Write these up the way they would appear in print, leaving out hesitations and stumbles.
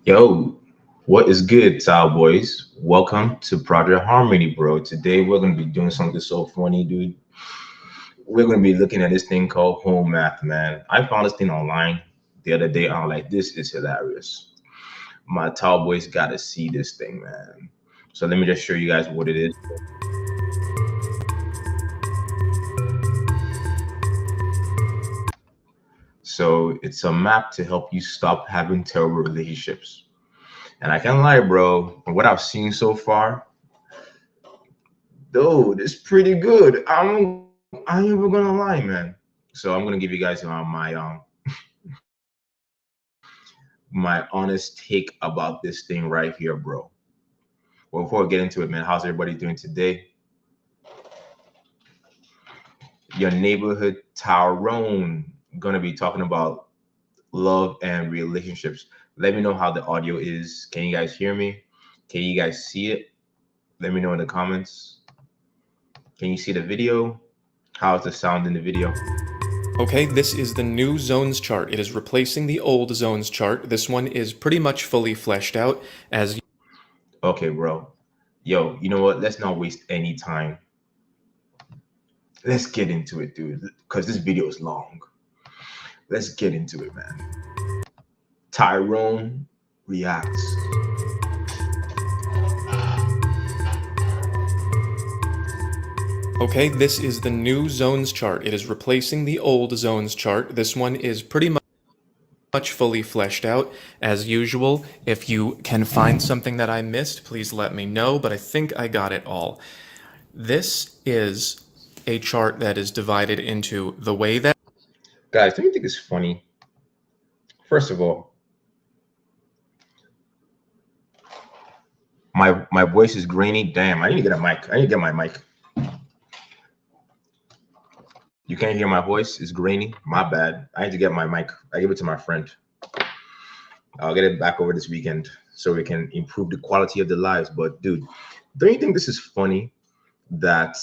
Yo, what is good, Tile Boys? Welcome to Project Harmony, bro. Today we're gonna be doing something so funny, dude. We're gonna be looking at this thing called Hoe Math, man. I found this thing online the other day. I'm like, this is hilarious. My Tile Boys gotta see this thing, man. So let me just show you guys what it is. So it's a map to help you stop having terrible relationships. And I can't lie, bro. From what I've seen so far, dude, it's pretty good. I ain't even gonna lie, man. So I'm gonna give you guys my honest take about this thing right here, bro. Well, before we get into it, man, how's everybody doing today? Your neighborhood Tyrone gonna be talking about love and relationships. Let me know how the audio is. Can you guys hear me? Can you guys see it? Let me know in the comments. Can you see the video? How's the sound in the video? Okay, this is the new zones chart. It is replacing the old zones chart. This one is pretty much fully fleshed out as... Okay, bro. Yo, you know what? Let's not waste any time. Let's get into it, dude, because this video is long. Let's get into it, man. Tyrone reacts. Okay, this is the new zones chart. It is replacing the old zones chart. This one is pretty much fully fleshed out as usual. If you can find something that I missed, please let me know, but I think I got it all. This is a chart that is divided into the way that... Guys, don't you think it's funny? First of all, my voice is grainy. Damn, I need to get a mic. I need to get my mic. You can't hear my voice. It's grainy. My bad. I need to get my mic. I gave it to my friend. I'll get it back over this weekend so we can improve the quality of the lives. But dude, don't you think this is funny that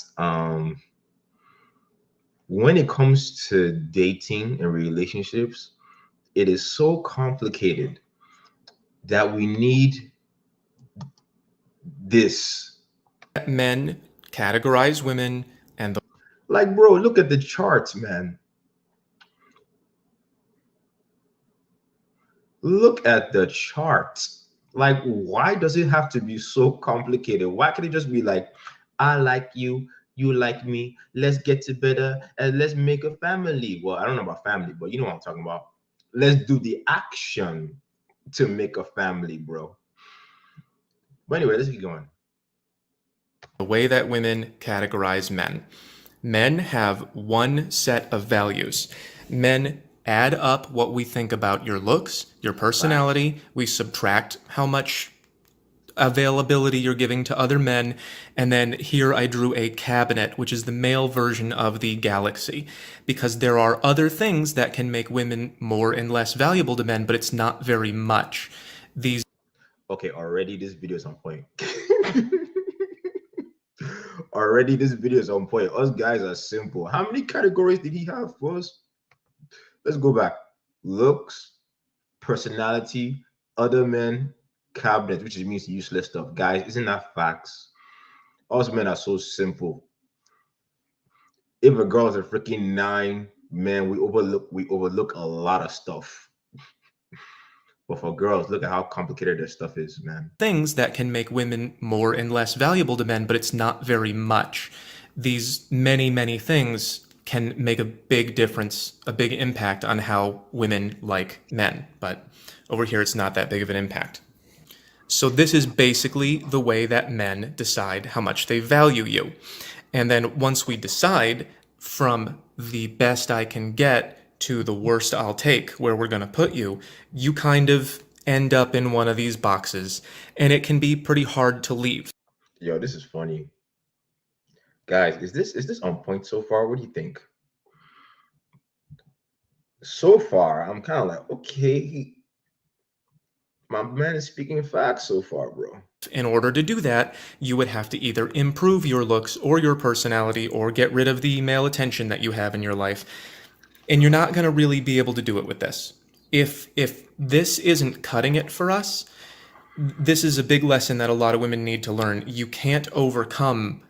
when it comes to dating and relationships, it is so complicated that we need this. Men categorize women and the... Like, bro, look at the charts, man. Look at the charts. Like, why does it have to be so complicated? Why can't it just be like, I like you, you like me, let's get together and let's make a family? Well, I don't know about family, but you know what I'm talking about. Let's do the action to make a family, bro. But anyway, let's keep going. The way that women categorize men. Men have one set of values. Men add up what we think about your looks, your personality. We subtract how much availability you're giving to other men. And then here I drew a cabinet, which is the male version of the galaxy, because there are other things that can make women more and less valuable to men, but it's not very much. These... Okay, already this video is on point. Already this video is on point. Us guys are simple. How many categories did he have for us? Let's go back. Looks, personality, other men, cabinet, which means useless stuff. Guys, isn't that facts? Us men are so simple. If a girl is a freaking 9, man, we overlook a lot of stuff. But for girls, look at how complicated their stuff is, man. Things that can make women more and less valuable to men, but it's not very much. These many, many things can make a big difference, a big impact on how women like men. But over here, it's not that big of an impact. So this is basically the way that men decide how much they value you. And then once we decide from the best I can get to the worst I'll take, where we're going to put you, you kind of end up in one of these boxes, and it can be pretty hard to leave. Yo, this is funny. Guys, is this on point so far? What do you think? So far, I'm kind of like, okay, my man is speaking facts so far, bro. In order to do that, you would have to either improve your looks or your personality or get rid of the male attention that you have in your life. And you're not going to really be able to do it with this. If this isn't cutting it for us, this is a big lesson that a lot of women need to learn. You can't overcome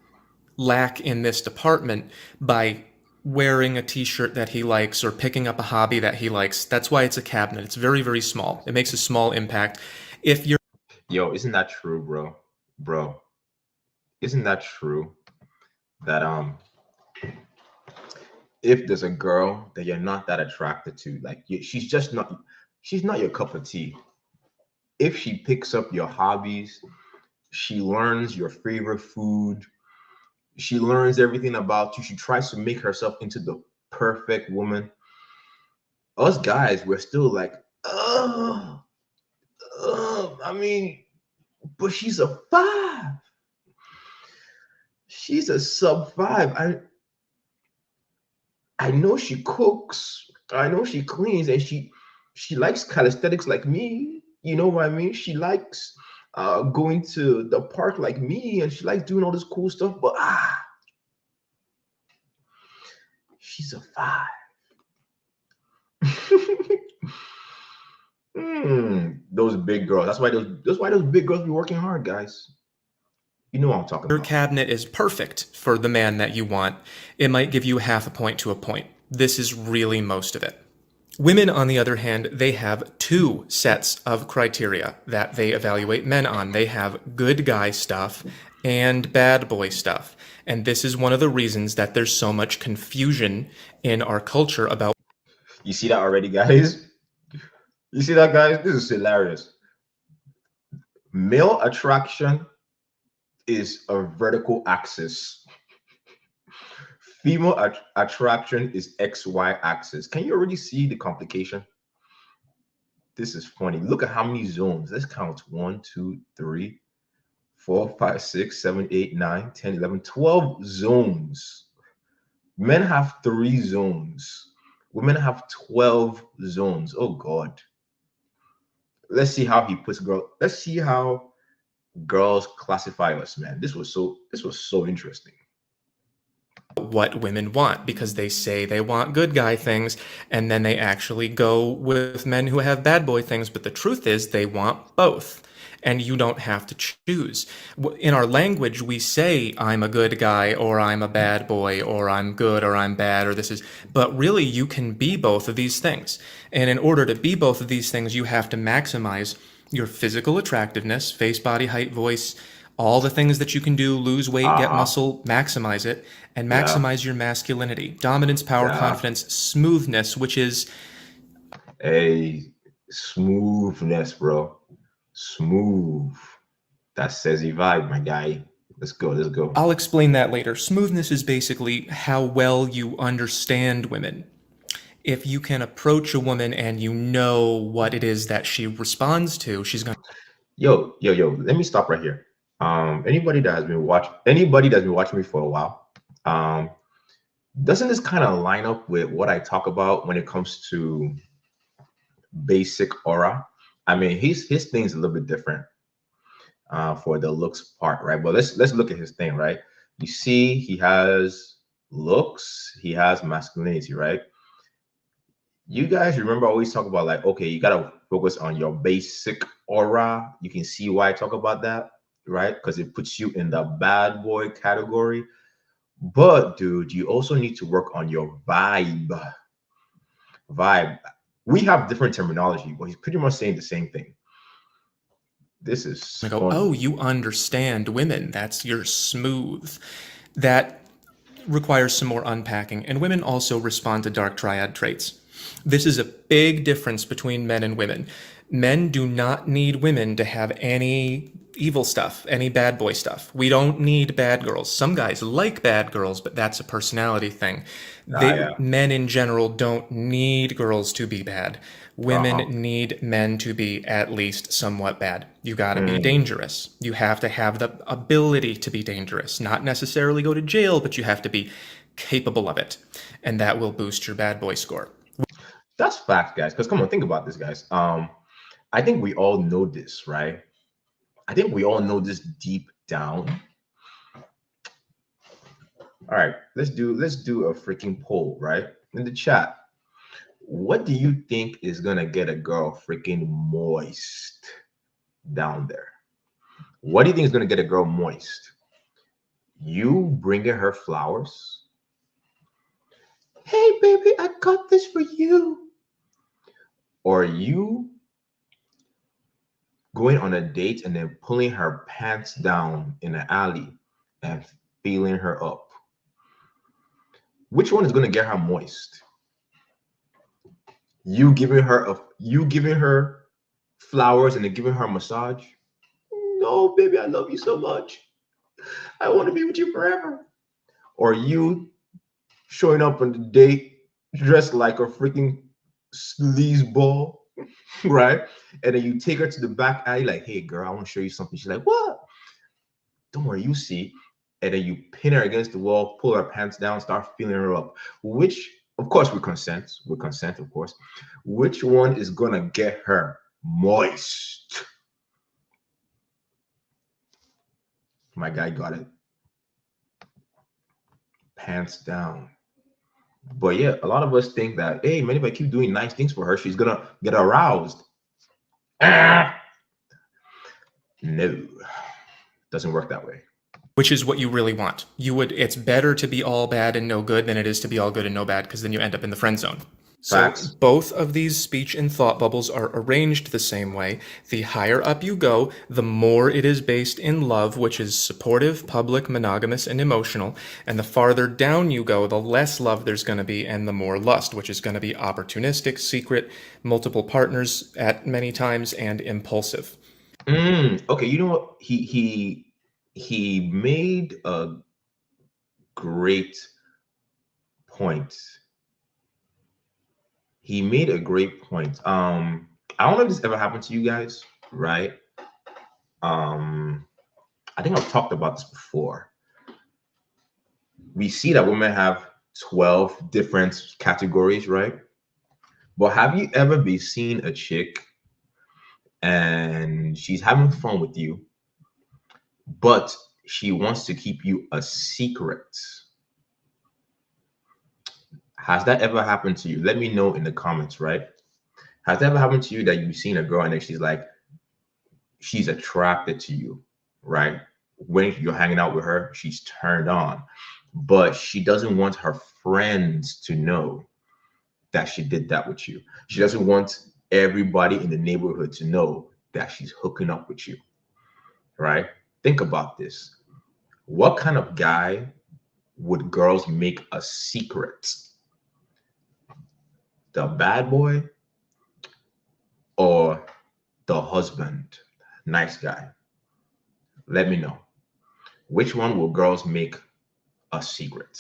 lack in this department by wearing a t-shirt that he likes or picking up a hobby that he likes. That's why it's a cabinet. It's very, very small. It makes a small impact. If you're Yo, isn't that true, bro? Bro, isn't that true that if there's a girl that you're not that attracted to, like she's just not, she's not your cup of tea. If she picks up your hobbies, she learns your favorite food, she learns everything about you, she tries to make herself into the perfect woman. Us guys, we're still like, oh, I mean, but she's a 5. She's a sub 5. I know she cooks. I know she cleans, and she likes calisthenics like me. You know what I mean? She likes going to the park like me, and she likes doing all this cool stuff. But she's a 5. Those big girls. That's why those big girls be working hard, guys. You know what I'm talking your about. cabinet is perfect for the man that you want, it might give you half a point to a point. This is really most of it. Women, on the other hand, they have 2 sets of criteria that they evaluate men on. They have good guy stuff and bad boy stuff. And this is one of the reasons that there's so much confusion in our culture about You see that already, guys? You see that, guys? This is hilarious. Male attraction is a vertical axis. Female attraction is XY axis. Can you already see the complication? This is funny. Look at how many zones. Let's count 1, 2, 3, 4, 5, 6, 7, 8, 9, 10, 11, 12 zones. Men have 3 zones. Women have 12 zones. Oh God. Let's see how he puts girl. Let's see how girls classify us, man. This was so interesting. what women want, because they say they want good guy things and then they actually go with men who have bad boy things, but the truth is they want both. And you don't have to choose. In our language, we say, I'm a good guy, or I'm a bad boy, or I'm good, or I'm bad, or this is, but really you can be both of these things. And in order to be both of these things, you have to maximize your physical attractiveness, face, body, height, voice, all the things that you can do, lose weight, get muscle, maximize it, and Yeah. maximize your masculinity, dominance, power, Yeah. confidence, smoothness, which is a smoothness, bro. Smooth. That says he vibe, my guy. Let's go. Let's go. I'll explain that later. Smoothness is basically how well you understand women. If you can approach a woman and you know what it is that she responds to, she's going to. Yo. Let me stop right here. Anybody that's been watching me for a while, doesn't this kind of line up with what I talk about when it comes to basic aura? I mean, his thing's a little bit different for the looks part, right? But let's look at his thing, right? You see, he has looks, he has masculinity, right? You guys remember I always talk about, like, okay, you gotta focus on your basic aura. You can see why I talk about that, right? Because it puts you in the bad boy category. But dude, you also need to work on your vibe. We have different terminology, but he's pretty much saying the same thing. This is I go, fun. oh, you understand women. That's your smooth. That requires some more unpacking. And women also respond to dark triad traits. This is a big difference between men and women. Men do not need women to have any evil stuff, any bad boy stuff. We don't need bad girls. Some guys like bad girls, but that's a personality thing. Men in general don't need girls to be bad. Women need men to be at least somewhat bad. You got to be dangerous. You have to have the ability to be dangerous. Not necessarily go to jail, but you have to be capable of it. And that will boost your bad boy score. That's fact, guys. Because come on, think about this, guys. I think we all know this, right? I think we all know this deep down. All right, let's do a freaking poll, right? In the chat. What do you think is gonna get a girl freaking moist down there? What do you think is gonna get a girl moist? You bringing her flowers? Hey, baby, I got this for you. Or you going on a date and then pulling her pants down in the alley and feeling her up? Which one is gonna get her moist? You giving her flowers and then giving her a massage? No, baby, I love you so much. I want to be with you forever. Or you showing up on the date dressed like a freaking sleazeball, right? And then you take her to the back alley, like, hey, girl, I want to show you something. She's like, what? Don't worry, you see. And then you pin her against the wall, pull her pants down, start feeling her up. Which, of course, with consent, of course. Which one is going to get her moist? My guy got it. Pants down. But yeah, a lot of us think that, hey, man, if I keep doing nice things for her, she's gonna get aroused. Ah! No, doesn't work that way. Which is what you really want. It's better to be all bad and no good than it is to be all good and no bad, because then you end up in the friend zone. Facts. So both of these speech and thought bubbles are arranged the same way. The higher up you go, the more it is based in love, which is supportive, public, monogamous, and emotional. And the farther down you go, the less love there's going to be, and the more lust, which is going to be opportunistic, secret, multiple partners at many times, and impulsive. Okay, you know what? He made a great point. He made a great point. I don't know if this ever happened to you guys, right? I think I've talked about this before. We see that women have 12 different categories, right? But have you ever been seeing a chick and she's having fun with you, but she wants to keep you a secret? Has that ever happened to you? Let me know in the comments, right? Has that ever happened to you that you've seen a girl and then she's like, she's attracted to you, right? When you're hanging out with her, she's turned on, but she doesn't want her friends to know that she did that with you. She doesn't want everybody in the neighborhood to know that she's hooking up with you, right? Think about this. What kind of guy would girls make a secret? The bad boy or the husband? Nice guy. Let me know. Which one will girls make a secret?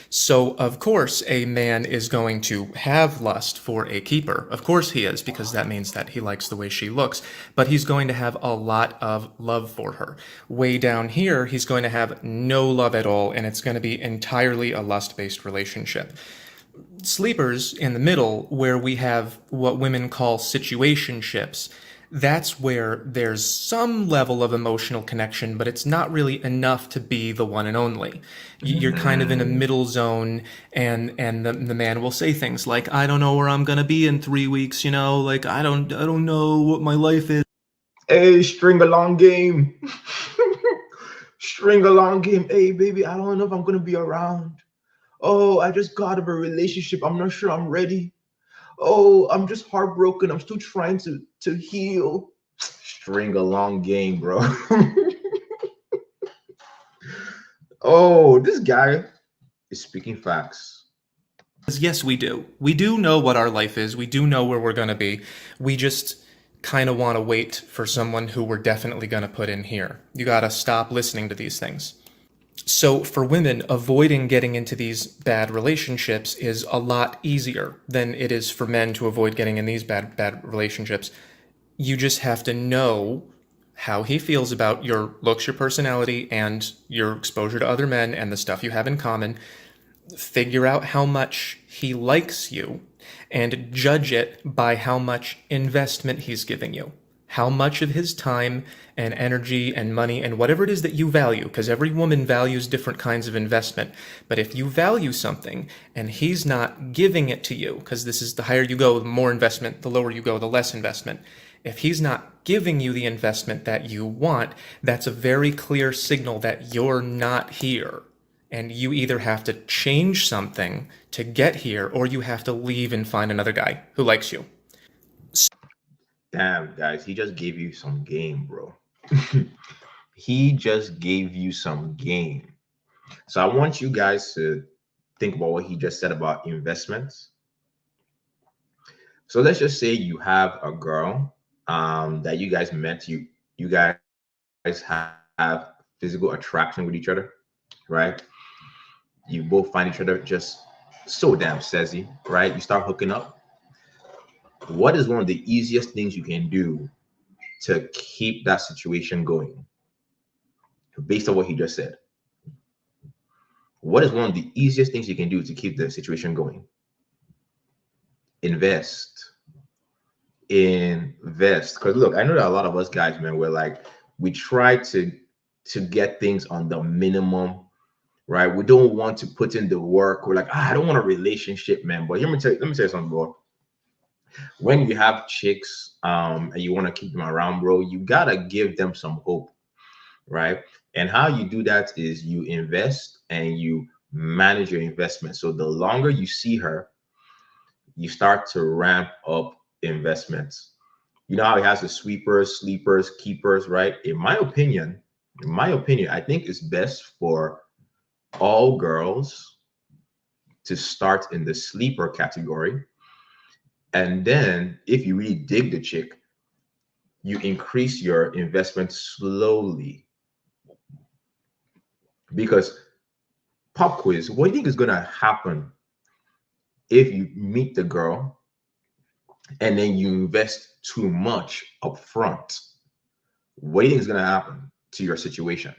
So, of course, a man is going to have lust for a keeper. Of course he is, because that means that he likes the way she looks. But he's going to have a lot of love for her. Way down here, he's going to have no love at all, and it's going to be entirely a lust-based relationship. Sleepers in the middle, where we have what women call situationships, that's where there's some level of emotional connection, but it's not really enough to be the one and only. You're kind of in a middle zone, and the man will say things like, I don't know where I'm gonna be in 3 weeks, like I don't know what my life is. Hey, string along game. String along game. Hey, baby, I don't know if I'm gonna be around. Oh, I just got out of a relationship. I'm not sure I'm ready. Oh, I'm just heartbroken. I'm still trying to heal. String along game, bro. Oh, this guy is speaking facts. Yes, we do. We do know what our life is. We do know where we're going to be. We just kind of want to wait for someone who we're definitely going to put in here. You got to stop listening to these things. So for women, avoiding getting into these bad relationships is a lot easier than it is for men to avoid getting in these bad relationships. You just have to know how he feels about your looks, your personality, and your exposure to other men and the stuff you have in common. Figure out how much he likes you and judge it by how much investment he's giving you. how much of his time and energy and money and whatever it is that you value, because every woman values different kinds of investment. But if you value something and he's not giving it to you, because this is the higher you go, the more investment, the lower you go, the less investment. If he's not giving you the investment that you want, that's a very clear signal that you're not here. And you either have to change something to get here, or you have to leave and find another guy who likes you. Damn, guys, he just gave you some game, bro. He just gave you some game. So I want you guys to think about what he just said about investments. So let's just say you have a girl that you guys met, you guys have physical attraction with each other, right? You both find each other just so damn sexy, right? You start hooking up. What is one of the easiest things you can do to keep that situation going? Based on what he just said, what is one of the easiest things you can do to keep the situation going? Invest. Invest. Because look, I know that a lot of us guys, man, we're like, we try to get things on the minimum, right? We don't want to put in the work. We're like, I don't want a relationship, man. But let me tell you something, bro. When you have chicks and you want to keep them around, bro, you gotta give them some hope, right? And how you do that is you invest and you manage your investment. So the longer you see her, you start to ramp up investments. You know how he has the sweepers, sleepers, keepers, right? In my opinion, I think it's best for all girls to start in the sleeper category. And then if you really dig the chick, you increase your investment slowly. Because pop quiz, what do you think is gonna happen if you meet the girl and then you invest too much up front? What do you think is gonna happen to your situation?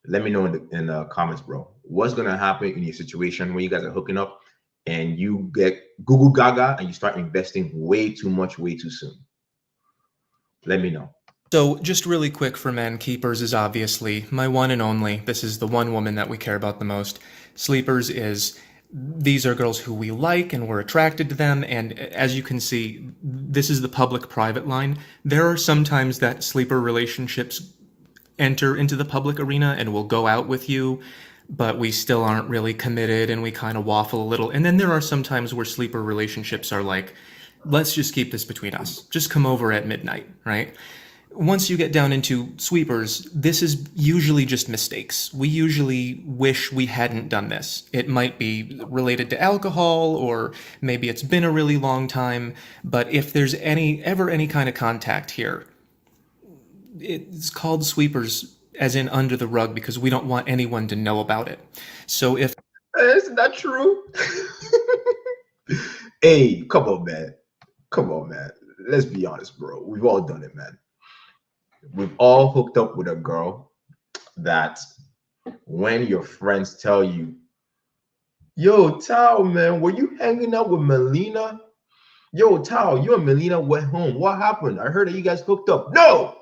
Let me know in the comments, bro. What's gonna happen in your situation when you guys are hooking up and you get Google Gaga and you start investing way too much, way too soon? Let me know. So, just really quick for men, keepers is obviously my one and only. This is the one woman that we care about the most. Sleepers is these are girls who we like and we're attracted to them. And as you can see, this is the public private line. There are sometimes that sleeper relationships enter into the public arena and will go out with you, but we still aren't really committed and we kind of waffle a little. And then there are some times where sleeper relationships are like, let's just keep this between us. Just come over at midnight, right? Once you get down into sweepers, this is usually just mistakes. We usually wish we hadn't done this. It might be related to alcohol, or maybe it's been a really long time, but if there's ever any kind of contact here, it's called sweepers, as in under the rug, because we don't want anyone to know about it. So if Isn't that true? Hey, come on, man. Come on, man. Let's be honest, bro. We've all done it, man. We've all hooked up with a girl that when your friends tell you, yo, Tao, man, were you hanging out with Melina? Yo, Tao, you and Melina went home. What happened? I heard that you guys hooked up. No!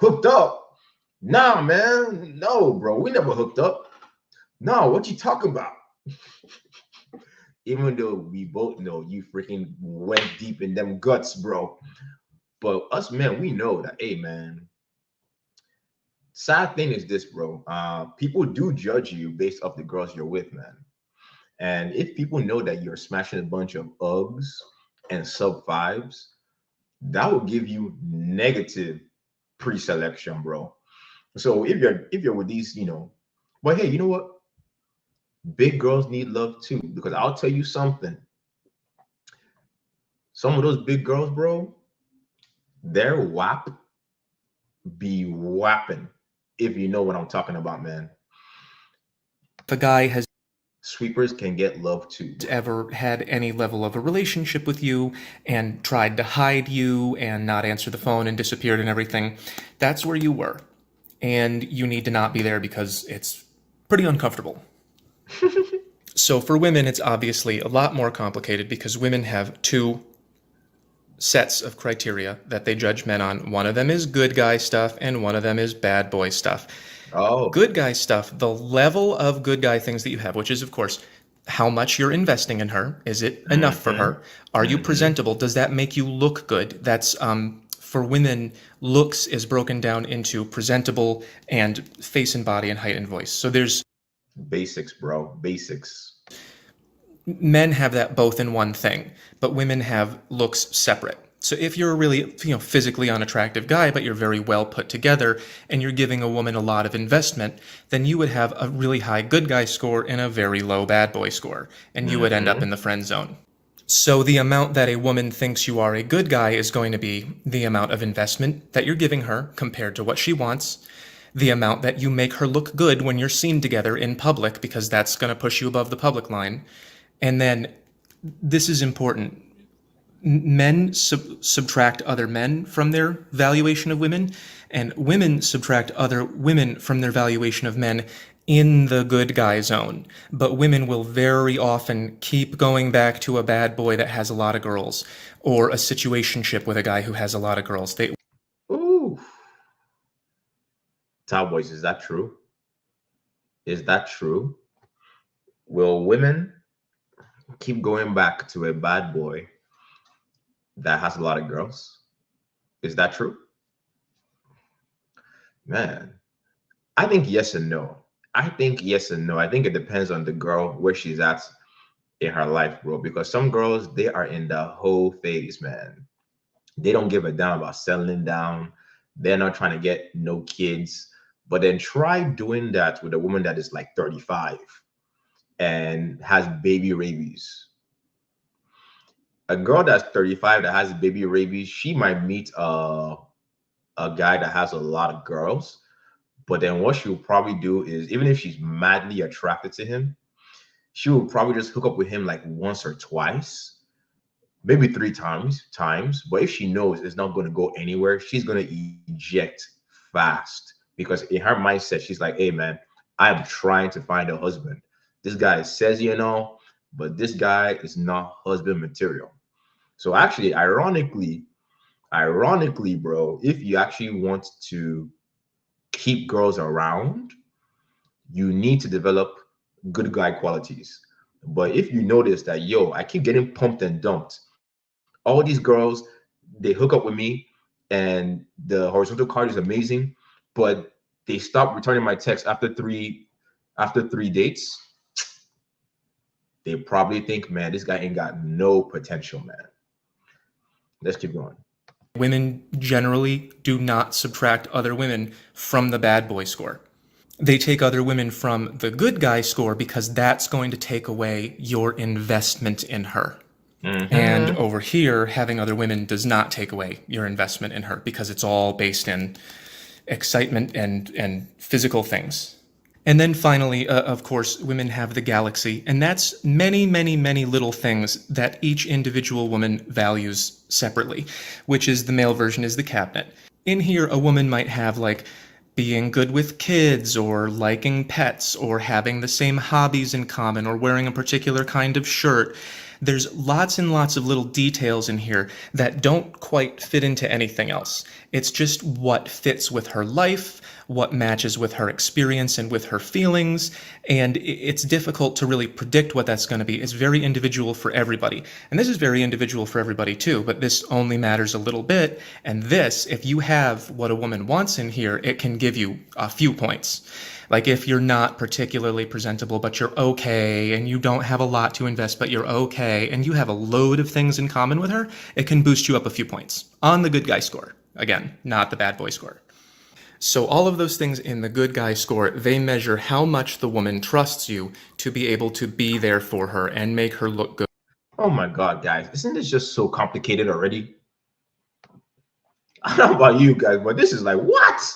Hooked up? Nah, man. No, bro. We never hooked up. No, what you talking about? Even though we both know you freaking went deep in them guts, bro. But us men, we know that, hey, man, sad thing is this, bro. People do judge you based off the girls you're with, man. And if people know that you're smashing a bunch of Uggs and sub fives, that will give you negative pre-selection, bro. So if you're with these, but hey, you know what? Big girls need love too, because I'll tell you something. Some of those big girls, bro, their WAP be whapping, if you know what I'm talking about, man. if a guy has Sweepers can get love too. ever had any level of a relationship with you and tried to hide you and not answer the phone and disappeared and everything, that's where you were. And you need to not be there because it's pretty uncomfortable. So for women, it's obviously a lot more complicated because women have two sets of criteria that they judge men on. One of them is good guy stuff, and one of them is bad boy stuff. Oh. Good guy stuff, the level of good guy things that you have, which is, of course, how much you're investing in her. Is it enough for Mm-hmm. her? Are you Mm-hmm. presentable? Does that make you look good? That's for women, looks is broken down into presentable and face and body and height and voice. So there's Basics, bro. Basics. men have that both in one thing, but women have looks separate. So if you're a really, physically unattractive guy, but you're very well put together and you're giving a woman a lot of investment, then you would have a really high good guy score and a very low bad boy score, and you would end up Mm-hmm. in the friend zone. So the amount that a woman thinks you are a good guy is going to be the amount of investment that you're giving her compared to what she wants, the amount that you make her look good when you're seen together in public, because that's going to push you above the public line. And then this is important. Men subtract other men from their valuation of women, and women subtract other women from their valuation of men in the good guy zone. But women will very often keep going back to a bad boy that has a lot of girls, or a situationship with a guy who has a lot of girls. They Ooh. Cowboys, is that true? Is that true? Will women keep going back to a bad boy that has a lot of girls? Is that true? Man, I think yes and no. I think yes and no. I think it depends on the girl where she's at in her life, bro. Because some girls, they are in the whole phase, man. They don't give a damn about settling down. They're not trying to get no kids. But then try doing that with a woman that is like 35 and has baby rabies. A girl that's 35 that has baby rabies, she might meet a guy that has a lot of girls. But then what she'll probably do is, even if she's madly attracted to him, she will probably just hook up with him like once or twice, maybe three times. But if she knows it's not going to go anywhere, she's going to eject fast, because in her mindset, she's like, hey man, I'm trying to find a husband. This guy says, but this guy is not husband material. So actually, ironically, bro, if you actually want to keep girls around, you need to develop good guy qualities. But if you notice that, yo, I keep getting pumped and dumped, all these girls, they hook up with me, and the horizontal card is amazing, but they stop returning my text after three dates, they probably think, man, this guy ain't got no potential, man. Let's keep going. women generally do not subtract other women from the bad boy score. They take other women from the good guy score because that's going to take away your investment in her. And Mm-hmm. over here, having other women does not take away your investment in her because it's all based in excitement and physical things. And then finally, of course, women have the galaxy, and that's many, many, many little things that each individual woman values separately, which is the male version is the cabinet. In here, a woman might have like being good with kids, or liking pets, or having the same hobbies in common, or wearing a particular kind of shirt. There's lots and lots of little details in here that don't quite fit into anything else. It's just what fits with her life, what matches with her experience and with her feelings, and it's difficult to really predict what that's going to be. It's very individual for everybody. And this is very individual for everybody too, but this only matters a little bit. And this, if you have what a woman wants in here, it can give you a few points. Like if you're not particularly presentable, but you're okay, and you don't have a lot to invest, but you're okay, and you have a load of things in common with her, it can boost you up a few points on the good guy score. Again, not the bad boy score. So all of those things in the good guy score, they measure how much the woman trusts you to be able to be there for her and make her look good. Oh my God, guys, isn't this just so complicated already? I don't know about you guys, but this is like, what?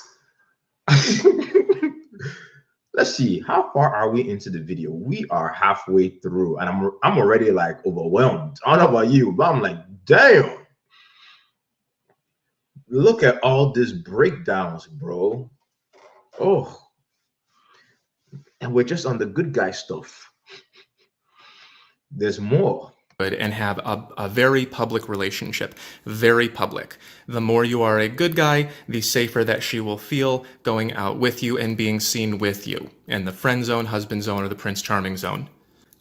Let's see, how far are we into the video? We are halfway through, and I'm already like overwhelmed. I don't know about you, but I'm like, damn. Look at all these breakdowns, bro. Oh, and we're just on the good guy stuff. There's more. and have a very public relationship, very public. The more you are a good guy, the safer that she will feel going out with you and being seen with you in the friend zone, husband zone, or the Prince Charming zone.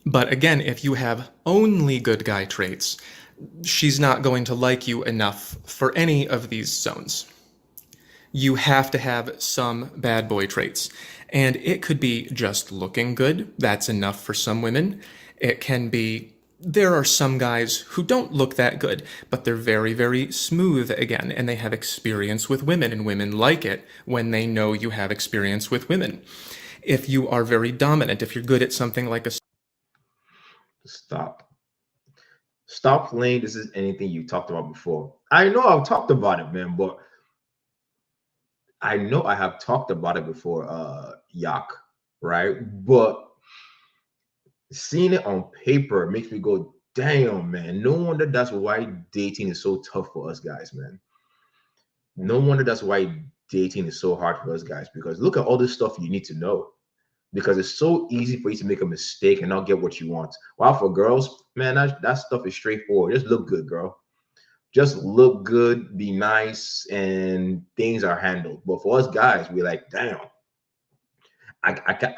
But again, if you have only good guy traits, she's not going to like you enough for any of these zones. You have to have some bad boy traits. And it could be just looking good. That's enough for some women. It can be, there are some guys who don't look that good, but they're very, very smooth again, and they have experience with women, and women like it when they know you have experience with women. If you are very dominant, if you're good at something like a Stop. Stop playing. This is anything you talked about before. I know I've talked about it, man, but I know I have talked about it before, Yak, right? But seeing it on paper makes me go, damn, man. No wonder that's why dating is so tough for us guys, man. No wonder that's why dating is so hard for us guys, because look at all this stuff you need to know. Because it's so easy for you to make a mistake and not get what you want. While for girls, man, that stuff is straightforward. Just look good, girl. Just look good, be nice, and things are handled. But for us guys, we're like, damn, I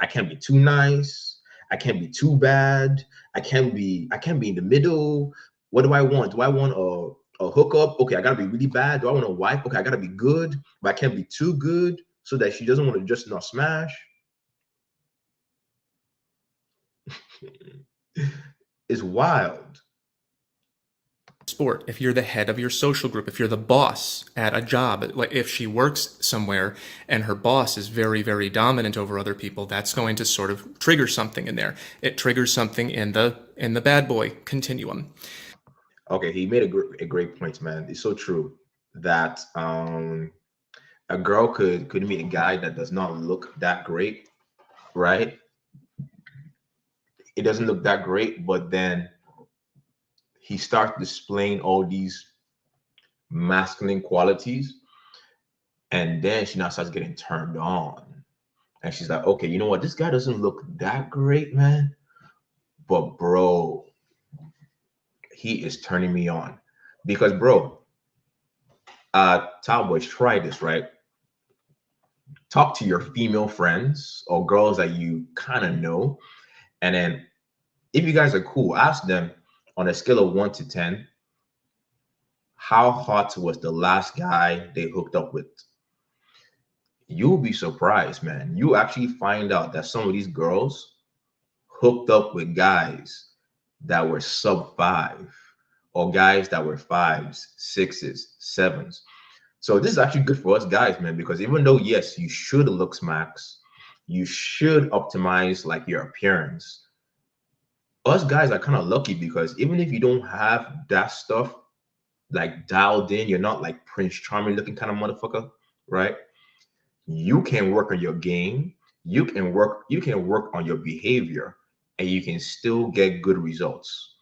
can't be too nice. I can't be too bad. I can't be in the middle. What do I want? Do I want a hookup? Okay, I gotta be really bad. Do I want a wife? Okay, I gotta be good, but I can't be too good so that she doesn't want to just not smash. It's wild. sport, if you're the head of your social group, if you're the boss at a job, like if she works somewhere and her boss is very, very dominant over other people, that's going to sort of trigger something in there. It triggers something in the bad boy continuum. Okay, he made a great point, man. It's so true that a girl could meet a guy that does not look that great, right? It doesn't look that great, but then he starts displaying all these masculine qualities, and then she now starts getting turned on. And she's like, okay, you know what? This guy doesn't look that great, man. But bro, he is turning me on. Because bro, Cowboys, try this, right? Talk to your female friends or girls that you kind of know. And then if you guys are cool, ask them on a scale of 1 to 10, how hot was the last guy they hooked up with? You'll be surprised, man. You actually find out that some of these girls hooked up with guys that were sub 5 or guys that were 5s, 6s, 7s. So this is actually good for us guys, man, because even though, yes, you should look smacks, you should optimize like your appearance. Us guys are kind of lucky because even if you don't have that stuff like dialed in, you're not like Prince Charming looking kind of motherfucker, right? You can work on your game, you can work on your behavior, and you can still get good results.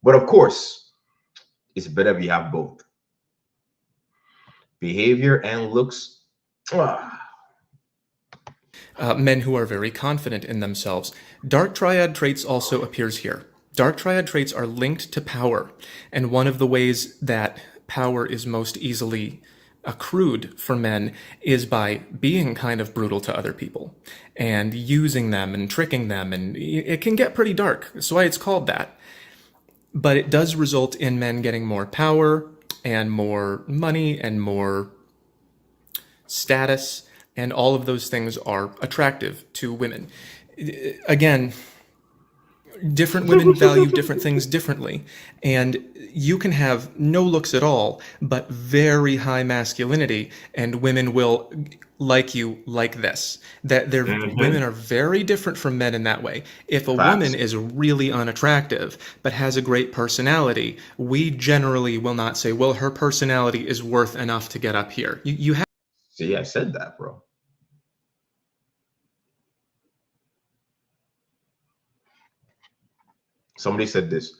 But of course, it's better if you have both behavior and looks. Men who are very confident in themselves. Dark triad traits also appears here. Dark triad traits are linked to power, and one of the ways that power is most easily accrued for men is by being kind of brutal to other people and using them and tricking them, and it can get pretty dark. That's why it's called that. But it does result in men getting more power and more money and more status, and all of those things are attractive to women. Again, different women value different things differently, and you can have no looks at all but very high masculinity, and women will like you like this. That they're women are very different from men in that way. If a woman Facts. is really unattractive but has a great personality, we generally will not say, well, her personality is worth enough to get up here. You have See, I said that, bro. Somebody said this.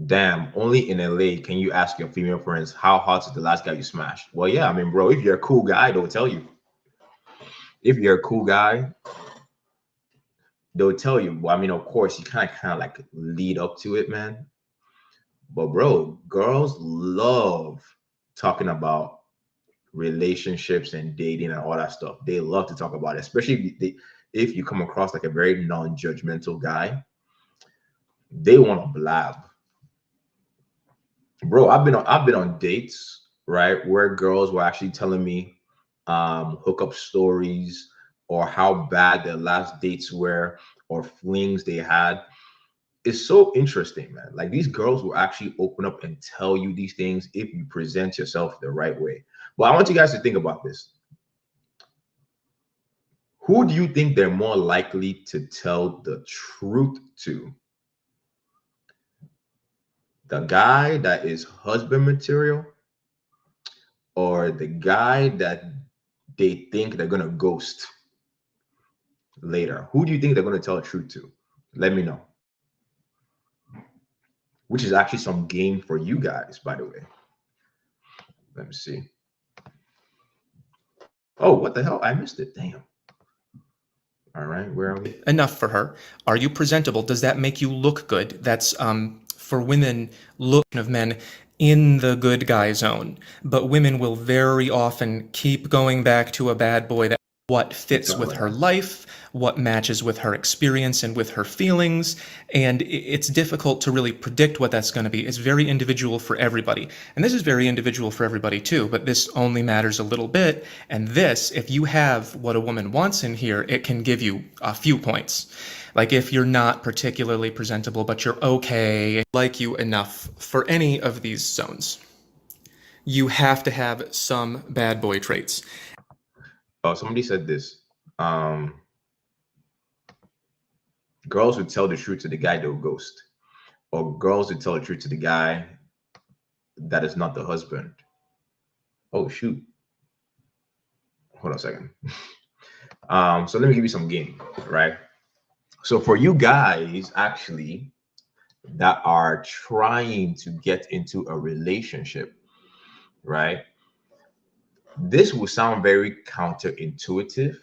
Damn, only in LA can you ask your female friends how hot is the last guy you smashed. Well, yeah, I mean, bro, if you're a cool guy, they'll tell you. If you're a cool guy, they'll tell you. Well, I mean, of course, you kind of like lead up to it, man. But bro, girls love talking about relationships and dating and all that stuff. They love to talk about it, especially if you come across like a very non-judgmental guy. They want to blab, bro. I've been on dates, right, where girls were actually telling me hookup stories or how bad their last dates were or flings they had. It's so interesting, man. Like these girls will actually open up and tell you these things if you present yourself the right way. But I want you guys to think about this. Who do you think they're more likely to tell the truth to? The guy that is husband material or the guy that they think they're going to ghost later? Who do you think they're going to tell the truth to? Let me know. Which is actually some game for you guys, by the way. Let me see. Oh, what the hell? I missed it. Damn. All right, where are we? Enough for her? Are you presentable? Does that make you look good? That's for women, look of men in the good guy zone. But women will very often keep going back to a bad boy that what fits with her life, what matches with her experience and with her feelings, and it's difficult to really predict what that's going to be. It's very individual for everybody. And this is very individual for everybody too, but this only matters a little bit. And this, if you have what a woman wants in here, it can give you a few points. Like if you're not particularly presentable, but you're okay, like you enough for any of these zones. You have to have some bad boy traits. Oh, somebody said this. Girls would tell the truth to the guy they'll ghost, or girls would tell the truth to the guy that is not the husband. Oh shoot. Hold on a second. So let me give you some game, right? So for you guys actually that are trying to get into a relationship, right? This will sound very counterintuitive,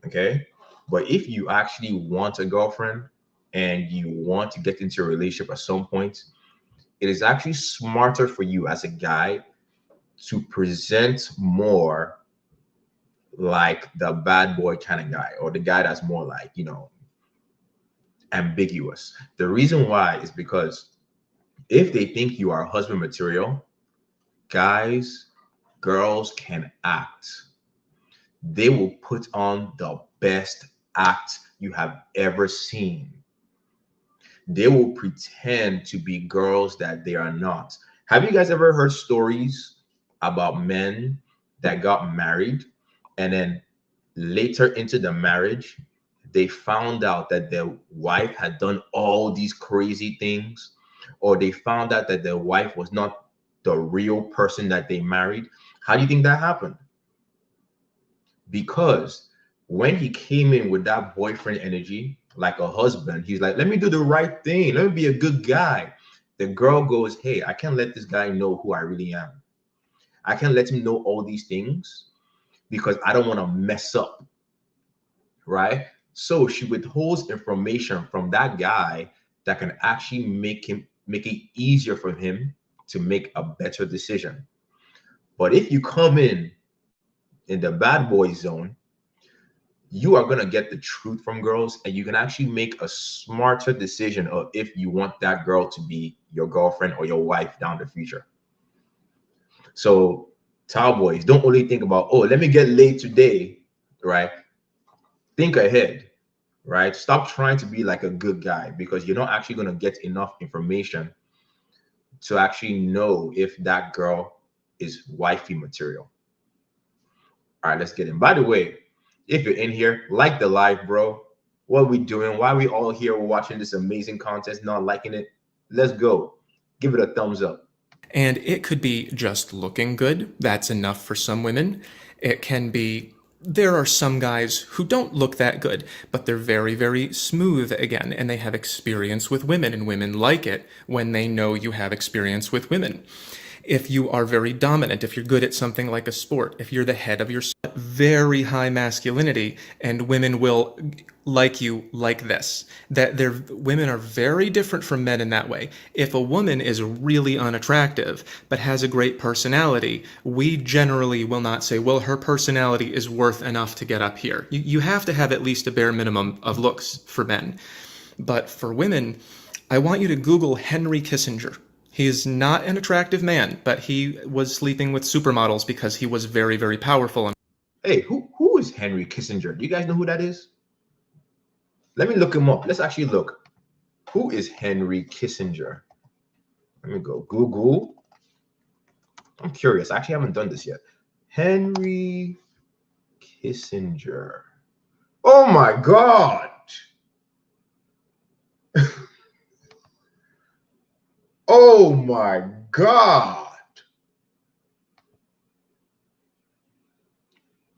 okay? But if you actually want a girlfriend and you want to get into a relationship at some point, it is actually smarter for you as a guy to present more like the bad boy kind of guy, or the guy that's more like, ambiguous. The reason why is because if they think you are husband material, guys, girls can act. They will put on the best act you have ever seen. They will pretend to be girls that they are not. Have you guys ever heard stories about men that got married and then later into the marriage, they found out that their wife had done all these crazy things, or they found out that their wife was not the real person that they married? How do you think that happened? Because when he came in with that boyfriend energy, like a husband, he's like, let me do the right thing. Let me be a good guy. The girl goes, hey, I can't let this guy know who I really am. I can't let him know all these things because I don't want to mess up. Right? So she withholds information from that guy that can actually make it easier for him to make a better decision. But if you come in the bad boy zone, you are going to get the truth from girls, and you can actually make a smarter decision of if you want that girl to be your girlfriend or your wife down the future. So cowboys, don't only think about, oh, let me get laid today, right? Think ahead, right? Stop trying to be like a good guy, because you're not actually going to get enough information to actually know if that girl is wifey material. All right, let's get in. By the way, if you're in here, like the live, bro. What are we doing? Why are we all here? We're watching this amazing content, not liking it. Let's go. Give it a thumbs up. And it could be just looking good. That's enough for some women. It can be, there are some guys who don't look that good, but they're very, very smooth again, and they have experience with women, and women like it when they know you have experience with women. If you are very dominant, if you're good at something like a sport, if you're the head of your very high masculinity, and women will like you like this. That women are very different from men in that way. If a woman is really unattractive but has a great personality, we generally will not say, well, her personality is worth enough to get up here. You have to have at least a bare minimum of looks for men. But for women, I want you to Google Henry Kissinger. He is not an attractive man, but he was sleeping with supermodels because he was very, very powerful. Hey, who is Henry Kissinger? Do you guys know who that is? Let me look him up. Let's actually look. Who is Henry Kissinger? Let me go Google. I'm curious. I actually haven't done this yet. Henry Kissinger. Oh my God. Oh my God.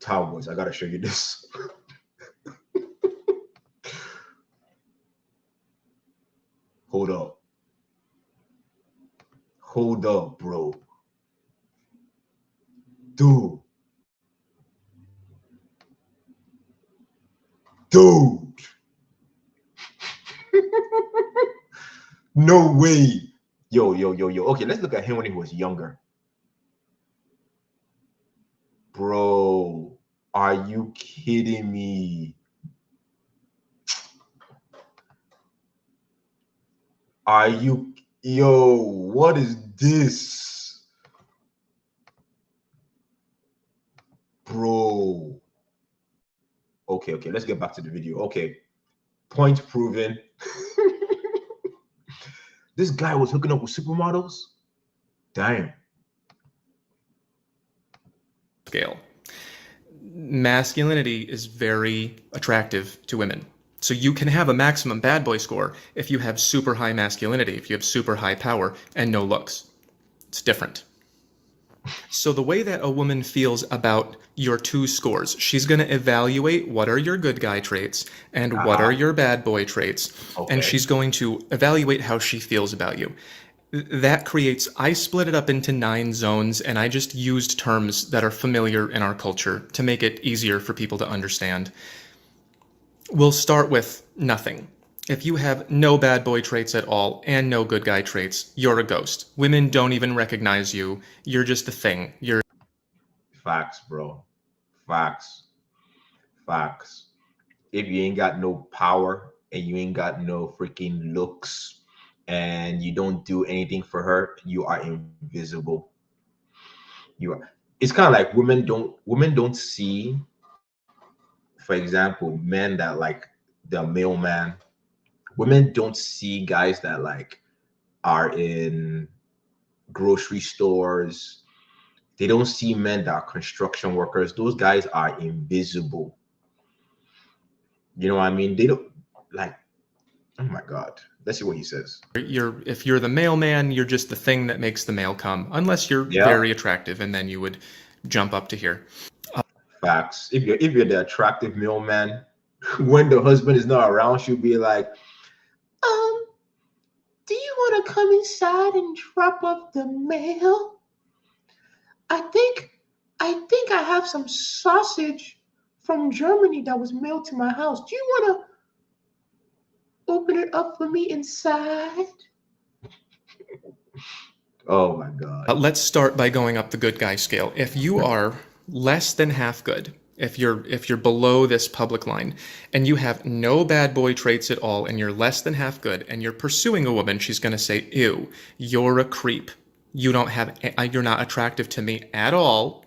Cowboys, I gotta show you this. Hold up. Hold up, bro. Dude. Dude. No way. Yo. Okay, let's look at him when he was younger. Bro, are you kidding me? Are you, yo, what is this? Bro. Okay, let's get back to the video. Okay, point proven. This guy was hooking up with supermodels? Damn. Scale. Masculinity is very attractive to women. So you can have a maximum bad boy score if you have super high masculinity, if you have super high power and no looks. It's different. So the way that a woman feels about your two scores, she's going to evaluate what are your good guy traits and what are your bad boy traits. Okay. And she's going to evaluate how she feels about you. That creates, I split it up into 9 zones, and I just used terms that are familiar in our culture to make it easier for people to understand. We'll start with nothing. If you have no bad boy traits at all and no good guy traits, you're a ghost. Women don't even recognize you. You're just a thing. You're facts, bro. Facts. If you ain't got no power and you ain't got no freaking looks and you don't do anything for her, you are invisible. You are. It's kind of like women don't see, for example, men that like the mailman. Women don't see guys that like are in grocery stores. They don't see men that are construction workers. Those guys are invisible. You know what I mean? They don't like, oh my God. Let's see what he says. if you're the mailman, you're just the thing that makes the mail come, unless you're very attractive, and then you would jump up to here. Facts. If you're the attractive mailman, when the husband is not around, she'll be like, do you want to come inside and drop off the mail? I think I have some sausage from Germany that was mailed to my house. Do you want to open it up for me inside? Oh my God. Let's start by going up the good guy scale. If you are less than half good, if you're below this public line and you have no bad boy traits at all and you're less than half good and you're pursuing a woman, she's going to say, ew, you're a creep. You're not attractive to me at all,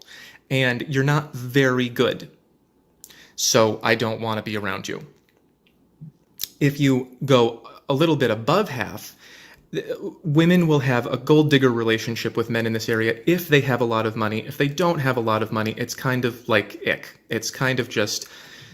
and you're not very good. So I don't want to be around you. If you go a little bit above half, women will have a gold digger relationship with men in this area if they have a lot of money. If they don't have a lot of money, it's kind of like ick. It's kind of just,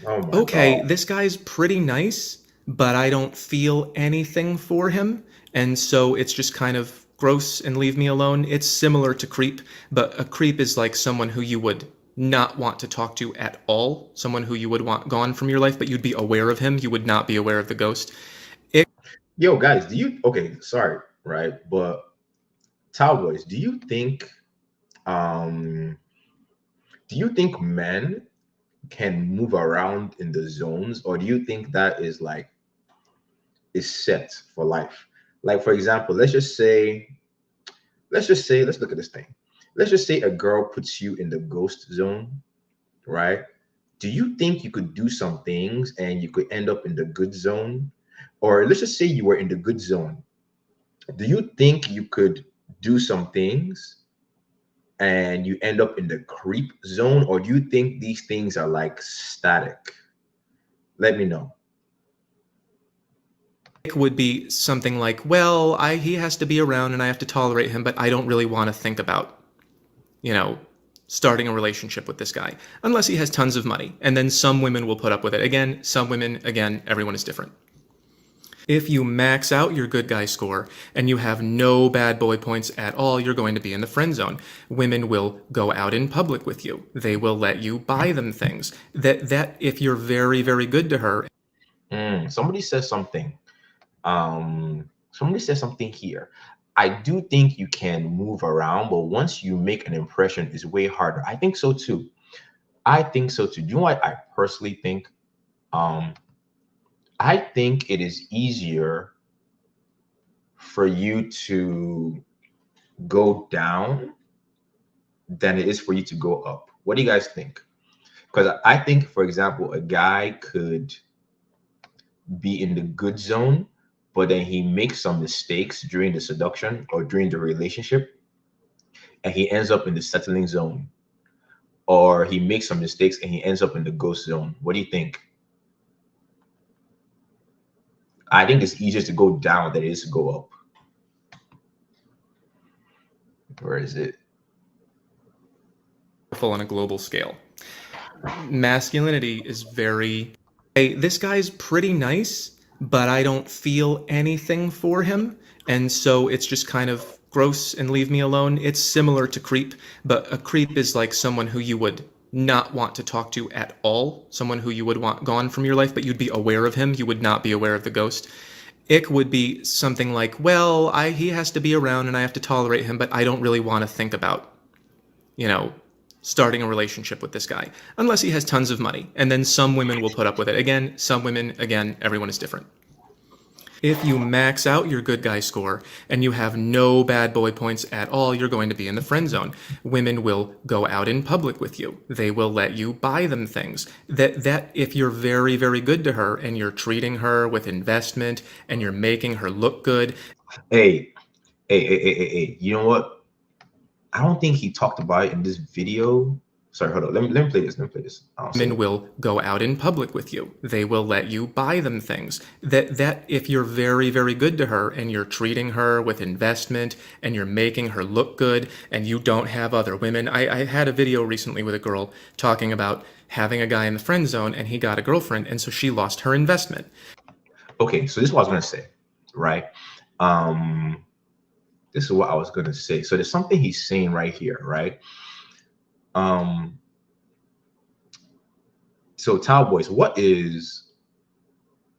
okay, God, this guy's pretty nice, but I don't feel anything for him. And so it's just kind of gross and leave me alone. It's similar to creep, but a creep is like someone who you would not want to talk to at all, someone who you would want gone from your life, but you'd be aware of him. You would not be aware of the ghost. Yo, guys, okay, sorry, right? But Cowboys, um do you think men can move around in the zones, or do you think that is set for life? Like for example, let's look at this thing. Let's just say a girl puts you in the ghost zone, right? Do you think you could do some things and you could end up in the good zone? Or let's just say you were in the good zone. Do you think you could do some things and you end up in the creep zone? Or do you think these things are like static? Let me know. Would be something like, well, he has to be around and I have to tolerate him, but I don't really want to think about, you know, starting a relationship with this guy unless he has tons of money. And then some women will put up with it. Again, some women, again, everyone is different. If you max out your good guy score and you have no bad boy points at all, you're going to be in the friend zone. Women will go out in public with you. They will let you buy them things. That if you're very, very good to her. Somebody says something. Somebody says something here. I do think you can move around, but once you make an impression, it's way harder. I think so too. I think so too. Do you know what I personally think? Um, I think it is easier for you to go down than it is for you to go up. What do you guys think? Because I think, for example, a guy could be in the good zone, but then he makes some mistakes during the seduction or during the relationship, and he ends up in the settling zone. Or he makes some mistakes and he ends up in the ghost zone. What do you think? I think it's easier to go down than it is to go up. Where is it? On a global scale. Masculinity is very, hey, this guy's pretty nice, but I don't feel anything for him. And so it's just kind of gross and leave me alone. It's similar to creep, but a creep is like someone who you would not want to talk to at all, someone who you would want gone from your life, but you'd be aware of him. You would not be aware of the ghost. Ick would be something like, well, he has to be around and I have to tolerate him, but I don't really want to think about, starting a relationship with this guy unless he has tons of money. And then some women will put up with it. Again, some women, again, everyone is different. If you max out your good guy score and you have no bad boy points at all, you're going to be in the friend zone. Women will go out in public with you. They will let you buy them things. That if you're very, very good to her and you're treating her with investment and you're making her look good. Hey, you know what? I don't think he talked about it in this video. Sorry, hold on. Let me play this. Women will go out in public with you. They will let you buy them things. That if you're very, very good to her and you're treating her with investment and you're making her look good and you don't have other women. I had a video recently with a girl talking about having a guy in the friend zone and he got a girlfriend and so she lost her investment. Okay, so this is what I was gonna say, right? This is what I was gonna say. So there's something he's saying right here, right? So Cowboys, what is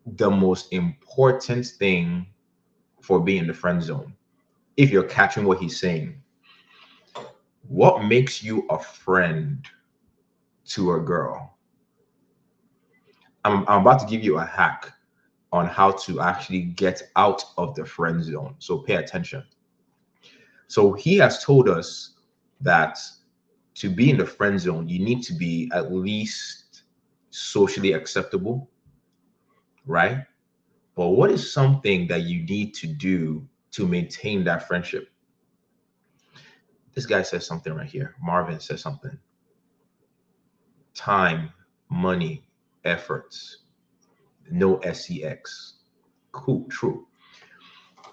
the most important thing for being in the friend zone? If you're catching what he's saying, what makes you a friend to a girl? I'm about to give you a hack on how to actually get out of the friend zone. So pay attention. So he has told us that to be in the friend zone, you need to be at least socially acceptable, right? But what is something that you need to do to maintain that friendship? This guy says something right here. Marvin says something. Time, money, efforts, no sex. Cool, true.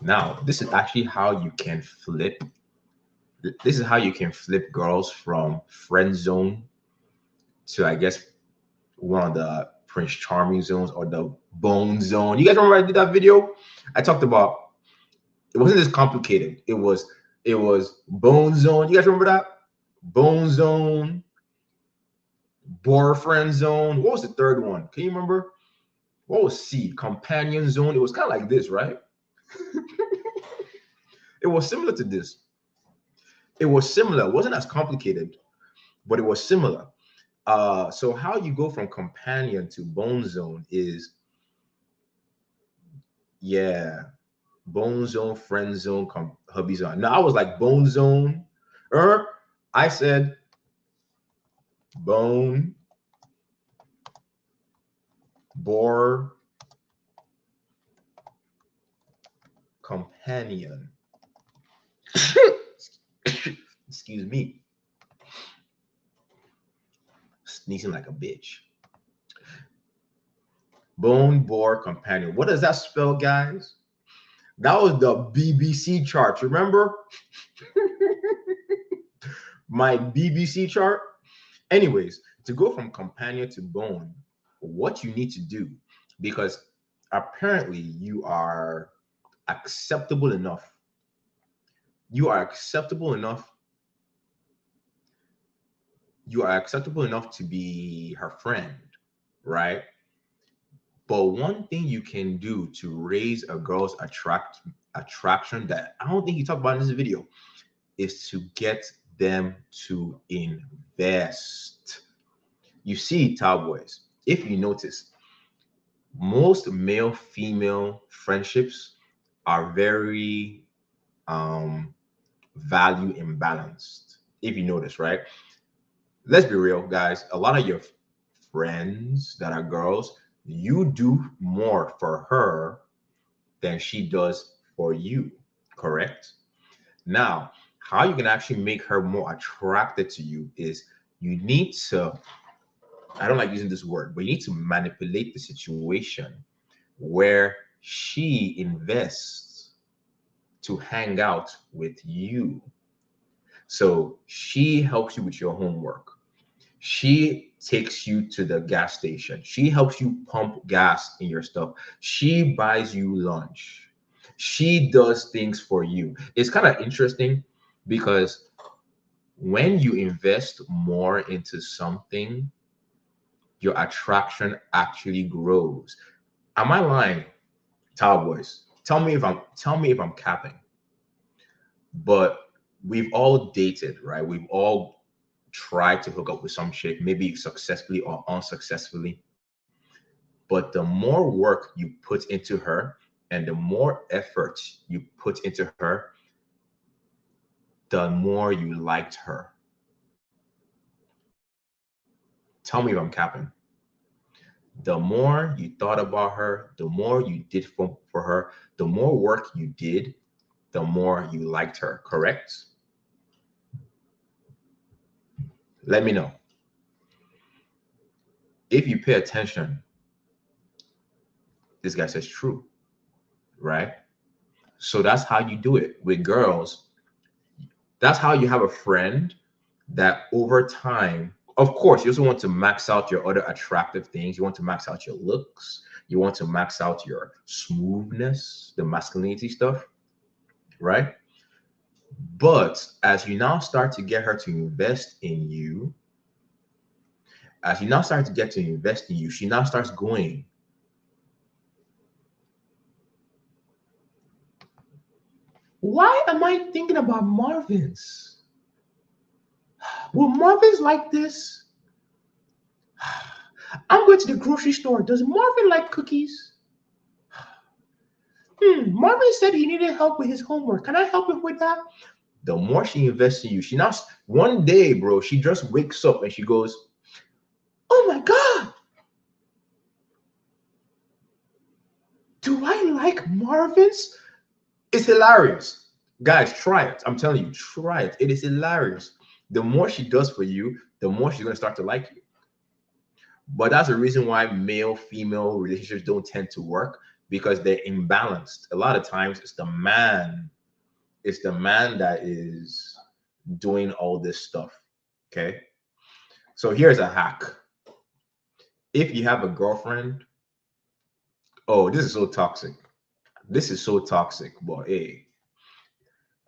Now, this is actually how you can flip. This is how you can flip girls from friend zone to, I guess, one of the Prince Charming zones or the bone zone. You guys remember I did that video? I talked about it wasn't this complicated. It was bone zone. You guys remember that? Bone zone, boyfriend zone. What was the third one? Can you remember? What was C? Companion zone. It was kind of like this, right? It was similar to this. It was similar. It wasn't as complicated, but it was similar. So how you go from companion to bone zone is, yeah, bone zone, friend zone, hubby zone. Now I was like bone zone. I said bone, bore, companion. Excuse me. Sneezing like a bitch. Bone, bore, companion. What does that spell, guys? That was the BBC chart. Remember? My BBC chart. Anyways, to go from companion to bone, what you need to do, because apparently you are acceptable enough. You are acceptable enough. You are acceptable enough to be her friend, right? But one thing you can do to raise a girl's attraction that I don't think you talk about in this video is to get them to invest. You see, Cowboys, if you notice, most male-female friendships are very value imbalanced. If you notice, right? Let's be real, guys. A lot of your friends that are girls, you do more for her than she does for you, correct? Now, how you can actually make her more attracted to you is you need to, I don't like using this word, but you need to manipulate the situation where she invests to hang out with you. So she helps you with your homework. She takes you to the gas station. She helps you pump gas in your stuff. She buys you lunch. She does things for you. It's kind of interesting because when you invest more into something, your attraction actually grows. Am I lying, Cowboys? Tell me if I'm capping. But we've all dated, right? We've all tried to hook up with some chick, maybe successfully or unsuccessfully. But the more work you put into her and the more effort you put into her, the more you liked her. Tell me if I'm capping. The more you thought about her, the more you did for her, the more work you did, the more you liked her, correct? Let me know. If you pay attention, this guy says true, right? So that's how you do it with girls. That's how you have a friend that over time, of course, you also want to max out your other attractive things. You want to max out your looks. You want to max out your smoothness, the masculinity stuff, right? But as you now start to get her to invest in you, as you now start to get to invest in you, she now starts going, why am I thinking about Marvin's? Will Marvin's like this? I'm going to the grocery store. Does Marvin like cookies? Marvin said he needed help with his homework. Can I help him with that? The more she invests in you, she now, one day, bro, she just wakes up and she goes, oh my God. Do I like Marvin's? It's hilarious. Guys, try it. I'm telling you, try it. It is hilarious. The more she does for you, the more she's going to start to like you. But that's the reason why male-female relationships don't tend to work, because they're imbalanced. A lot of times it's the man that is doing all this stuff. Okay. So here's a hack. If you have a girlfriend, oh, this is so toxic. This is so toxic, but hey.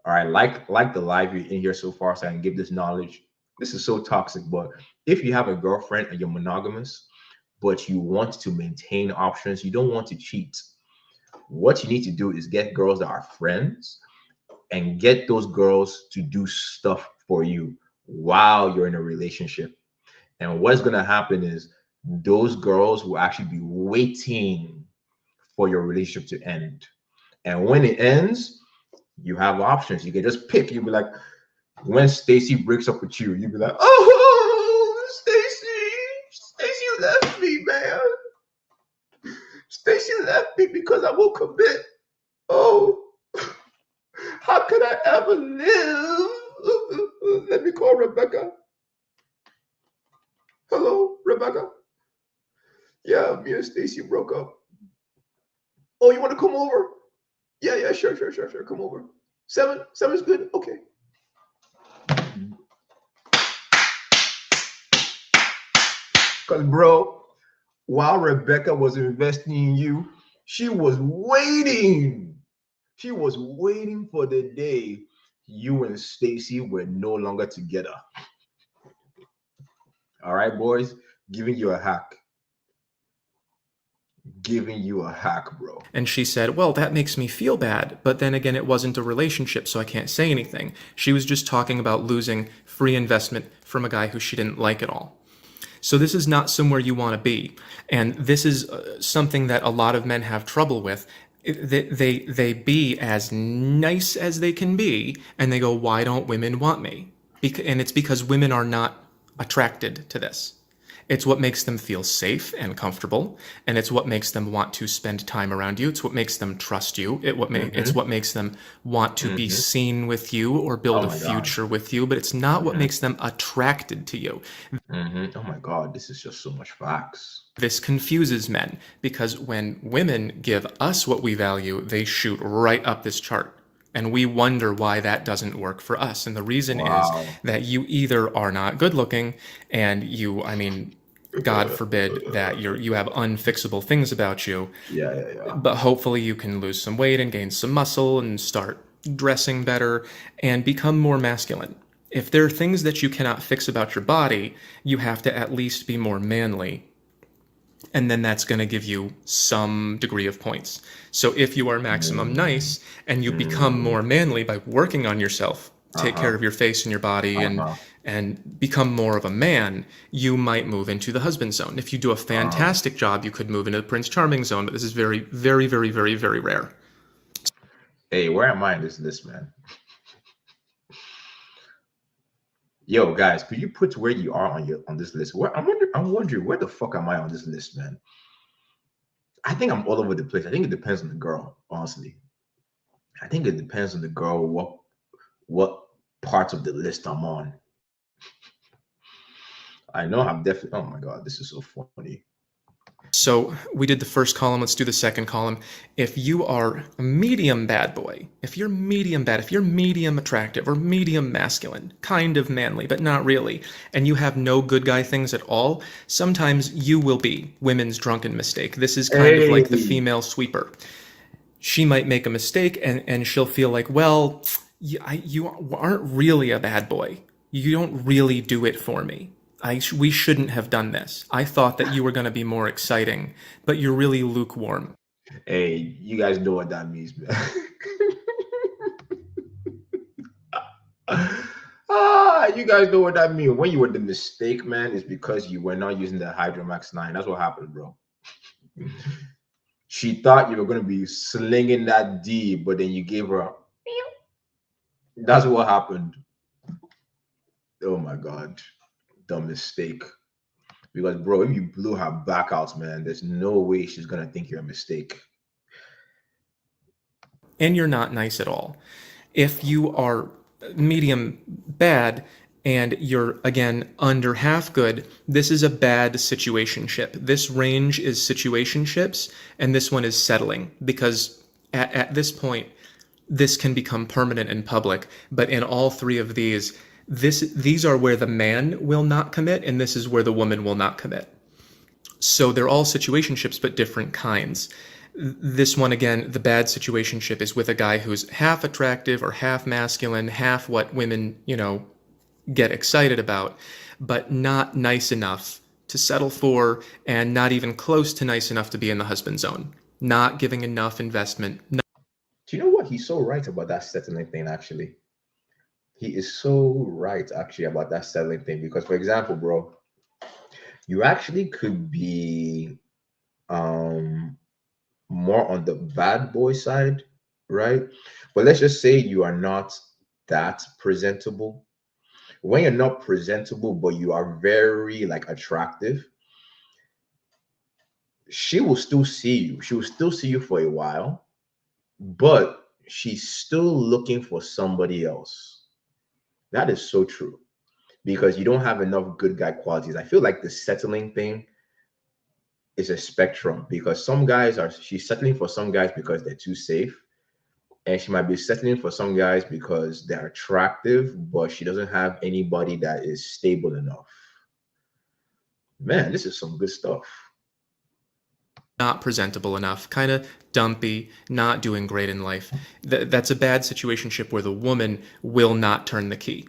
All right, like the live you're in here so far, so I can give this knowledge. This is so toxic, but if you have a girlfriend and you're monogamous, but you want to maintain options, you don't want to cheat, what you need to do is get girls that are friends and get those girls to do stuff for you while you're in a relationship. And what's going to happen is those girls will actually be waiting for your relationship to end. And when it ends, you have options. You can just pick. You'll be like, when Stacy breaks up with you, you'll be like, oh, Stacy left me, man. Stacy left me because I won't commit. Oh, how could I ever live? Let me call Rebecca. Hello, Rebecca. Yeah, me and Stacy broke up. Oh, you want to come over? Yeah, sure. Come over. 7's good. Okay. Because, bro, while Rebecca was investing in you, she was waiting. She was waiting for the day you and Stacy were no longer together. All right, boys, giving you a hack. Bro. And she said, well, that makes me feel bad. But then again, it wasn't a relationship, so I can't say anything. She was just talking about losing free investment from a guy who she didn't like at all. So this is not somewhere you want to be. And this is something that a lot of men have trouble with. They be as nice as they can be, and they go, why don't women want me? And it's because women are not attracted to this. It's what makes them feel safe and comfortable, and it's what makes them want to spend time around you. It's what makes them trust you. It's what makes them want to be seen with you or build a future with you, but it's not what makes them attracted to you. Oh my God, this is just so much facts. This confuses men because when women give us what we value, they shoot right up this chart. And we wonder why that doesn't work for us. And the reason is that you either are not good looking and God forbid that you have unfixable things about you. Yeah. But hopefully you can lose some weight and gain some muscle and start dressing better and become more masculine. If there are things that you cannot fix about your body, you have to at least be more manly. And then that's going to give you some degree of points. So if you are maximum nice and you become more manly by working on yourself, take care of your face and your body and become more of a man, you might move into the husband zone. If you do a fantastic job, you could move into the Prince Charming zone, but this is very, very, very, very, very rare. Hey, where am I in this list, man? Yo, guys, could you put where you are on this list? I'm wondering where the fuck am I on this list, man? I think I'm all over the place. I think it depends on the girl, honestly. I think it depends on the girl what parts of the list I'm on. I know I'm definitely. Oh my God, this is so funny. So we did the first column. Let's do the second column. If you are a medium bad boy, if you're medium bad, if you're medium attractive or medium masculine, kind of manly, but not really, and you have no good guy things at all, sometimes you will be women's drunken mistake. This is kind of like the female sweeper. She might make a mistake and she'll feel like, well, you aren't really a bad boy. You don't really do it for me. We shouldn't have done this. I thought that you were going to be more exciting, but you're really lukewarm. Hey, you guys know what that means, man. You guys know what that means. When you were the mistake, man, is because you were not using the Hydromax 9. That's what happened, bro. She thought you were going to be slinging that D, but then you gave her a... That's what happened. Oh my God. The mistake. Because, bro, if you blew her back out, man, there's no way she's going to think you're a mistake. And you're not nice at all. If you are medium bad and you're, again, under half good, this is a bad situationship. This range is situationships, and this one is settling, because at this point, this can become permanent in public. But in all three of these are where the man will not commit, and this is where the woman will not commit. So they're all situationships, but different kinds. This one, again, the bad situationship is with a guy who's half attractive or half masculine, half what women, get excited about, but not nice enough to settle for, and not even close to nice enough to be in the husband zone. Not giving enough investment. Do you know what he's so right about that settling thing, actually. He is so right, actually, about that settling thing. Because, for example, bro, you actually could be um more on the bad boy side, right? But let's just say you are not that presentable. When you're not presentable, but you are very like attractive, she will still see you. She will still see you for a while, but she's still looking for somebody else. That is so true because you don't have enough good guy qualities. I feel like the settling thing is a spectrum because some guys are, she's settling for some guys because they're too safe. And she might be settling for some guys because they're attractive, but she doesn't have anybody that is stable enough. Man, this is some good stuff. Not presentable enough, kind of dumpy, not doing great in life. That's a bad situationship where the woman will not turn the key.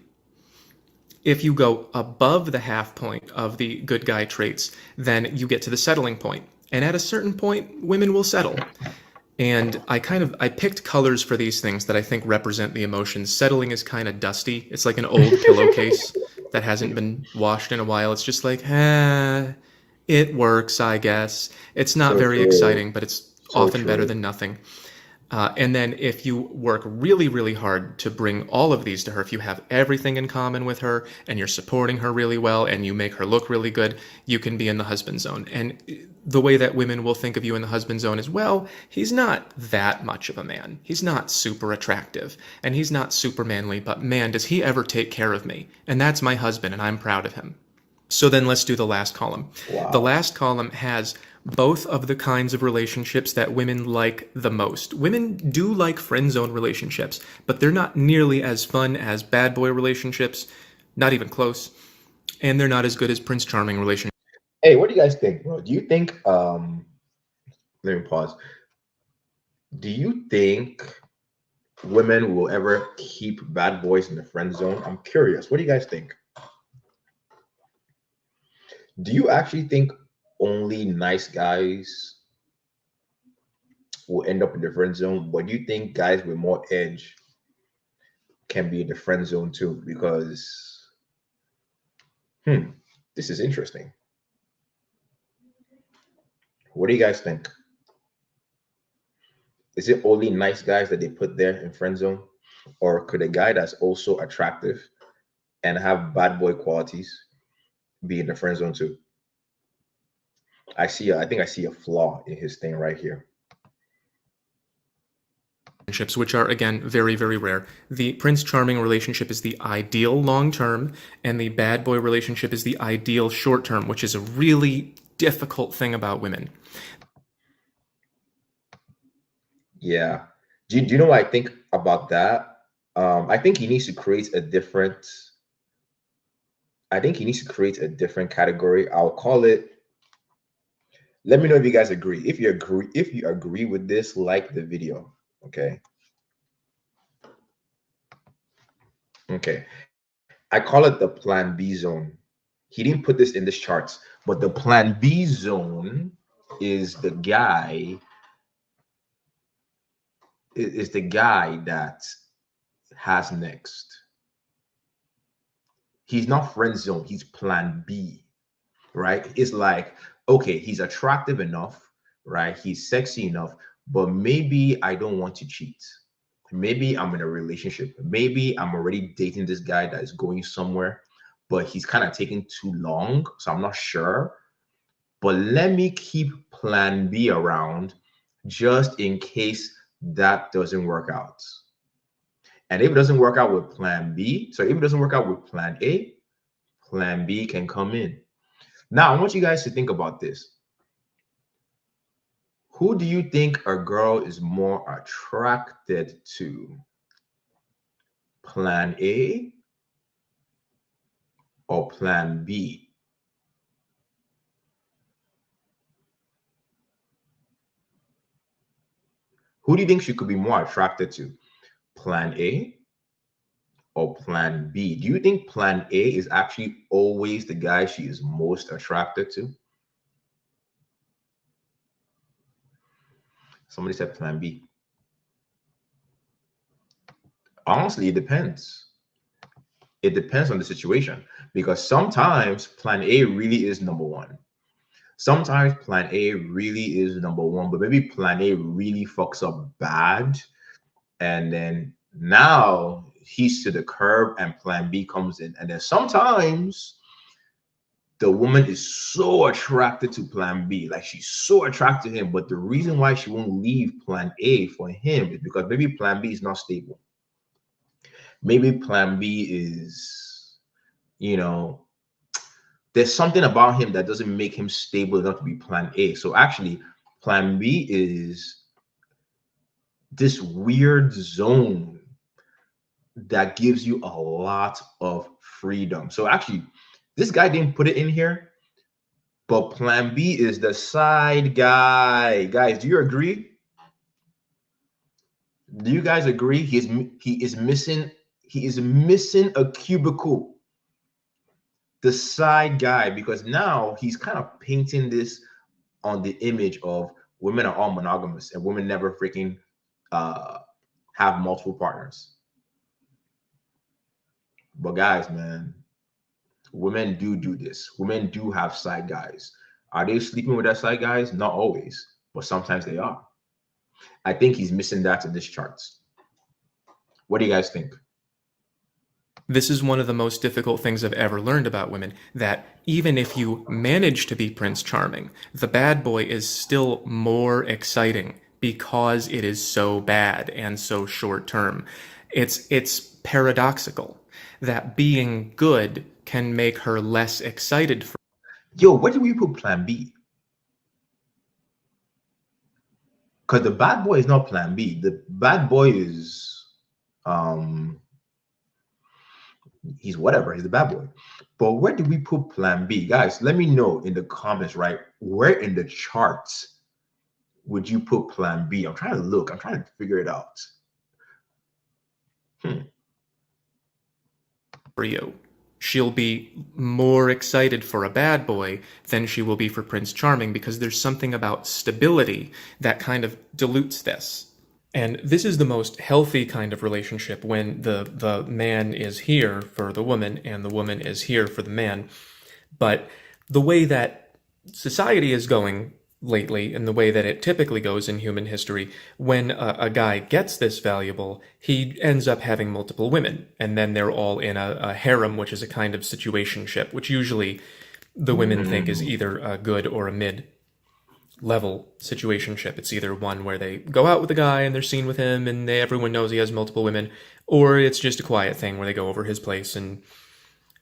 If you go above the half point of the good guy traits, then you get to the settling point. And at a certain point, women will settle. And I picked colors for these things that I think represent the emotions. Settling is kind of dusty. It's like an old pillowcase that hasn't been washed in a while. It's just like, it works, I guess. It's not So very true. exciting, but it's So often better true. than nothing. And then if you work really, really hard to bring all of these to her, if you have everything in common with her and you're supporting her really well and you make her look really good, you can be in the husband zone. And the way that women will think of you in the husband zone is, well, he's not that much of a man. He's not super attractive and he's not super manly, but man, does he ever take care of me? And that's my husband and I'm proud of him. So then let's do the last column. The Wow. last column has both of the kinds of relationships that women like the most. Women do like friend zone relationships, but they're not nearly as fun as bad boy relationships, not even close, and they're not as good as Prince Charming relationships. Hey, what do you guys think, bro? Do you think let me pause. Do you think women will ever keep bad boys in the friend zone? I'm curious. What do you guys think? Do you actually think only nice guys will end up in the friend zone? But do you think guys with more edge can be in the friend zone too? Because this is interesting. What do you guys think? Is it only nice guys that they put there in friend zone? Or could a guy that's also attractive and have bad boy qualities be in the friend zone too? I think I see a flaw in his thing right here. Which are again very, very rare. The Prince Charming relationship is the ideal long term, and the bad boy relationship is the ideal short term, which is a really difficult thing about women. Yeah. Do you know what I think about that? I think he needs to create a different. I think he needs to create a different category. I'll call it. Let me know if you guys agree. If you agree with this, like the video. Okay. Okay. I call it the Plan B zone. He didn't put this in this charts, but the Plan B zone is the guy is the guy that has next. He's not friend zone. He's Plan B, right? It's like, okay, he's attractive enough, right? He's sexy enough, but maybe I don't want to cheat. Maybe I'm in a relationship. Maybe I'm already dating this guy that is going somewhere, but he's kind of taking too long. So I'm not sure. But let me keep Plan B around just in case that doesn't work out. And if it doesn't work out with Plan B, so if it doesn't work out with Plan A, Plan B can come in. Now, I want you guys to think about this. Who do you think a girl is more attracted to? Plan A or Plan B? Who do you think she could be more attracted to? Plan A or Plan B? Do you think Plan A is actually always the guy she is most attracted to? Somebody said Plan B. Honestly, it depends. It depends on the situation because sometimes plan A really is number one. Sometimes plan A really is number one, but maybe plan A really fucks up bad. And then now he's to the curb and plan B comes in. And then sometimes the woman is so attracted to plan B, like she's so attracted to him. But the reason why she won't leave plan A for him is because maybe plan B is not stable. Maybe plan B is, you know, there's something about him that doesn't make him stable enough to be plan A. So actually, plan B is this weird zone that gives you a lot of freedom. So actually, this guy didn't put it in here, but plan B is the side guy. Guys, do you agree? Do you guys agree? He is missing a cubicle. The side guy, because now he's kind of painting this on the image of women are all monogamous and women never freaking uh, have multiple partners. But guys, man, women do this. Women do have side guys. Are they sleeping with their side guys? Not always, but sometimes they are. I think he's missing that in this chart. What do you guys think? This is one of the most difficult things I've ever learned about women, that even if you manage to be Prince Charming, the bad boy is still more exciting because it is so bad and so short term. It's paradoxical that being good can make her less excited for. Yo, where do we put plan B? Because the bad boy is not plan B. The bad boy is um he's whatever, he's the bad boy. But where do we put plan B? Guys, let me know in the comments, right? Where in the charts would you put plan B? I'm trying to look, I'm trying to figure it out. For you. She'll be more excited for a bad boy than she will be for Prince Charming because there's something about stability that kind of dilutes this. And this is the most healthy kind of relationship when the man is here for the woman and the woman is here for the man. But the way that society is going lately, and the way that it typically goes in human history, when a guy gets this valuable, he ends up having multiple women, and then they're all in a harem, which is a kind of situationship, which usually the women think is either a good or a mid-level situationship. It's either one where they go out with a guy and they're seen with him, and everyone knows he has multiple women, or it's just a quiet thing where they go over his place, and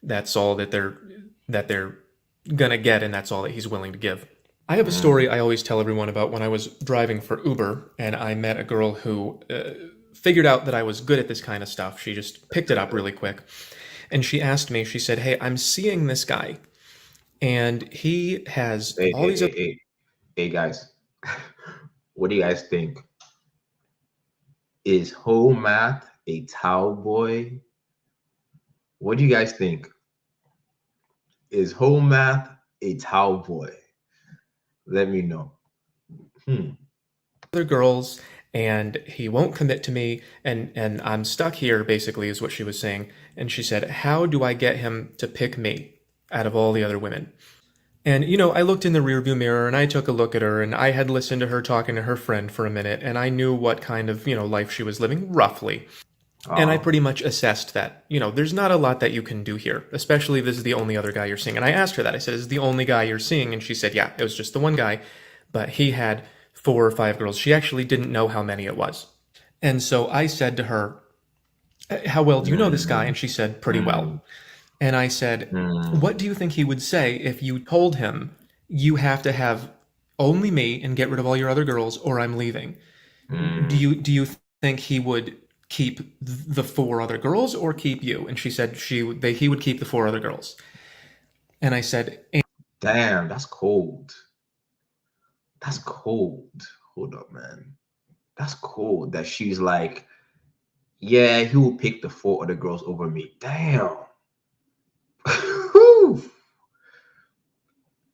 that's all that they're gonna get, and that's all that he's willing to give. I have a story I always tell everyone about when I was driving for Uber and I met a girl who figured out that I was good at this kind of stuff. She just picked it up really quick. And she asked me, she said, "Hey, I'm seeing this guy and he has Hey, all hey, these." hey, hey, hey, guys. What do you guys think? Is Hoe Math a towel boy? What do you guys think? Is Hoe Math a towel boy? Let me know. Other girls and he won't commit to me and I'm stuck here, basically, is what she was saying. And she said, "How do I get him to pick me out of all the other women?" And, I looked in the rearview mirror and I took a look at her and I had listened to her talking to her friend for a minute and I knew what kind of, life she was living, roughly. And I pretty much assessed that, there's not a lot that you can do here, especially if this is the only other guy you're seeing. And I asked her that. I said, "Is this the only guy you're seeing?" And she said, "Yeah, it was just the one guy, but he had 4 or 5 girls." She actually didn't know how many it was. And so I said to her, "How well do you know this guy?" And she said, "Pretty well." And I said, "What do you think he would say if you told him you have to have only me and get rid of all your other girls or I'm leaving? Do you think he would keep the 4 other girls or keep you?" And she said he would keep the 4 other girls. And I said, Damn, that's cold. That's cold. Hold up, man. That's cold that she's like, yeah, he will pick the 4 other girls over me. Damn.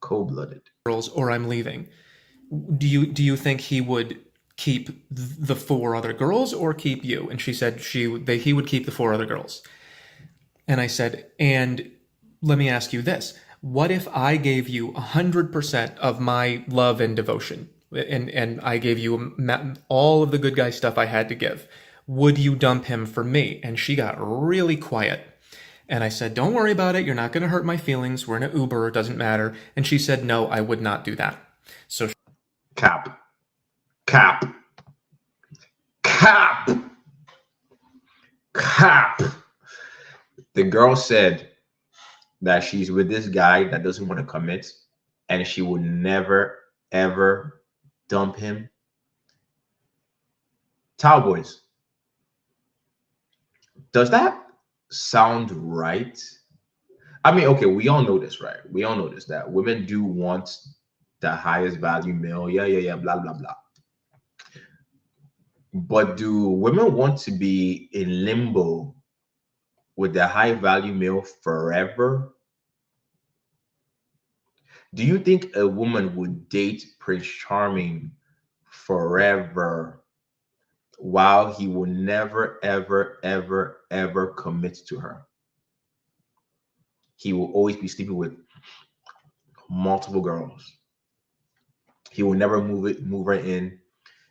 Cold blooded. "Girls or I'm leaving." Do you think he would keep the 4 other girls or keep you? And she said he would keep the 4 other girls. And I said, and let me ask you this. What if I gave you 100% of my love and devotion, and I gave you all of the good guy stuff I had to give? Would you dump him for me? And she got really quiet. And I said, don't worry about it. You're not going to hurt my feelings. We're in an Uber. It doesn't matter. And she said, no, I would not do that. So Cap. Cap. Cap. Cap. The girl said that she's with this guy that doesn't want to commit, and she would never, ever dump him. Cowboys. Does that sound right? I mean, okay, we all know this, right? We all know this, that women do want the highest value male. Yeah, blah, blah, blah. But do women want to be in limbo with the high value male forever? Do you think a woman would date Prince Charming forever while he will never, ever, ever, ever commit to her? He will always be sleeping with multiple girls. He will never move her in.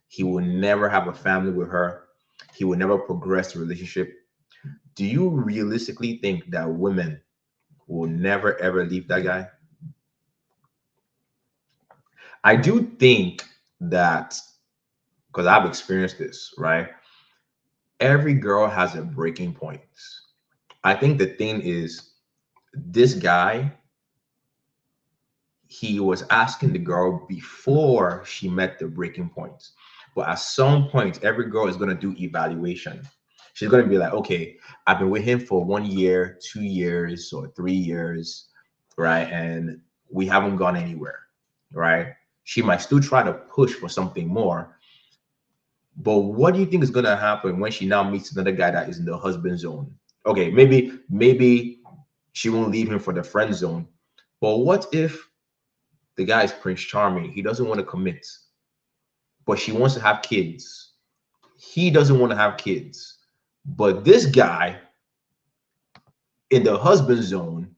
He will never have a family with her. He will never progress the relationship. Do you realistically think that women will never, ever leave that guy? I do think that, because I've experienced this, right? Every girl has a breaking point. I think the thing is, this guy, he was asking the girl before she met the breaking point. But at some point, every girl is going to do evaluation. She's going to be like, okay, I've been with him for 1 year, 2 years, or 3 years, right? And we haven't gone anywhere, right? She might still try to push for something more. But what do you think is going to happen when she now meets another guy that is in the husband zone? Okay, maybe she won't leave him for the friend zone. But what if the guy is Prince Charming? He doesn't want to commit, but she wants to have kids. He doesn't want to have kids. But this guy in the husband zone,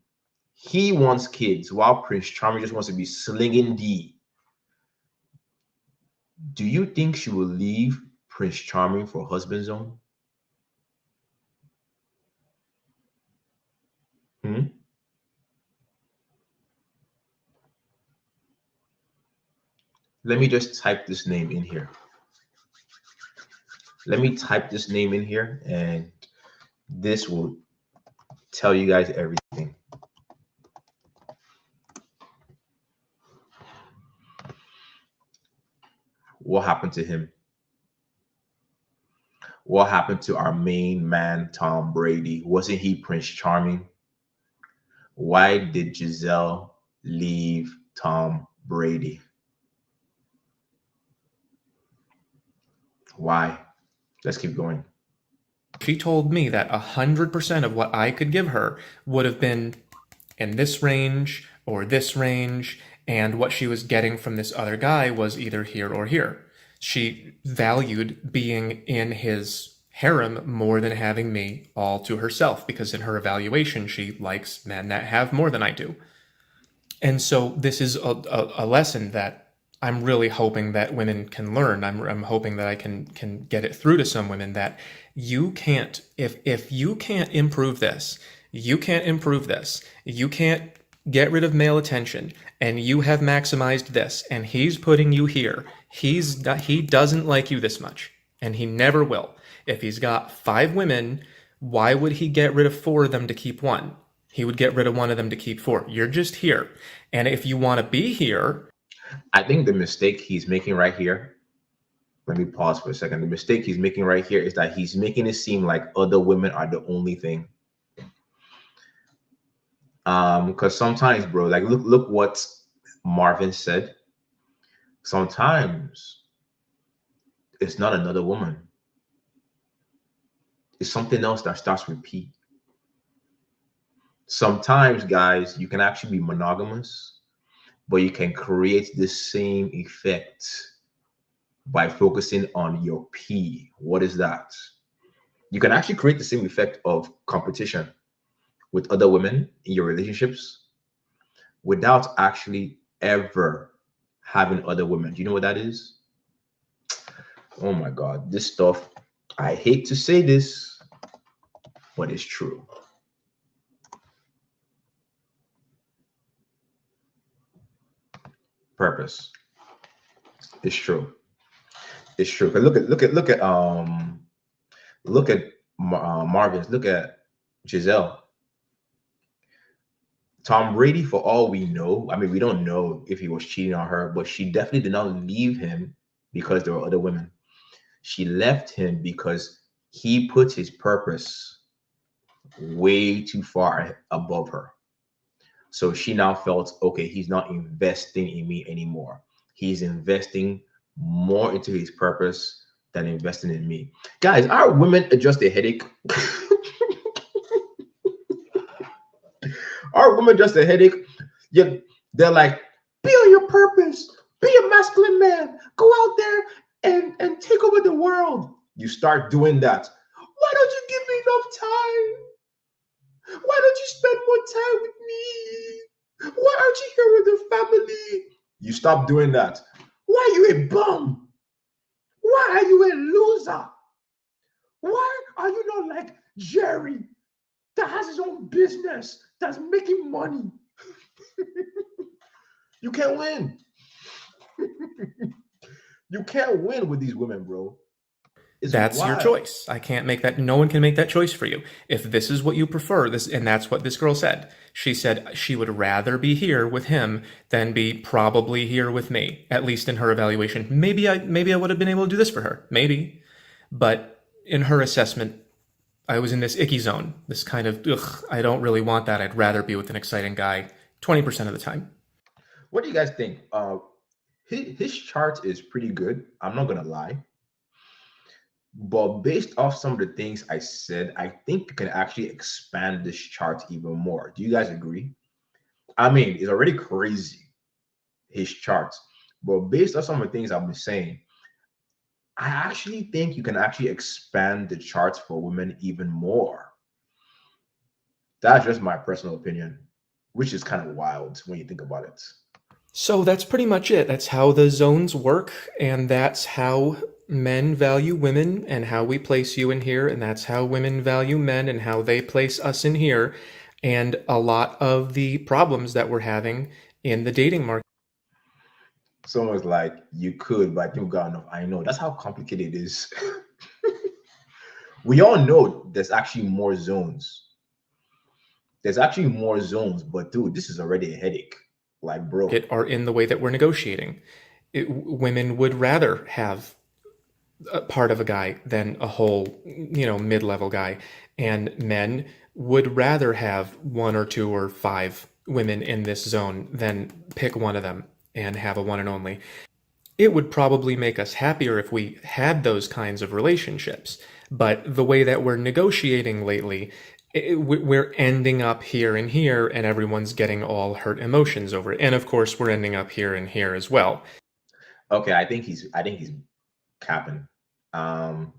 he wants kids, while Prince Charming just wants to be slinging D. Do you think she will leave Prince Charming for husband zone? Let me just type this name in here. Let me type this name in here, and this will tell you guys everything. What happened to him? What happened to our main man, Tom Brady? Wasn't he Prince Charming? Why did Giselle leave Tom Brady? Why? Let's keep going. She told me that 100% of what I could give her would have been in this range or this range, and what she was getting from this other guy was either here or here. She valued being in his harem more than having me all to herself, because in her evaluation, she likes men that have more than I do. And so this is a lesson that I'm really hoping that women can learn. I'm hoping that I can get it through to some women that you can't, if you can't improve this, you can't improve this, you can't get rid of male attention, and you have maximized this, and he's putting you here. He doesn't like you this much, and he never will. If he's got 5 women, why would he get rid of 4 of them to keep 1? He would get rid of 1 of them to keep 4. You're just here. And if you want to be here. I think the mistake he's making right here, let me pause for a second. The mistake he's making right here is that he's making it seem like other women are the only thing. Because sometimes, bro, like look what Marvin said. Sometimes it's not another woman. It's something else that starts repeat. Sometimes, guys, you can actually be monogamous, but you can create the same effect by focusing on your P. What is that? You can actually create the same effect of competition with other women in your relationships without actually ever having other women. Do you know what that is? Oh my God, this stuff, I hate to say this, but it's true. Purpose. It's true. It's true. But look at Marvin's. Look at Giselle. Tom Brady, for all we know, I mean, we don't know if he was cheating on her, but she definitely did not leave him because there were other women. She left him because he put his purpose way too far above her. So she now felt, okay, he's not investing in me anymore. He's investing more into his purpose than investing in me. Guys, are women adjust a headache? Are women just a headache? Yeah, they're like, be on your purpose, be a masculine man, go out there and take over the world. You start doing that. Why don't you give me enough time? Why don't you spend more time with me? Why aren't you here with the family? You stop doing that. Why are you a bum? Why are you a loser? Why are you not like Jerry that has his own business that's making money? You can't win. You can't win with these women, bro. It's That's your wild. choice. I can't make that. No one can make that choice for you. If this is what you prefer, this, and that's what this girl said. She said she would rather be here with him than be probably here with me. At least in her evaluation. Maybe I would have been able to do this for her. Maybe, but in her assessment, I was in this icky zone. This kind of ugh. I don't really want that. I'd rather be with an exciting guy 20% of the time. What do you guys think? His chart is pretty good. I'm not gonna lie. But based off some of the things I said, I think you can actually expand this chart even more. Do you guys agree? I mean, it's already crazy, his charts. But based on some of the things I've been saying, I actually think you can actually expand the charts for women even more. That's just my personal opinion, which is kind of wild when you think about it. So that's pretty much it. That's how the zones work, and that's how men value women, and how we place you in here, and that's how women value men, and how they place us in here, and a lot of the problems that we're having in the dating market. Someone's like, you could, but I think we got enough. I know that's how complicated it is. We all know there's actually more zones. There's actually more zones, but dude, this is already a headache. Like, bro. Are in the way that we're negotiating. Women would rather have a part of a guy than a whole, mid-level guy, and men would rather have one or two or five women in this zone than pick one of them and have a one and only. It would probably make us happier if we had those kinds of relationships, but the way that we're negotiating lately, we're ending up here and here, and everyone's getting all hurt emotions over it. And of course, we're ending up here and here as well. Okay, I think he's capping. Um,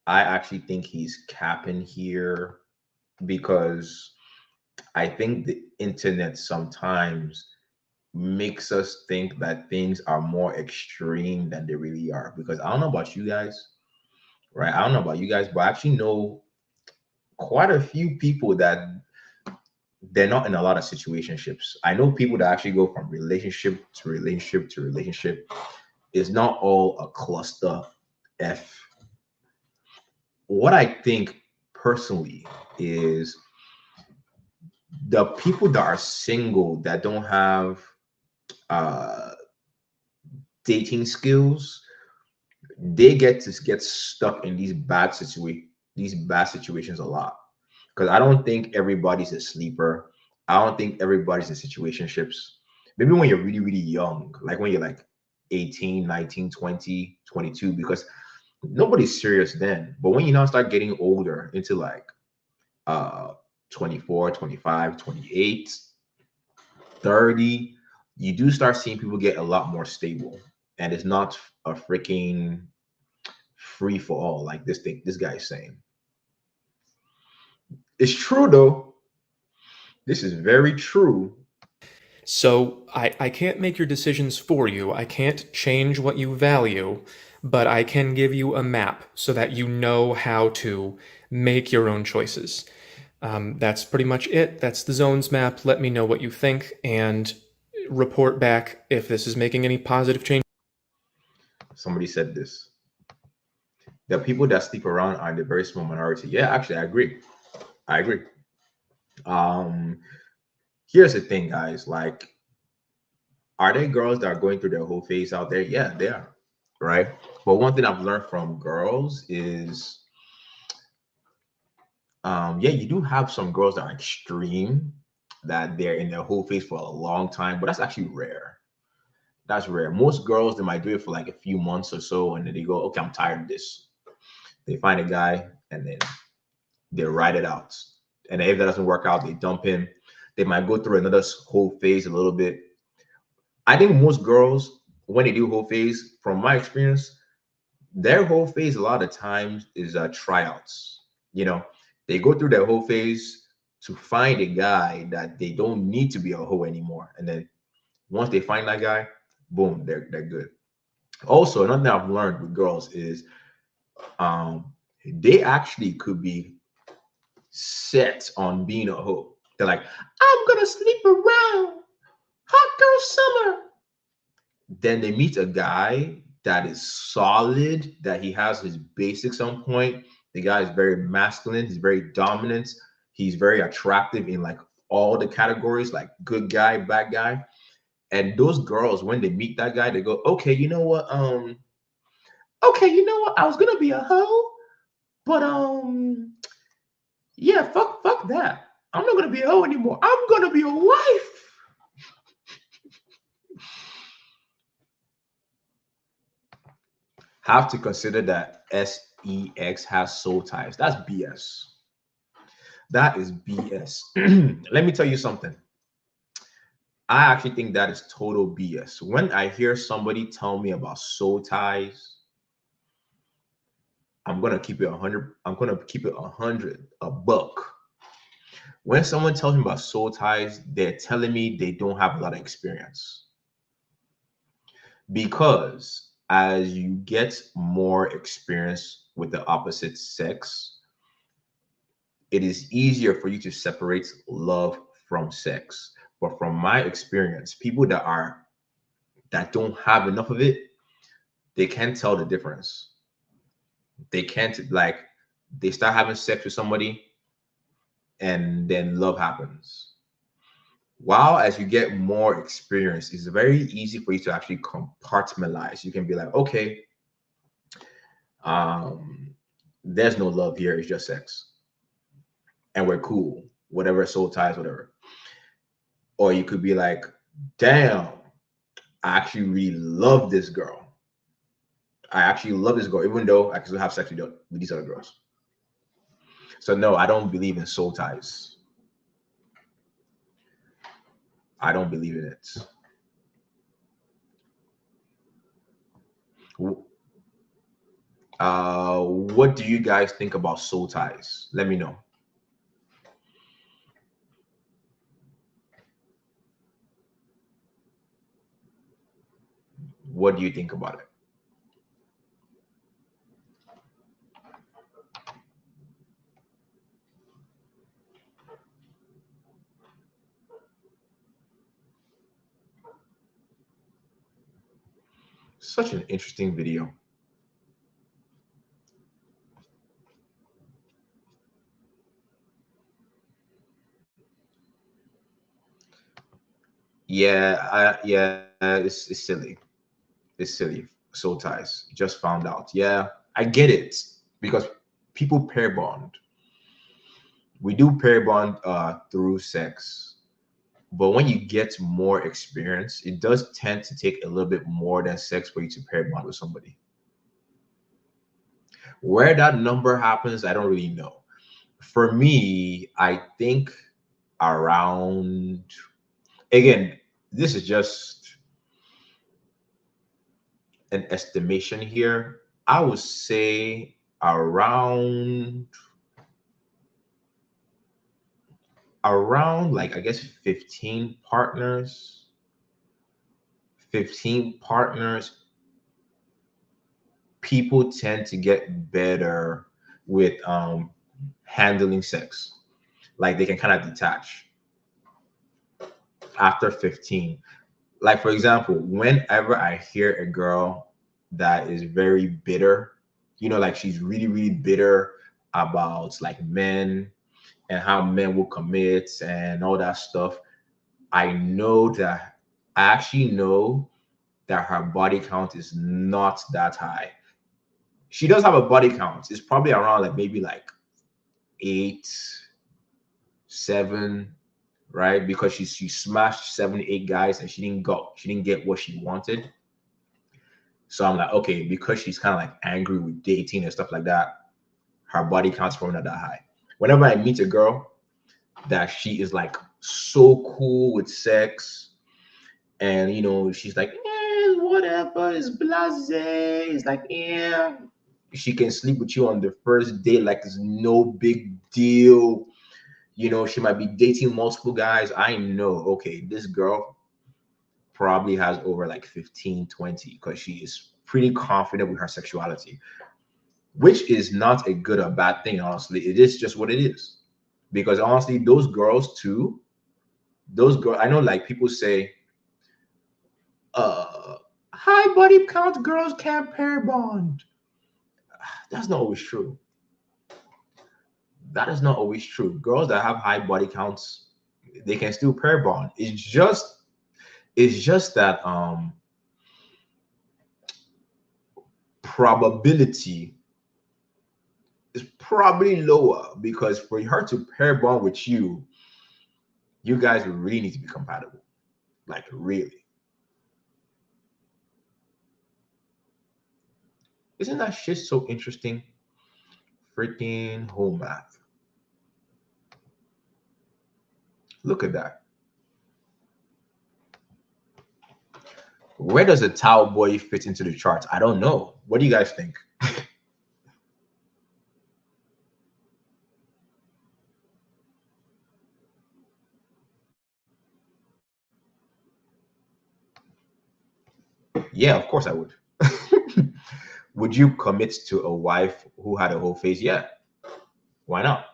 I actually think he's capping here because I think the internet sometimes makes us think that things are more extreme than they really are. Because I don't know about you guys, right? I don't know about you guys, but I actually know quite a few people that they're not in a lot of situationships. I know people that actually go from relationship to relationship to relationship. It's not all a cluster F. What I think personally is the people that are single that don't have uh dating skills, they get to get stuck in these bad situations a lot. Because I don't think everybody's a sleeper. I don't think everybody's in situationships. Maybe when you're really, really young, like when you're like 18, 19, 20, 22, because nobody's serious then. But when you now start getting older into like uh 24, 25, 28, 30, you do start seeing people get a lot more stable. and it's not a freaking free for all like this guy is saying. It's true though. This is very true. So I can't make your decisions for you. I can't change what you value, but I can give you a map so that you know how to make your own choices. That's pretty much it. That's the zones map. Let me know what you think and report back if this is making any positive change. Somebody said this. The people that sleep around are the very small minority. Yeah, actually, I agree. I agree. Um, Here's the thing, guys. Like, are there girls that are going through their whole phase out there? Yeah, they are. Right. But one thing I've learned from girls is, yeah, you do have some girls that are extreme, that they're in their whole phase for a long time, but that's actually rare. That's rare. Most girls, they might do it for like a few months or so, and then they go, okay, I'm tired of this. They find a guy, and then they ride it out. And if that doesn't work out, they dump him. They might go through another whole phase a little bit. I think most girls, when they do whole phase, from my experience, their whole phase a lot of times is tryouts. You know, they go through their whole phase to find a guy that they don't need to be a hoe anymore. And then once they find that guy, boom, they're good. Also, another thing I've learned with girls is they actually could be set on being a hoe. They're like, I'm gonna sleep around. Hot girl summer. Then they meet a guy that is solid, that he has his basics on point. The guy is very masculine, he's very dominant, he's very attractive in like all the categories, like good guy, bad guy. And those girls, when they meet that guy, they go, okay, you know what? Okay, you know what? I was gonna be a hoe, but yeah, fuck that. I'm not gonna be a hoe anymore. I'm gonna be a wife. Have to consider that sex has soul ties. That's BS. That is BS. Let me tell you something. I actually think that is total BS. When I hear somebody tell me about soul ties, I'm gonna keep it 100. I'm gonna keep it 100, a buck. When someone tells me about soul ties, they're telling me they don't have a lot of experience. Because as you get more experience with the opposite sex, it is easier for you to separate love from sex. But from my experience, people that don't have enough of it, they can't tell the difference. They can't, like, they start having sex with somebody and then love happens. While as you get more experience, it's very easy for you to actually compartmentalize. You can be like, okay, um, there's no love here, it's just sex. And we're cool, whatever, soul ties, whatever. Or you could be like, damn, I actually really love this girl. I actually love this girl, even though I can still have sex with these other girls. So no, I don't believe in soul ties. I don't believe in it. What do you guys think about soul ties? Let me know. What do you think about it? Such an interesting video. Yeah, it's silly. It's silly. Soul ties. Just found out. Yeah, I get it because people pair bond. We do pair bond through sex, but when you get more experience, it does tend to take a little bit more than sex for you to pair bond with somebody. Where that number happens, I don't really know. For me, I think around, again, this is just, an estimation here. I would say around like, I guess, 15 partners. 15 partners, people tend to get better with handling sex. Like they can kind of detach after 15. Like, for example, whenever I hear a girl that is very bitter, like she's really, really bitter about like men and how men will commit and all that stuff, I know that I actually know that her body count is not that high. She does have a body count. It's probably around like maybe like 8, 7, right? Because she smashed 7, 8 guys and she didn't get what she wanted. So I'm like, okay, because she's kind of like angry with dating and stuff like that, her body count's probably not that high. Whenever I meet a girl that she is like so cool with sex, and she's like, whatever, it's blasé, it's like, yeah, she can sleep with you on the first date like it's no big deal. She might be dating multiple guys. I know, okay, this girl probably has over like 15, 20 because she is pretty confident with her sexuality, which is not a good or bad thing, honestly. It is just what it is. Because honestly, those girls too, I know like people say, high body count girls can't pair bond. That's not always true. That is not always true. Girls that have high body counts, they can still pair bond. It's just that probability is probably lower, because for her to pair bond with you, you guys really need to be compatible. Like, really. Isn't that shit so interesting? Freaking Hoe Math. Look at that. Where does a towel boy fit into the charts? I don't know. What do you guys think? Yeah, of course I would. Would you commit to a wife who had a whole face? Yeah. Why not?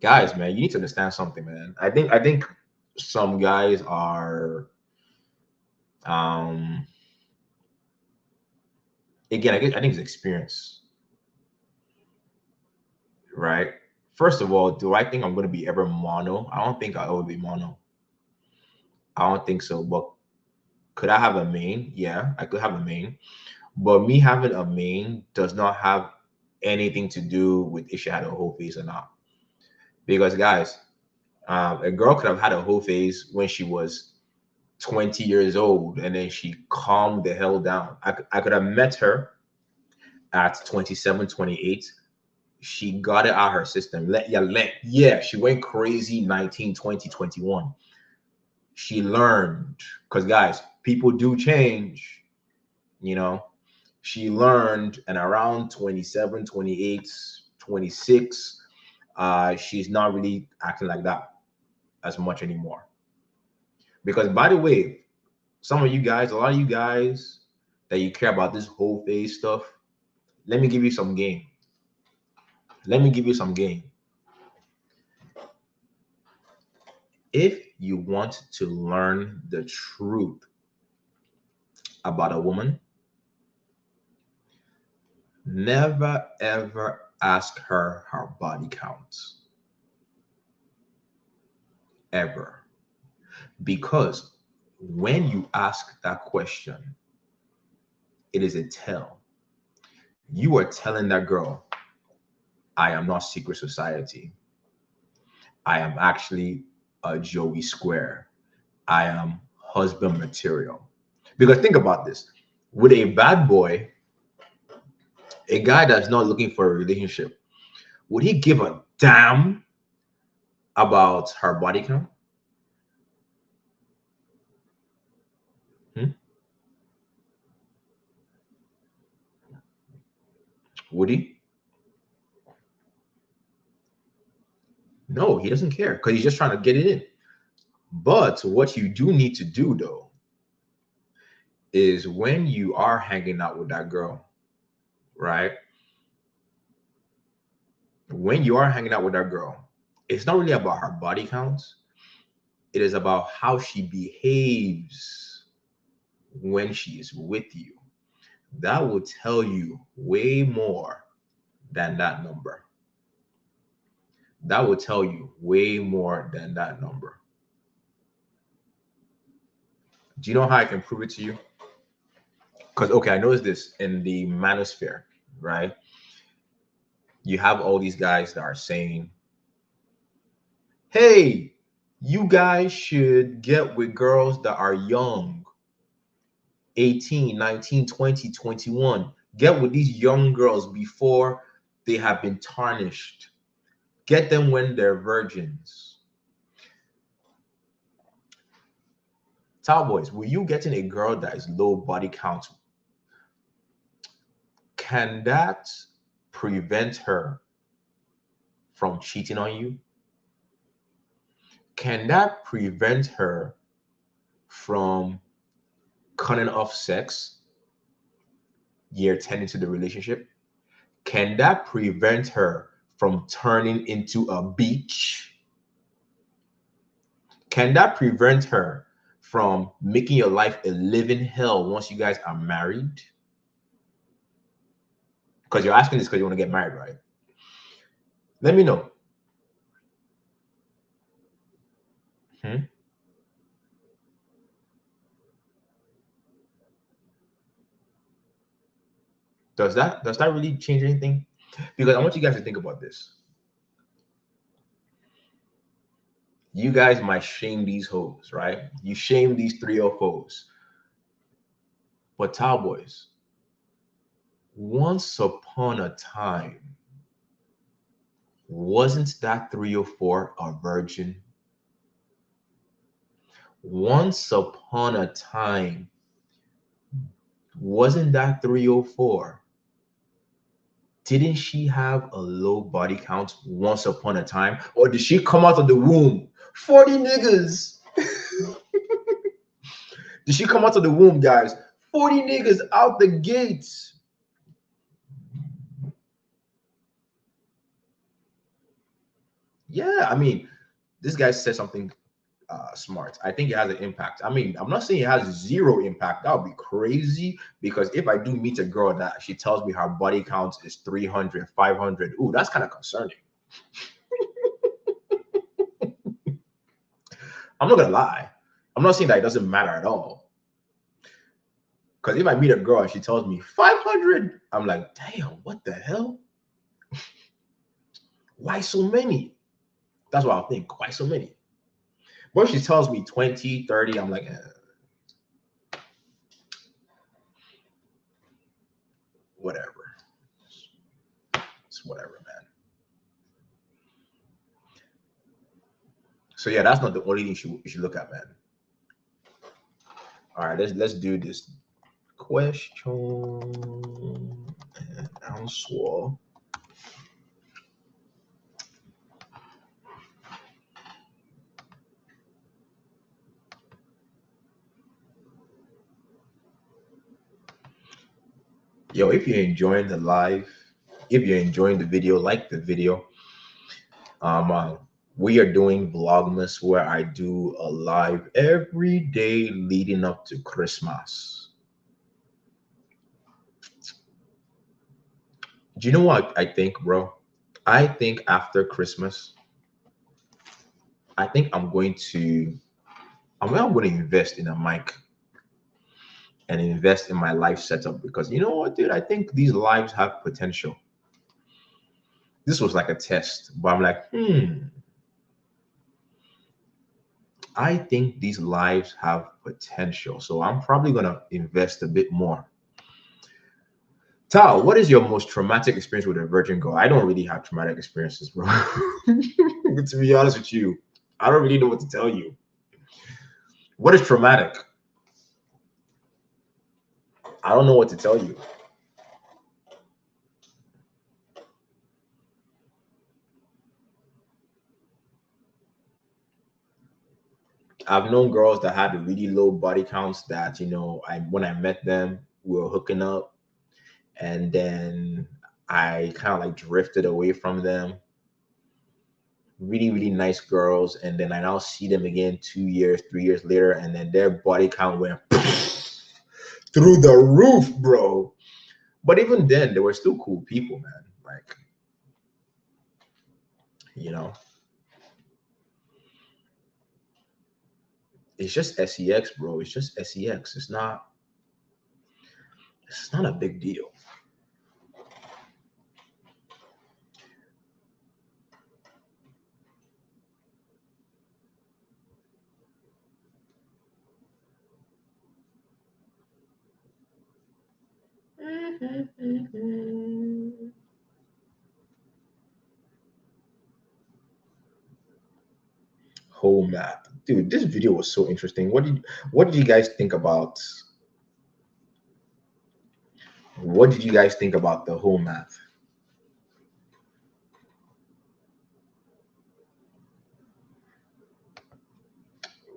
Guys, man, you need to understand something, man. I think some guys are um again, I think it's experience, right? First of all, do I think I'm gonna be ever mono? I don't think I'll ever be mono. I don't think so. But could I have a main? Yeah, I could have a main. But me having a main does not have anything to do with if she had a whole face or not. Because guys, a girl could have had a whole face when she was 20 years old, and then she calmed the hell down. I could have met her at 27, 28. She got it out of her system. Yeah, she went crazy 19, 20, 21. She learned, because guys, people do change, you know. She learned, and around 27, 28, 26, she's not really acting like that as much anymore. Because, by the way, some of you guys, a lot of you guys that you care about this whole phase stuff, let me give you some game. Let me give you some game. If you want to learn the truth about a woman, never ever ask her body count. Ever. Because when you ask that question, it is a tell. You are telling that girl, I am not secret society. I am actually a Joey Square. I am husband material. Because think about this. With a bad boy, a guy that's not looking for a relationship, would he give a damn about her body count? Hmm? Would he? No, he doesn't care because he's just trying to get it in. But what you do need to do though is when you are hanging out with that girl, right? When you are hanging out with that girl, it's not really about her body counts. It is about how she behaves when she is with you. That will tell you way more than that number. That will tell you way more than that number. Do you know how I can prove it to you? Because, okay, I noticed this in the manosphere, right? You have all these guys that are saying, hey, you guys should get with girls that are young, 18, 19, 20, 21. Get with these young girls before they have been tarnished. Get them when they're virgins. Cowboys, will you getting a girl that is low body count? Can that prevent her from cheating on you? Can that prevent her from cutting off sex year 10 into the relationship? Can that prevent her from turning into a beach? Can that prevent her from making your life a living hell once you guys are married? Because you're asking this because you want to get married, right? Let me know. Does that really change anything? Because I want you guys to think about this. You guys might shame these hoes, right? You shame these 304s. But cowboys, once upon a time, wasn't that 304 a virgin? Once upon a time, wasn't that 304? Didn't she have a low body count once upon a time? Or did she come out of the womb 40 niggas? Did she come out of the womb, guys? 40 niggas out the gates. Yeah, I mean, this guy said something smart. I think it has an impact. I mean, I'm not saying it has zero impact. That would be crazy, because if I do meet a girl that she tells me her body count is 300, 500, ooh, that's kind of concerning. I'm not gonna lie. I'm not saying that it doesn't matter at all. Because if I meet a girl and she tells me 500, I'm like, damn, what the hell? Why so many? That's what I'll think. Why so many? But if she tells me 20, 30, I'm like, whatever. It's whatever, man. So yeah, that's not the only thing you should look at, man. All right, let's do this question and answer. Yo, if you're enjoying the live, if you're enjoying the video, like the video. We are doing Vlogmas, where I do a live every day leading up to Christmas. Do you know what I think, bro? I think after Christmas, I think I'm going to invest in a mic and invest in my live setup, because you know what, dude? I think these lives have potential. This was like a test, but I'm like, I think these lives have potential. So I'm probably gonna invest a bit more. Tal, what is your most traumatic experience with a virgin girl? I don't really have traumatic experiences, bro. To be honest with you, I don't really know what to tell you. What is traumatic? I don't know what to tell you. I've known girls that had really low body counts that, you know, I when I met them, we were hooking up, and then I kind of like drifted away from them. Really, really nice girls, and then I now see them again 2 years, 3 years later, and then their body count went through the roof, bro. But even then, they were still cool people, man. Like, you know, it's just sex, bro. It's just sex. It's not a big deal. Hoe Math, dude. This video was so interesting. What did you guys think about? What did you guys think about the Hoe Math?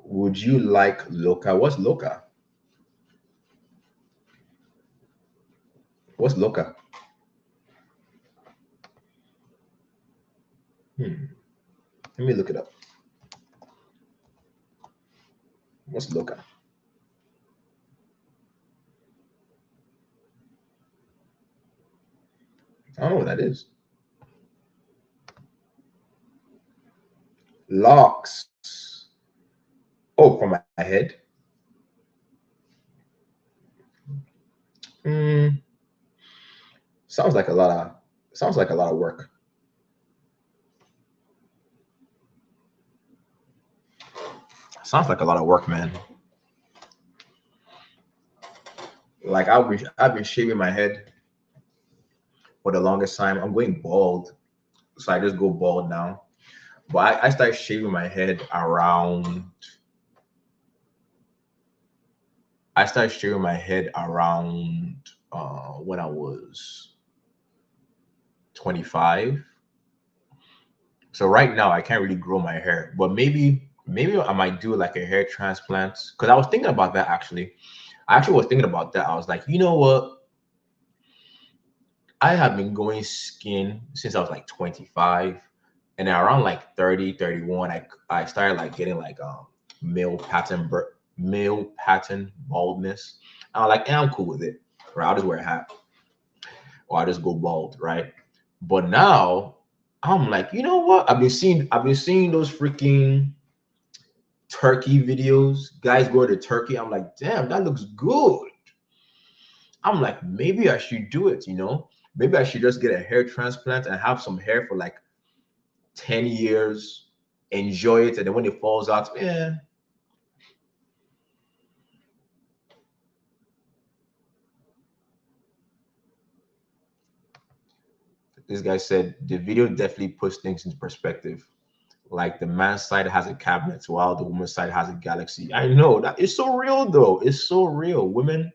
Would you like Loca? What's Loca? What's Loca? Let me look it up. What's Loca? I don't know what that is. Locks. Oh, from my head. Mm, sounds like a lot of work. Sounds like a lot of work, man. Like I've been shaving my head for the longest time. I'm going bald, so I just go bald now. But I started shaving my head around. I started shaving my head around when I was 25. So right now I can't really grow my hair, but maybe I might do like a hair transplant because I was thinking about that actually. I actually was thinking about that. I was like, you know what? I have been going skin since I was like 25, and then around like 30, 31, I started like getting like male pattern baldness. And I'm like, I'm cool with it. Right? I'll just wear a hat or I'll just go bald, right? But now I'm like, you know what? I've been seeing those freaking turkey videos, guys go to Turkey. I'm like, damn, that looks good. I'm like, maybe I should do it, you know? Maybe I should just get a hair transplant and have some hair for like 10 years, enjoy it, and then when it falls out, yeah. This guy said the video definitely puts things into perspective. Like the man's side has a cabinet while the woman's side has a galaxy. I know that it's so real though. It's so real. Women,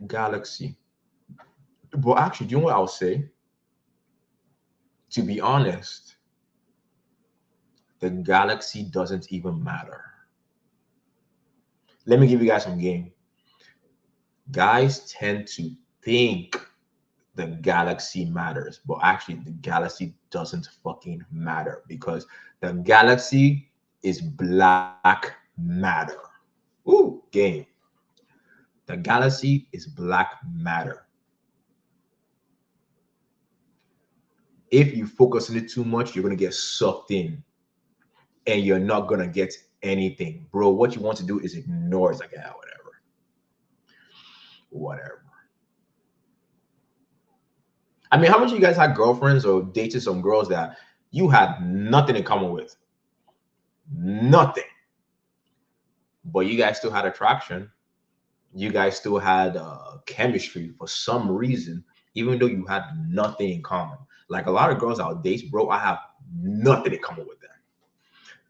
galaxy. But actually, do you know what I'll say? To be honest, the galaxy doesn't even matter. Let me give you guys some game. Guys tend to think the galaxy matters, but actually the galaxy doesn't fucking matter because the galaxy is black matter. Ooh, game. The galaxy is black matter. If you focus on it too much, you're gonna get sucked in and you're not gonna get anything. Bro, what you want to do is ignore it. It's like, yeah, whatever. Whatever. I mean, how much of you guys had girlfriends or dated some girls that you had nothing in common with? Nothing. But you guys still had attraction. You guys still had chemistry for some reason, even though you had nothing in common. Like a lot of girls I'll date, bro, I have nothing in common with them.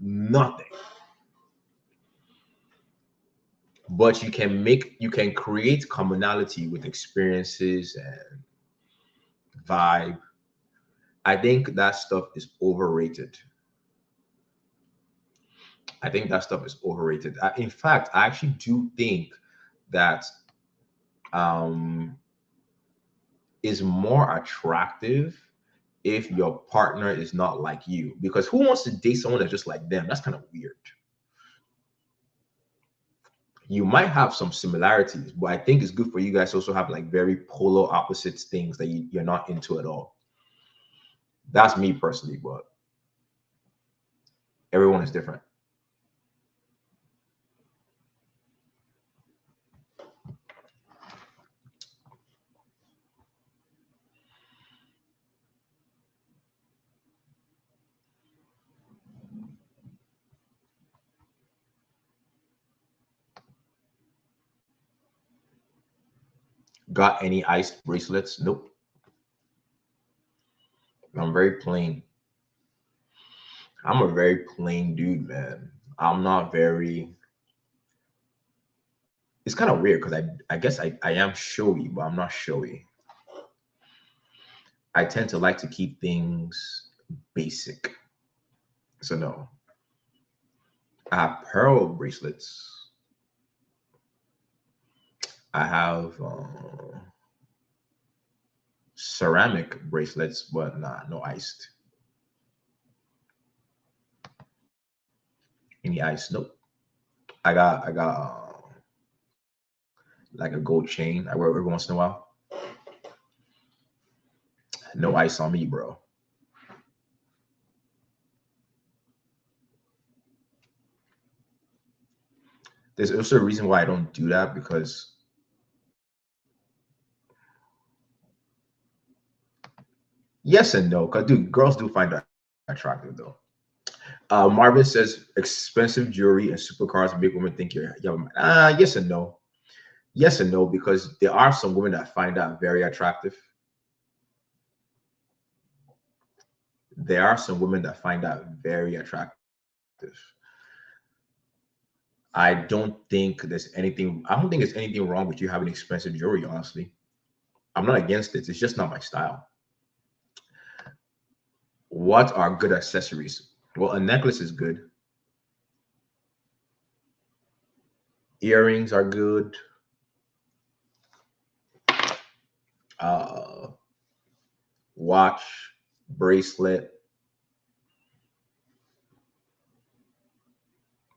Nothing. But you can create commonality with experiences and vibe. I think that stuff is overrated. I think that stuff is overrated. In fact, I actually do think that um, is more attractive if your partner is not like you. Because who wants to date someone that's just like them? That's kind of weird. You might have some similarities, but I think it's good for you guys to also have like very polar opposites things that you're not into at all. That's me personally, but everyone is different. Got any iced bracelets? Nope. I'm very plain. I'm a very plain dude, man. I'm not very. It's kind of weird because I guess I am showy, but I'm not showy. I tend to like to keep things basic. So no. I have pearl bracelets. I have ceramic bracelets, but nah, no iced. Any ice? Nope. I got like a gold chain I wear every once in a while. No ice on me, bro. There's also a reason why I don't do that because yes and no. Cause dude, girls do find that attractive though. Marvin says expensive jewelry and supercars make women think you're young. Yes and no. Yes and no, because there are some women that find that very attractive. There are some women that find that very attractive. I don't think there's anything. I don't think there's anything wrong with you having expensive jewelry. Honestly, I'm not against it. It's just not my style. What are good accessories? Well, a necklace is good. Earrings are good. Uh, watch, bracelet.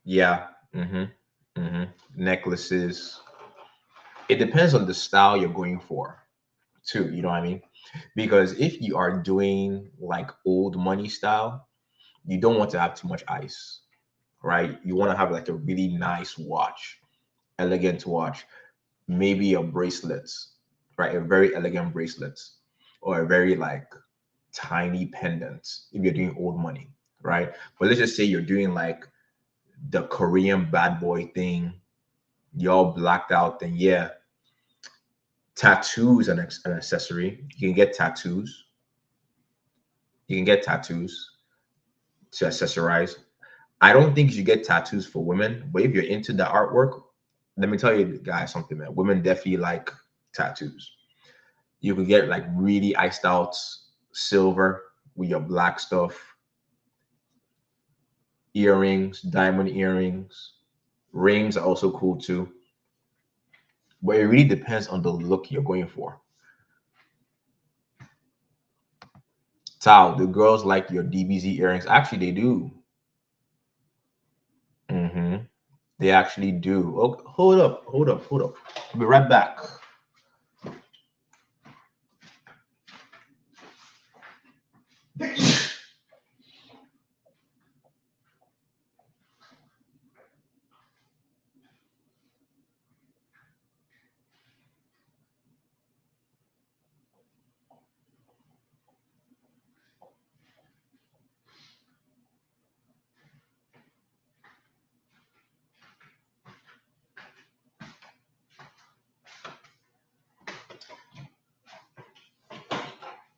Yeah. Necklaces. It depends on the style you're going for, too. You know what I mean? Because if you are doing like old money style, you don't want to have too much ice, right? You want to have like a really nice watch, elegant watch, maybe a bracelet, right? A very elegant bracelet, or a very like tiny pendant if you're doing old money, right? But let's just say you're doing like the Korean bad boy thing, you're all blacked out, then yeah, tattoos an accessory. You can get tattoos. You can get tattoos to accessorize. I don't think you should get tattoos for women, but if you're into the artwork, let me tell you guys something, man. Women definitely like tattoos. You could get like really iced out silver with your black stuff, earrings, diamond earrings, rings are also cool too. But it really depends on the look you're going for. Tao, the girls like your DBZ earrings. Actually, they do. hmm They actually do. Oh, hold up. I'll be right back.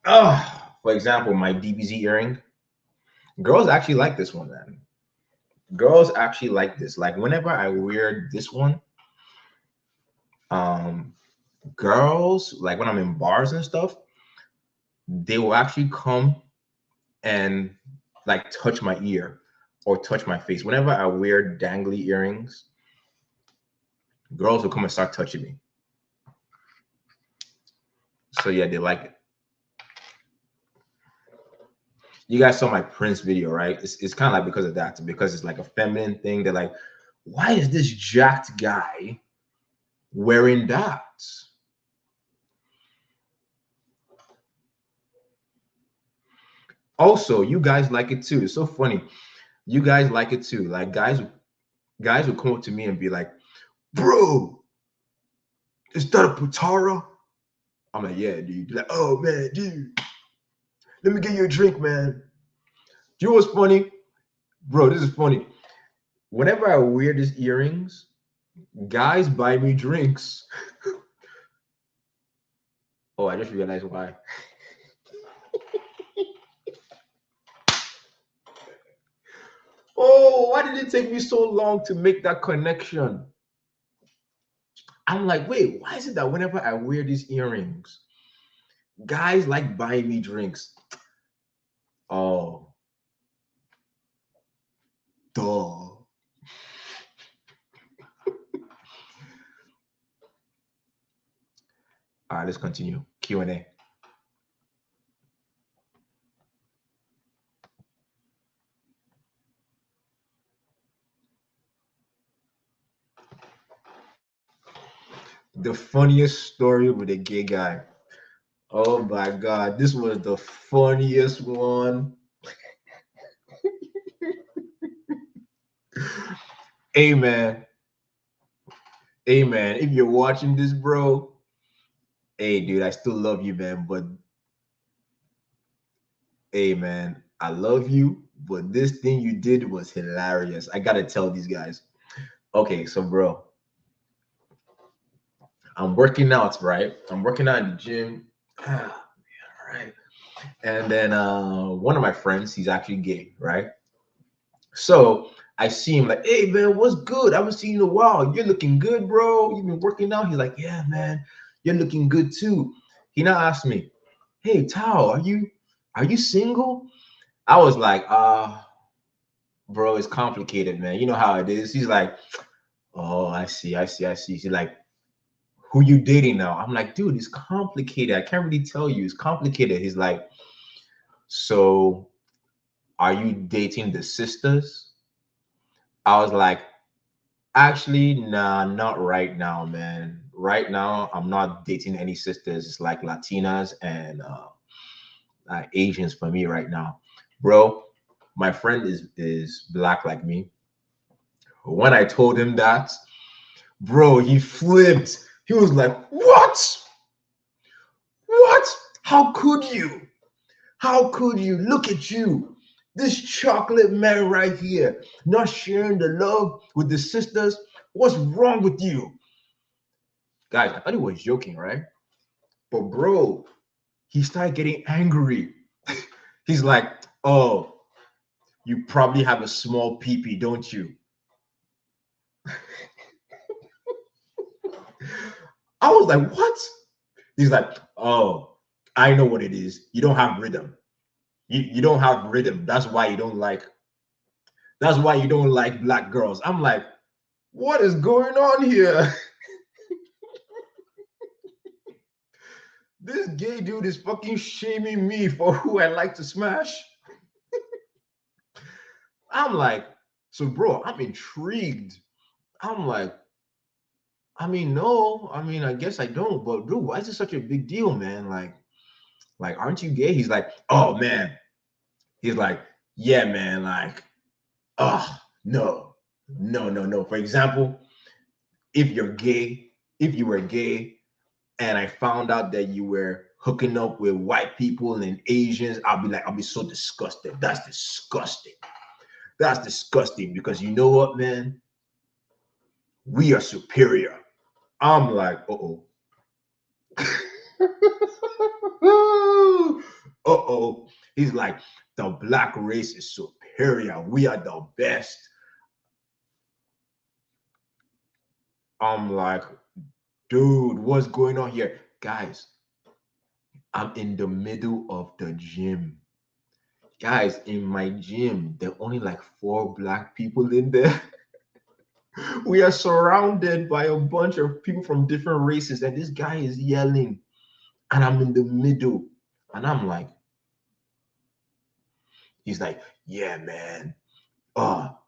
Oh, for example, my DBZ earring. Girls actually like this one, man. Girls actually like this. Like whenever I wear this one, um, girls like when I'm in bars and stuff, they will actually come and like touch my ear or touch my face. Whenever I wear dangly earrings, girls will come and start touching me. So yeah, they like it. You guys saw my Prince video, right? It's kind of like because of that, because it's like a feminine thing. They're like, why is this jacked guy wearing that? Also, you guys like it too. It's so funny. You guys like it too. Like guys will come up to me and be like, bro, is that a Putara? I'm like, yeah, dude. Like, oh man, dude, let me get you a drink, man. Do you know what's funny? Bro, this is funny. Whenever I wear these earrings, guys buy me drinks. Oh, I just realized why. Oh, why did it take me so long to make that connection? I'm like, wait, why is it that whenever I wear these earrings, guys like buying me drinks? Oh, duh. All right, let's continue. Q&A. The funniest story with a gay guy. Oh my God, this was the funniest one. Hey man, hey man, if you're watching this, bro, hey dude, I still love you, man. But hey man, I love you, but this thing you did was hilarious. I gotta tell these guys. Okay, so bro, I'm working out, right? I'm working out in the gym. Ah, right. And then one of my friends, he's actually gay, right? So I see him like, hey man, what's good? I haven't seen you in a while. You're looking good, bro. You've been working out. He's like, yeah, man, you're looking good too. He now asked me, hey Tao, are you single? I was like, bro, it's complicated, man. You know how it is. He's like, oh, I see. He's like, who you dating now? I'm like, dude, it's complicated. I can't really tell you. It's complicated. He's like, so are you dating the sisters? I was like, actually, nah, not right now, man. Right now, I'm not dating any sisters. It's like Latinas and Asians for me right now, bro. My friend is black like me. When I told him that, bro, he flipped. He was like, "What? What? How could you? How could you? Look at you, this chocolate man right here, not sharing the love with the sisters. What's wrong with you?" Guys, I thought he was joking, right? But bro, he started getting angry. He's like, "Oh, you probably have a small peepee, don't you?" I was like, "What?" He's like, "Oh, I know what it is. You don't have rhythm. You don't have rhythm. That's why you don't like black girls." I'm like, what is going on here? This gay dude is fucking shaming me for who I like to smash. I'm like, so bro, I'm intrigued. I'm like, I mean, no, I mean, I guess I don't, but dude, why is it such a big deal, man? Like, aren't you gay? He's like, oh man. He's like, yeah, man, like, oh no, no. For example, if you're gay, if you were gay, and I found out that you were hooking up with white people and Asians, I'll be so disgusted. That's disgusting. That's disgusting because you know what, man? We are superior. I'm like, uh-oh. Uh-oh. He's like, the black race is superior. We are the best. I'm like, dude, what's going on here? Guys, I'm in the middle of the gym. Guys, in my gym, there are only like 4 black people in there. We are surrounded by a bunch of people from different races, and this guy is yelling, and I'm in the middle. And I'm like, he's like, yeah, man. Oh,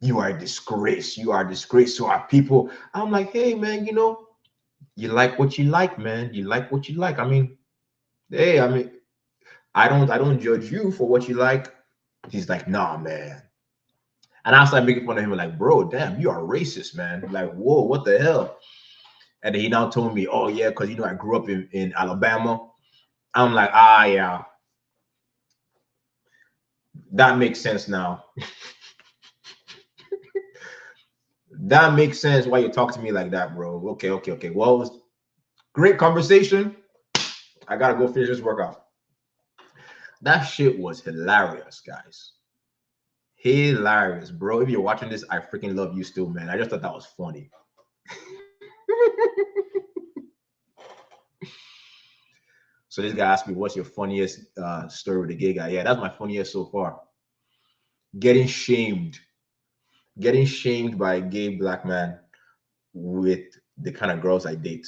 you are a disgrace. You are a disgrace to our people. I'm like, hey, man, you like what you like, man. You like what you like. I mean, hey, I don't judge you for what you like. He's like, nah, man. And I started making fun of him, like, bro, damn, you are racist, man. Like, whoa, what the hell? And then he now told me, oh, yeah, because, I grew up in Alabama. I'm like, yeah, that makes sense now. That makes sense why you talk to me like that, bro. Okay, okay, okay. Well, it was great conversation. I got to go finish this workout. That shit was hilarious, guys. Hilarious, bro. If you're watching this, I freaking love you still, man. I just thought that was funny. So this guy asked me, what's your funniest story with a gay guy? Yeah, that's my funniest so far. Getting shamed. Getting shamed by a gay black man with the kind of girls I date.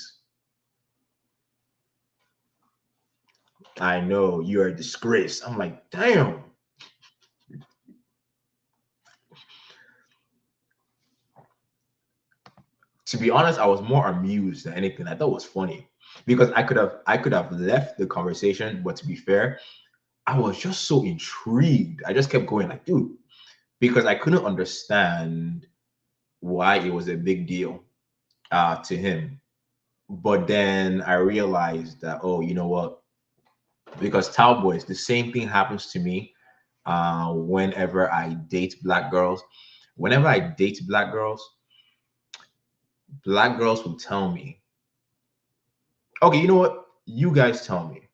I know, you're a disgrace. I'm like, damn. To be honest, I was more amused than anything. I thought it was funny because I could have left the conversation, but to be fair, I was just so intrigued. I just kept going like, dude, because I couldn't understand why it was a big deal to him. But then I realized that, oh, you know what? Because Cowboys, the same thing happens to me whenever I date black girls. Whenever I date black girls will tell me, okay, you know what? You guys tell me,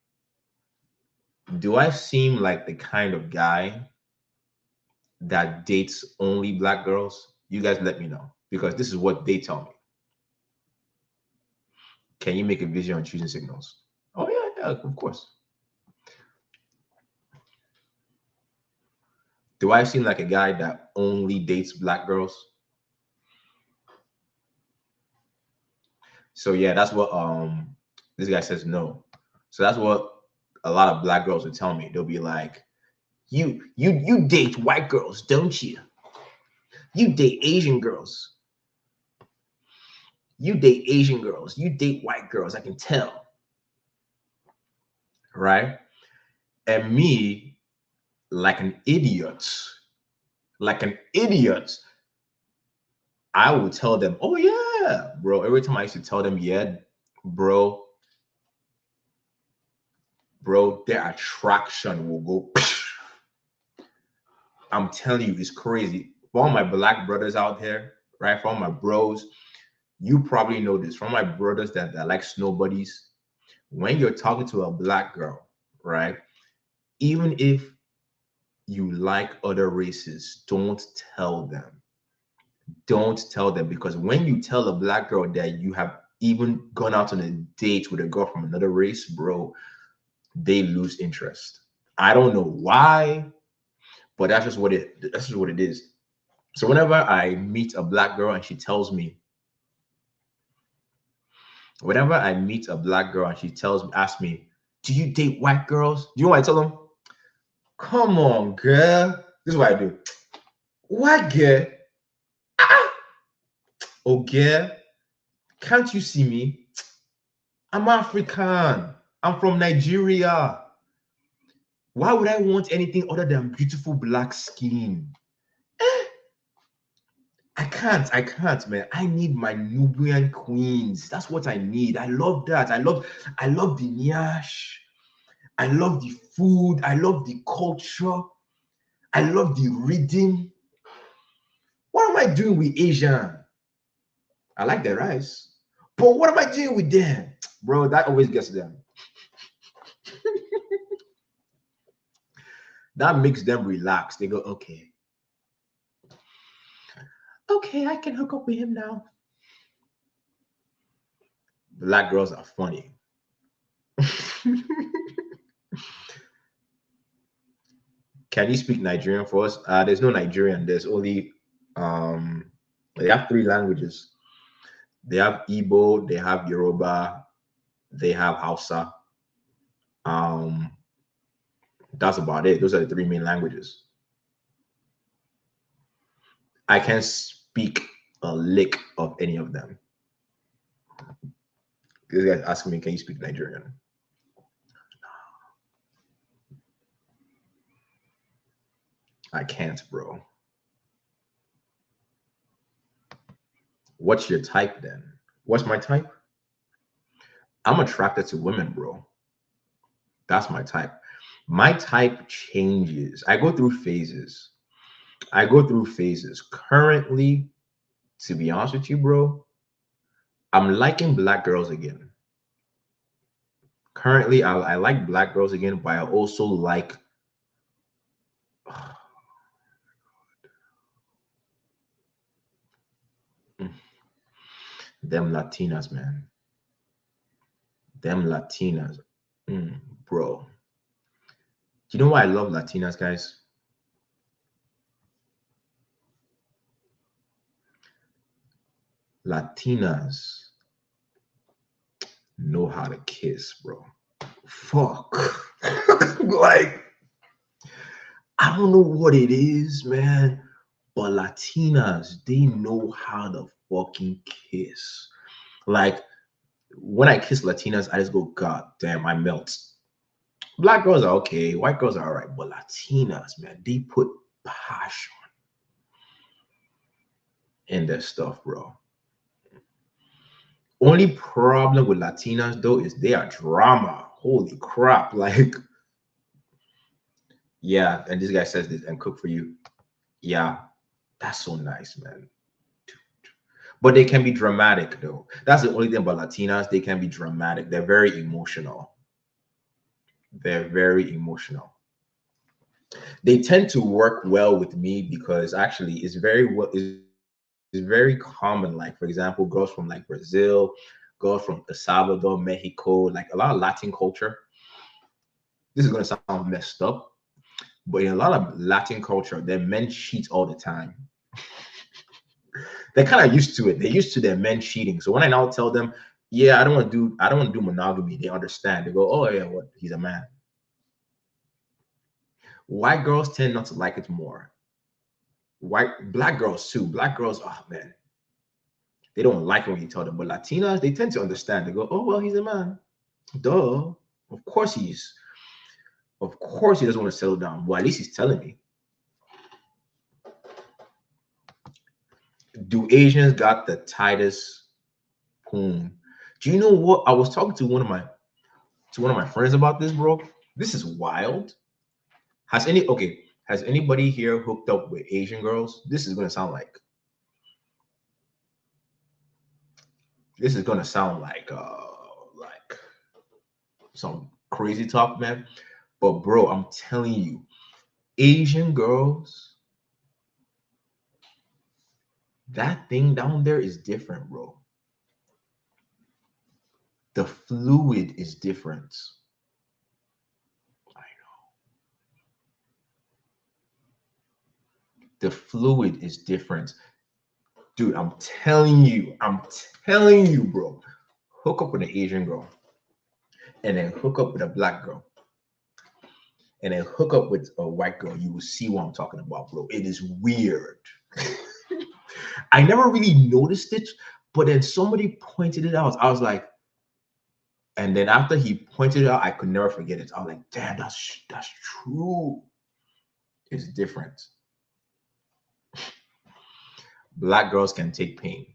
do I seem like the kind of guy that dates only black girls? You guys let me know because this is what they tell me. Can you make a video on choosing signals? Oh, yeah, yeah, of course. Do I seem like a guy that only dates black girls? So yeah, that's what this guy says no. So that's what a lot of black girls would tell me. They'll be like, you date white girls, don't you? You date Asian girls. You date Asian girls. You date white girls. I can tell. Right? And me, like an idiot, like an idiot, I would tell them, oh yeah, bro. Every time I used to tell them, yeah, bro, their attraction will go. I'm telling you, it's crazy. For all my black brothers out there, right? For all my bros, you probably know this. For my brothers that like snow buddies, when you're talking to a black girl, right? Even if you like other races, don't tell them. Don't tell them because when you tell a black girl that you have even gone out on a date with a girl from another race, bro, they lose interest. I don't know why, but that's just what it is. So whenever I meet a black girl and she tells me, whenever I meet a black girl and she asks me, do you date white girls? Do you know what I tell them? Come on, girl. This is what I do. What girl? Ah, oh, girl. Can't you see me? I'm African. I'm from Nigeria. Why would I want anything other than beautiful black skin? I can't, man. I need my Nubian queens. That's what I need. I love that. I love the nyash. I love the food. I love the culture. I love the reading. What am I doing with Asian? I like the rice. But what am I doing with them? Bro, that always gets them. That makes them relax. They go, okay. Okay, I can hook up with him now. Black girls are funny. Can you speak Nigerian for us? There's no Nigerian. There's only they have three languages. They have Igbo, they have Yoruba, they have Hausa. Um, that's about it. Those are the three main languages. I can't speak a lick of any of them. This guy's asking me, can you speak Nigerian? I can't, bro. What's your type then? What's my type? I'm attracted to women, bro. That's my type. My type changes. I go through phases. Currently, to be honest with you, bro, I'm liking black girls again. Currently, I like black girls again, but I also like them Latinas, man. Them Latinas. Bro. Do you know why I love Latinas, guys? Latinas know how to kiss, bro. Fuck. Like, I don't know what it is, man, but Latinas, they know how to fucking kiss. Like, when I kiss Latinas, I just go, God damn, I melt. Black girls are okay, white girls are all right, but Latinas, man, they put passion in their stuff, bro. Only problem with Latinas, though, is they are drama. Holy crap. Like, yeah, and this guy says this and cook for you. Yeah, that's so nice, man. But they can be dramatic, though. That's the only thing about Latinas. They can be dramatic. They're very emotional. They're very emotional. They tend to work well with me because actually it's very common. Like, for example, girls from like Brazil, girls from El Salvador, Mexico, like a lot of Latin culture. This is going to sound messed up, but in a lot of Latin culture, their men cheat all the time. They're kind of used to it. They're used to their men cheating. So when I now tell them, yeah, I don't want to do monogamy, they understand. They go, oh yeah, what? He's a man. White girls tend not to like it more. Black girls too. Black girls, oh man, they don't like it when you tell them. But Latinas, they tend to understand. They go, oh well, he's a man. Duh. Of course he doesn't want to settle down. Well, at least he's telling me. Do Asians got the tightest poon? Do you know what? I was talking to one of my friends about this, bro. This is wild. Has anybody here hooked up with Asian girls? This is gonna sound like some crazy talk, man. But bro, I'm telling you, Asian girls, that thing down there is different, bro. The fluid is different. I know. The fluid is different. Dude, I'm telling you, bro. Hook up with an Asian girl, and then hook up with a black girl, and then hook up with a white girl. You will see what I'm talking about, bro. It is weird. I never really noticed it, but then somebody pointed it out. I was like, and then after he pointed it out, I could never forget it. I was like, damn, that's true. It's different. Black girls can take pain.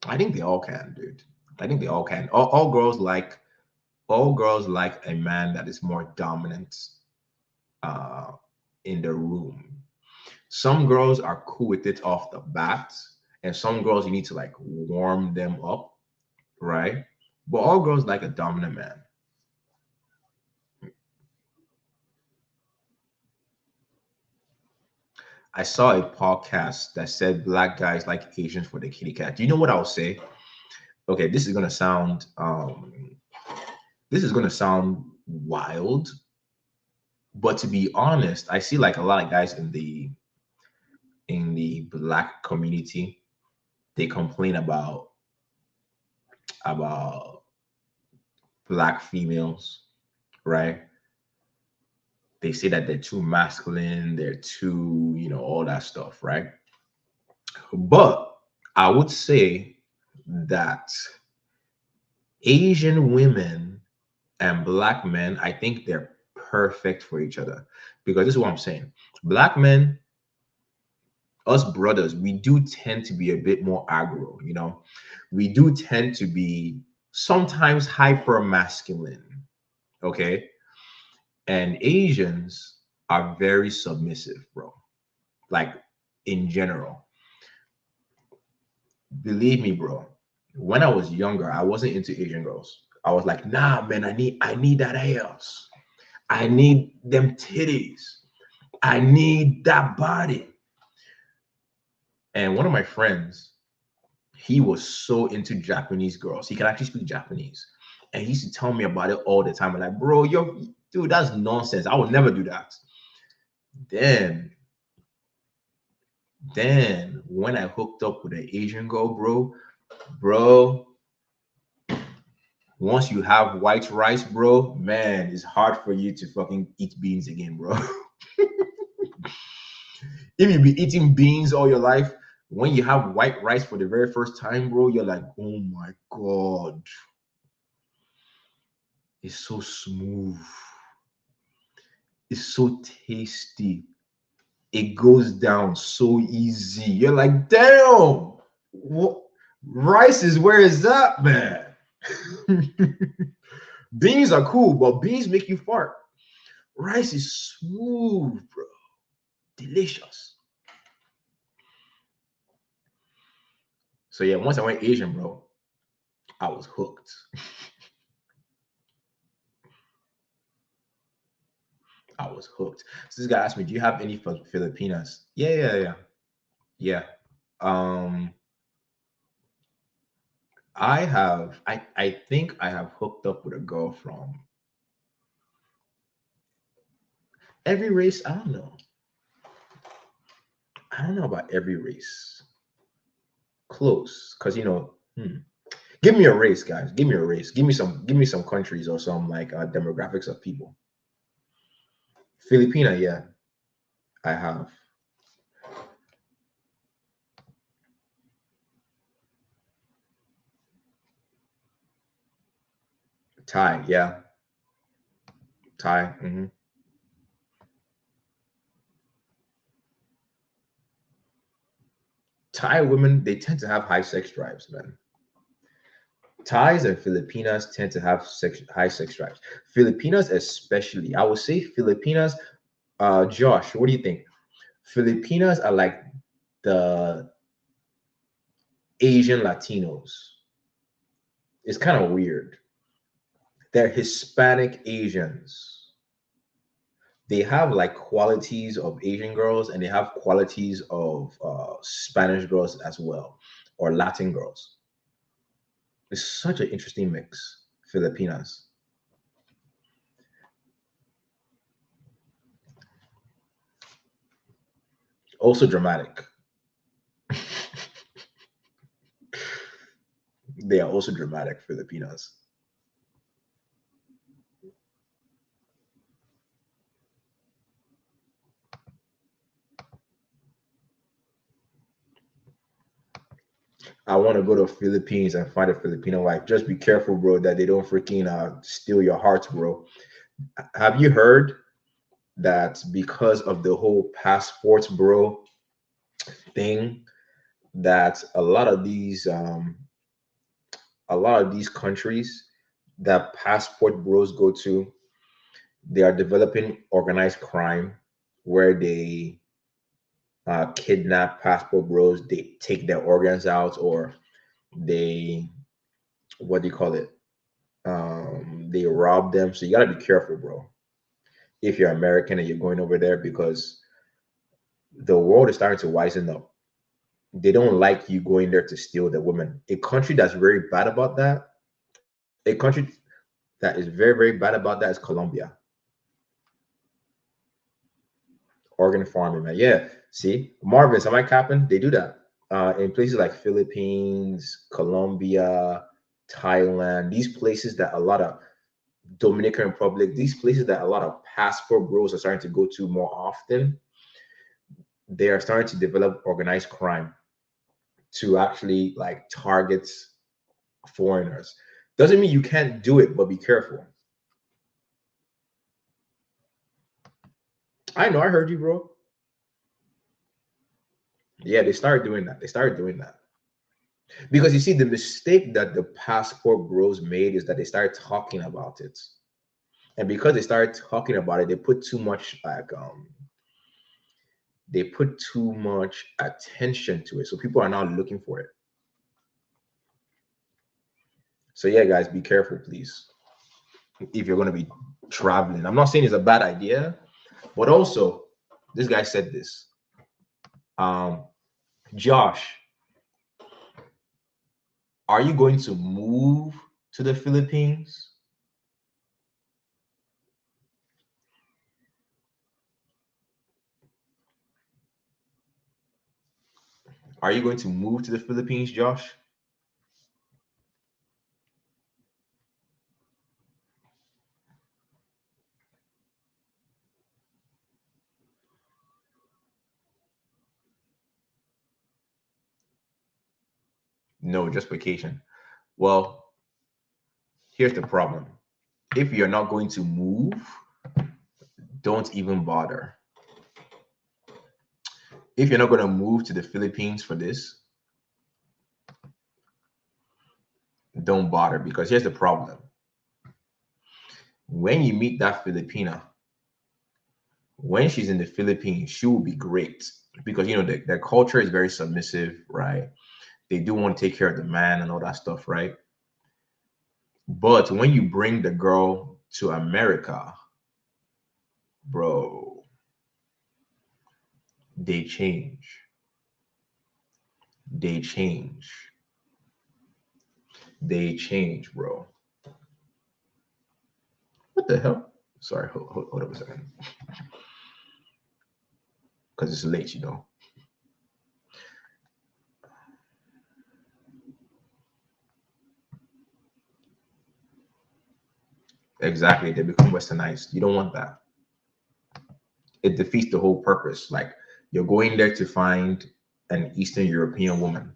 I think they all can, dude. I think they all can. All girls like a man that is more dominant in the room. Some girls are cool with it off the bat, and some girls you need to like warm them up, right? But all girls like a dominant man. I saw a podcast that said black guys like Asians for the kitty cat. Do you know what I'll say? Okay, this is gonna sound wild, But to be honest, I see like a lot of guys in the black community, they complain about black females, right? They say that they're too masculine, they're too, all that stuff, right? But I would say that Asian women and black men, I think they're perfect for each other. Because this is what I'm saying. Black men, us brothers, we do tend to be a bit more aggro, We do tend to be sometimes hyper masculine, okay? And Asians are very submissive, bro. Like in general. Believe me, bro. When I was younger, I wasn't into Asian girls. I was like, nah, man, I need that ass. I need them titties. I need that body. And one of my friends, he was so into Japanese girls. He could actually speak Japanese. And he used to tell me about it all the time. I'm like, bro, dude, that's nonsense. I would never do that. Then when I hooked up with an Asian girl, bro, once you have white rice, bro, man, it's hard for you to fucking eat beans again, bro. If you be eating beans all your life, when you have white rice for the very first time, bro, you're like, oh my God. It's so smooth. It's so tasty. It goes down so easy. You're like, damn, what? Rice is where is that, man? Beans are cool, but beans make you fart. Rice is smooth, bro. Delicious. So yeah, once I went Asian, bro, I was hooked. I was hooked. So this guy asked me, "Do you have any Filipinas?" Yeah. Um, I have. I think I have hooked up with a girl from every race. I don't know. I don't know about every race. Close, because give me a race, guys. Give me a race. Give me some countries or some like demographics of people. Filipina, yeah, I have. Thai, yeah. Thai. Thai women, they tend to have high sex drives, man. Thais and Filipinas tend to have high sex drives. Filipinas, especially, I would say Filipinas. Josh, what do you think? Filipinas are like the Asian Latinos. It's kind of weird. They're Hispanic Asians. They have like qualities of Asian girls and they have qualities of Spanish girls as well, or Latin girls. It's such an interesting mix, Filipinas. Also dramatic. They are also dramatic, Filipinas. I want to go to Philippines and find a Filipino wife. Just be careful, bro, that they don't freaking steal your hearts, bro. Have you heard that because of the whole passports, bro, thing, that a lot of these countries that passport bros go to, they are developing organized crime where they kidnap passport bros, they take their organs out, or they, what do you call it? They rob them. So you gotta be careful, bro. If you're American and you're going over there, because the world is starting to wisen up. They don't like you going there to steal the women. A country that's very bad about that, a country that is very, very bad about that is Colombia. Organ farming, man. Yeah. See, Marvis, am I capping? They do that. In places like Philippines, Colombia, Thailand, these places that a lot of Dominican Republic, these places that a lot of passport bros are starting to go to more often, they are starting to develop organized crime to actually like target foreigners. Doesn't mean you can't do it, but be careful. I know, I heard you, bro. Yeah, they started doing that. They started doing that. Because you see, the mistake that the passport bros made is that they started talking about it. And because they started talking about it, they put too much they put too much attention to it. So people are now looking for it. So yeah, guys, be careful, please. If you're going to be traveling, I'm not saying it's a bad idea, but also this guy said this. Josh, are you going to move to the Philippines? Are you going to move to the Philippines, Josh? No, just vacation. Well, here's the problem. If you're not going to move, don't even bother. If you're not going to move to the Philippines for this, don't bother, because here's the problem. When you meet that Filipina, when she's in the Philippines, she will be great because you know their culture is very submissive, right? They do want to take care of the man and all that stuff, right? But when you bring the girl to America, bro, they change. They change. They change, bro. What the hell? Sorry, hold up a second. Because it's late, you know. Exactly. They become westernized. You don't want that. It defeats the whole purpose. Like, you're going there to find an Eastern European woman.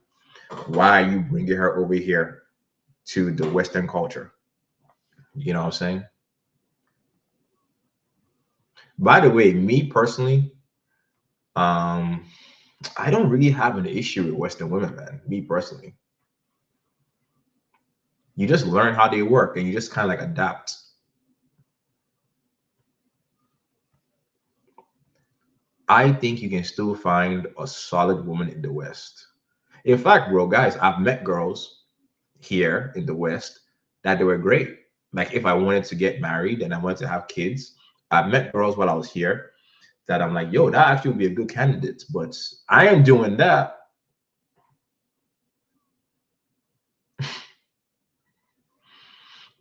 Why are you bringing her over here to the Western culture? You know what I'm saying? By the way, me personally, um, I don't really have an issue with Western women, man. Me personally, you just learn how they work and you just kind of like adapt. I think you can still find a solid woman in the West. In fact, bro, guys, I've met girls here in the West that they were great. Like if I wanted to get married and I wanted to have kids, I've met girls while I was here that I'm like, yo, that actually would be a good candidate. But I am doing that.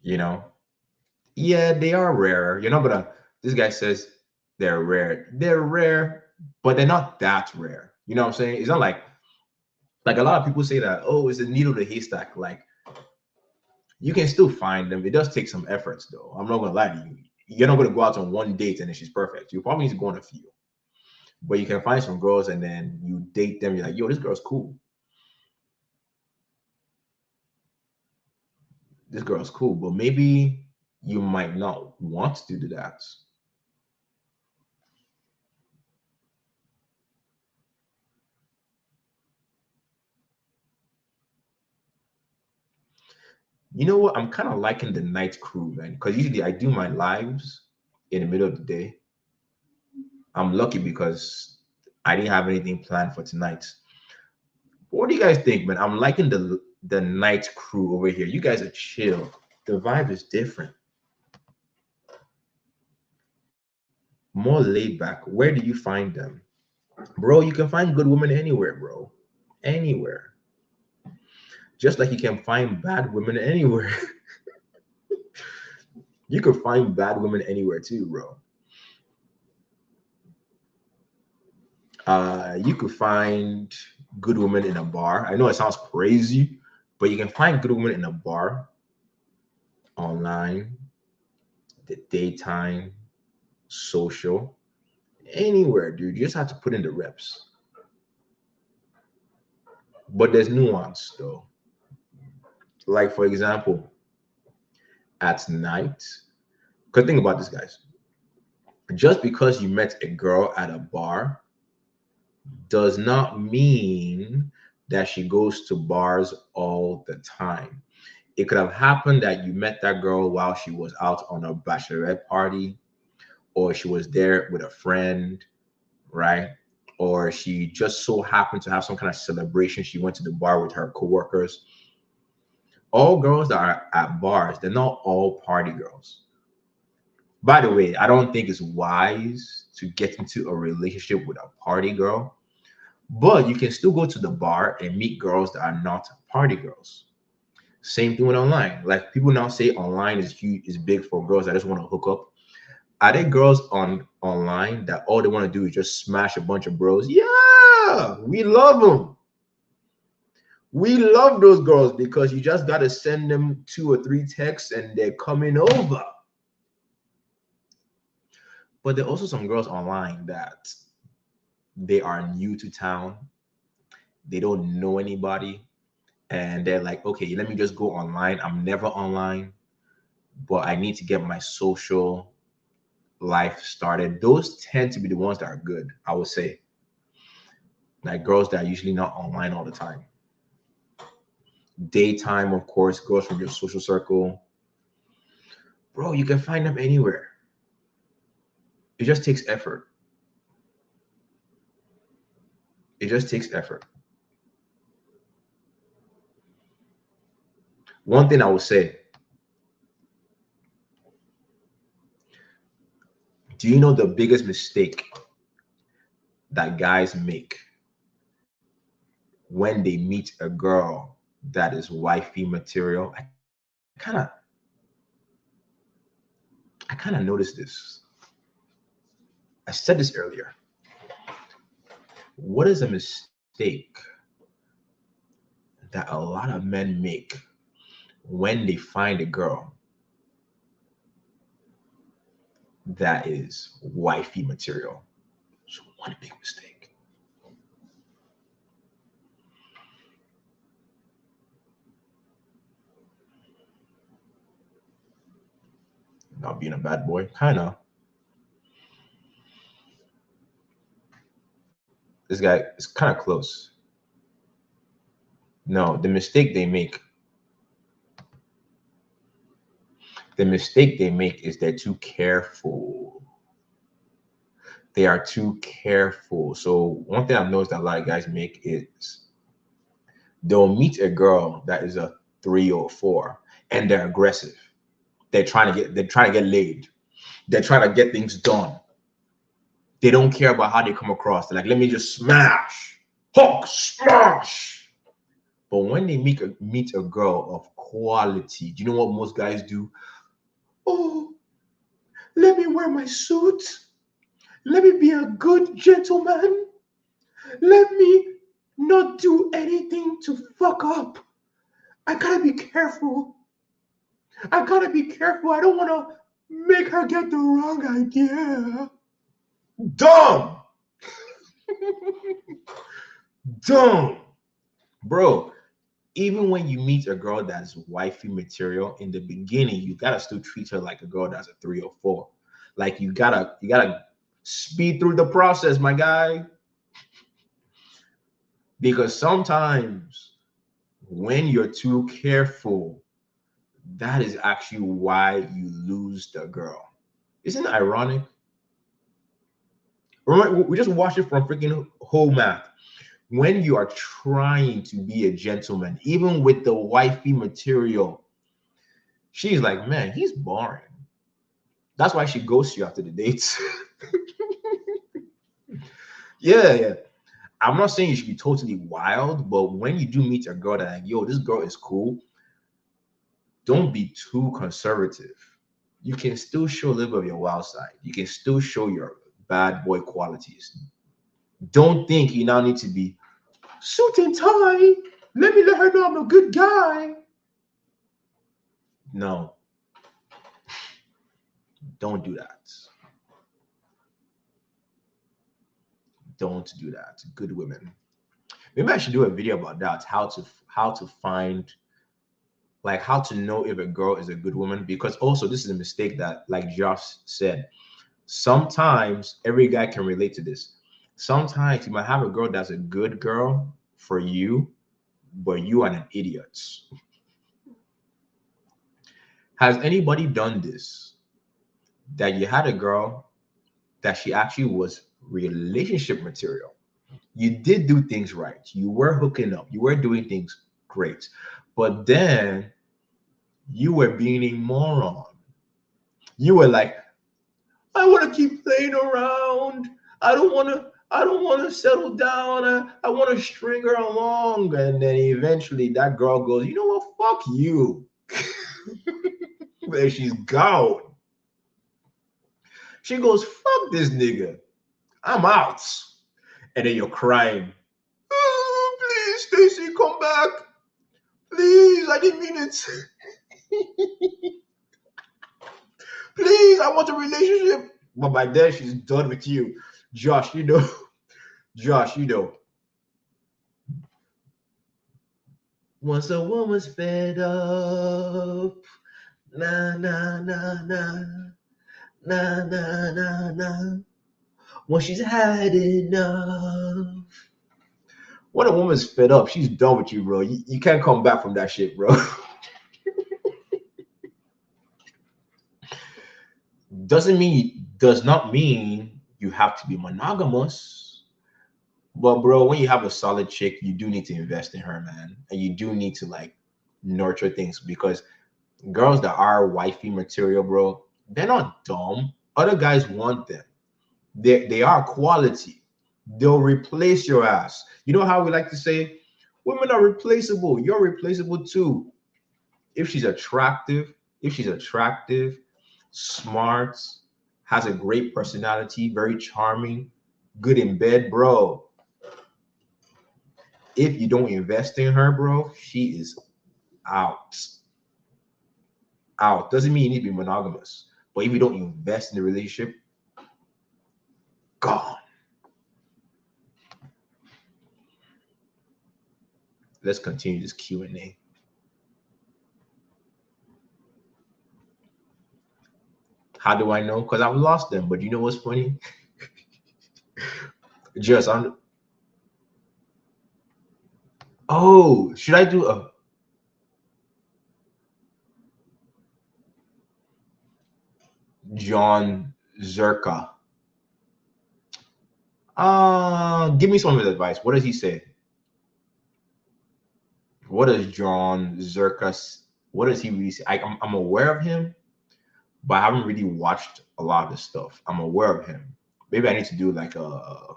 You know, yeah, they are rare. You're not gonna. This guy says they're rare. They're rare, but they're not that rare. You know what I'm saying? It's not like a lot of people say that. Oh, it's a needle in the haystack. Like you can still find them. It does take some efforts, though. I'm not gonna lie to you. You're not gonna go out on one date and then she's perfect. You probably need to go on a few. But you can find some girls and then you date them. You're like, yo, this girl's cool. This girl's cool, but maybe you might not want to do that. You know what? I'm kind of liking the night crew, man, because usually I do my lives in the middle of the day. I'm lucky because I didn't have anything planned for tonight. What do you guys think, man? I'm liking the night crew over here. You guys are chill. The vibe is different. More laid back. Where do you find them? Bro, you can find good women anywhere, bro. Anywhere. Just like you can find bad women anywhere. You can find bad women anywhere too, bro. You could find good women in a bar. I know it sounds crazy, but you can find good women in a bar, online, the daytime, social, anywhere, dude. You just have to put in the reps. But there's nuance though. Like for example, at night, because think about this, guys. Just because you met a girl at a bar does not mean that she goes to bars all the time. It could have happened that you met that girl while she was out on a bachelorette party, or she was there with a friend, right? Or she just so happened to have some kind of celebration. She went to the bar with her coworkers. All girls that are at bars, they're not all party girls. By the way, I don't think it's wise to get into a relationship with a party girl, but you can still go to the bar and meet girls that are not party girls. Same thing with online. Like people now say online is huge, is big for girls that just want to hook up. Are there girls on online that all they want to do is just smash a bunch of bros? Yeah, we love them. We love those girls because you just got to send them 2 or 3 texts and they're coming over. But there are also some girls online that they are new to town. They don't know anybody. And they're like, okay, let me just go online. I'm never online, but I need to get my social life started. Those tend to be the ones that are good, I would say. Like girls that are usually not online all the time. Daytime, of course, girls from your social circle. Bro, you can find them anywhere. It just takes effort. It just takes effort. One thing I would say, do you know the biggest mistake that guys make when they meet a girl that is wifey material? I kind of noticed this. I said this earlier. What is a mistake that a lot of men make when they find a girl that is wifey material? So one big mistake. Not being a bad boy, kind of. This guy is kind of close. No, the mistake they make is they're too careful. They are too careful. So one thing I've noticed that a lot of guys make is they'll meet a girl that is a 3 or 4 and they're aggressive. They're trying to get laid. They're trying to get things done. They don't care about how they come across. They're like, let me just smash, hook, smash. But when they meet a girl of quality, do you know what most guys do? Oh, let me wear my suit. Let me be a good gentleman. Let me not do anything to fuck up. I gotta be careful. I gotta be careful. I don't want to make her get the wrong idea. Dumb. Dumb. Bro, even when you meet a girl that's wifey material, in the beginning, you gotta still treat her like a girl that's a 3 or 4. Like you gotta speed through the process, my guy. Because sometimes when you're too careful, that is actually why you lose the girl. Isn't it ironic? Remember, we just watched it from freaking Hoe Math. When you are trying to be a gentleman, even with the wifey material, she's like, man, he's boring. That's why she ghosts you after the dates. Yeah. I'm not saying you should be totally wild, but when you do meet a girl that like, yo, this girl is cool, don't be too conservative. You can still show a little bit of your wild side. You can still show your bad boy qualities. Don't think you now need to be suit and tie. Let her know I'm a good guy. No, don't do that. Don't do that. Good women. Maybe I should do a video about that. How to find, like, how to know if a girl is a good woman. Because also this is a mistake that, like Josh said, sometimes every guy can relate to this. Sometimes you might have a girl that's a good girl for you, but you are an idiot. Has anybody done this? That you had a girl that she actually was relationship material. You did do things right. You were hooking up. You were doing things great. But then you were being a moron. You were like, I want to keep playing around. I don't want to settle down. I want to string her along. And then eventually that girl goes, you know what? Fuck you. There she's gone. She goes, fuck this nigga. I'm out. And then you're crying. Oh, please, Stacy, come back. Please, I didn't mean it. Please, I want a relationship. But by then, she's done with you. Josh, Josh, once a woman's fed up, na, na, na, na, na, na, na, na. When she's had enough. When a woman's fed up, she's done with you, bro. You can't come back from that shit, bro. Does not mean you have to be monogamous. But bro, when you have a solid chick, you do need to invest in her, man. And you do need to like nurture things, because girls that are wifey material, bro, they're not dumb. Other guys want them. They are quality. They'll replace your ass. You know how we like to say, women are replaceable. You're replaceable too. If she's attractive, smart, has a great personality, very charming, good in bed, bro. If you don't invest in her, bro, she is out. Out. Doesn't mean you need to be monogamous. But if you don't invest in the relationship, gone. Let's continue this Q&A. How do I know? Because I've lost them. But you know what's funny? Just on. Oh, should I do a? John Zerka. Give me some of his advice. What does he say? What does John Zerka? What does he really say? I'm aware of him, but I haven't really watched a lot of his stuff. I'm aware of him. Maybe I need to do like a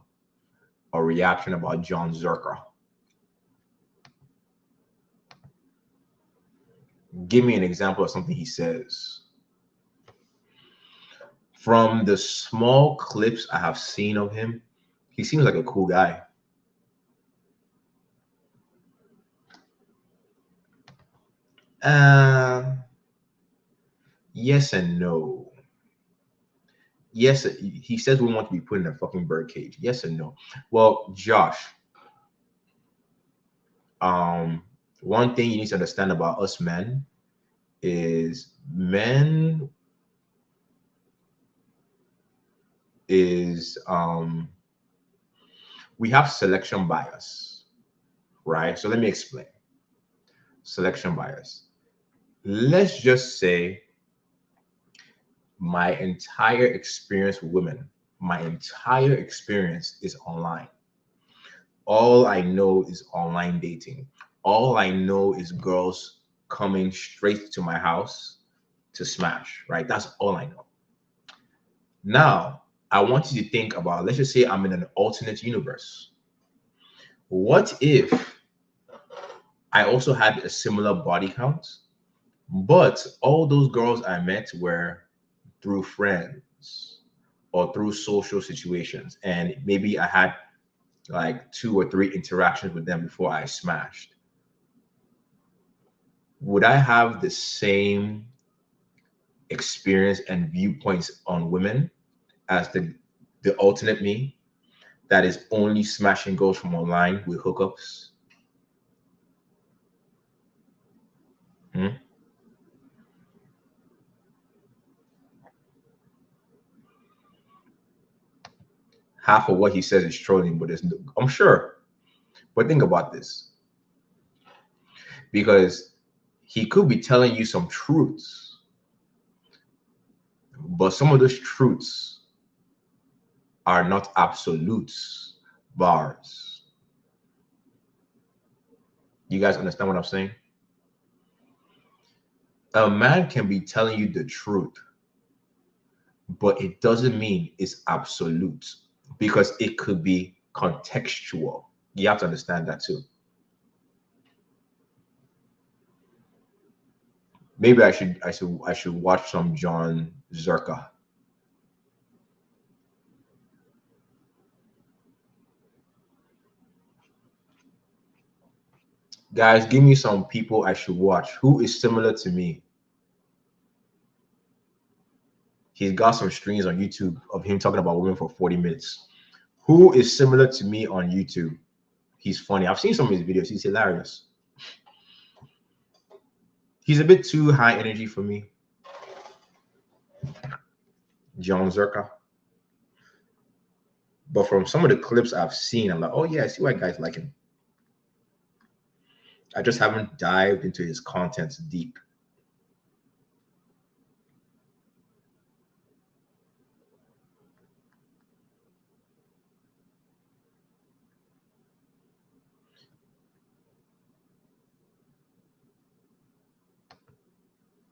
reaction about John Zerka. Give me an example of something he says. From the small clips I have seen of him, he seems like a cool guy. Yes and no. Yes, he says we want to be put in a fucking bird cage. Yes and no. Well, Josh, one thing you need to understand about us men is we have selection bias, right? So let me explain. Selection bias. Let's just say my entire experience with women, my entire experience is online. All I know is online dating. All I know is girls coming straight to my house to smash, right? That's all I know. Now, I want you to think about, let's just say I'm in an alternate universe. What if I also had a similar body count, but all those girls I met were through friends or through social situations, and maybe I had like 2 or 3 interactions with them before I smashed, would I have the same experience and viewpoints on women as the alternate me that is only smashing girls from online with hookups? Half of what he says is trolling, but I'm sure. But think about this, because he could be telling you some truths, but some of those truths are not absolutes, bars. You guys understand what I'm saying? A man can be telling you the truth, but it doesn't mean it's absolute, because it could be contextual. You have to understand that too. Maybe I should watch some John Zerka. Guys, give me some people I should watch. Who is similar to me? He's got some streams on YouTube of him talking about women for 40 minutes. Who is similar to me on YouTube? He's funny. I've seen some of his videos. He's hilarious. He's a bit too high energy for me. John Zerka. But from some of the clips I've seen, I'm like, oh yeah, I see why guys like him. I just haven't dived into his contents deep.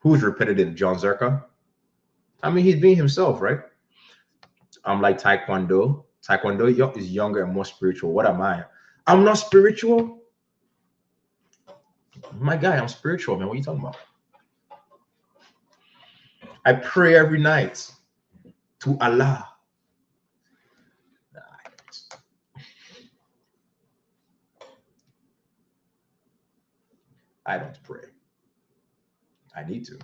Who's repetitive? John Zerka? I mean, he's being himself, right? I'm like Taekwondo. Taekwondo is younger and more spiritual. What am I? I'm not spiritual. My guy, I'm spiritual, man. What are you talking about? I pray every night to Allah. I don't pray. I need to.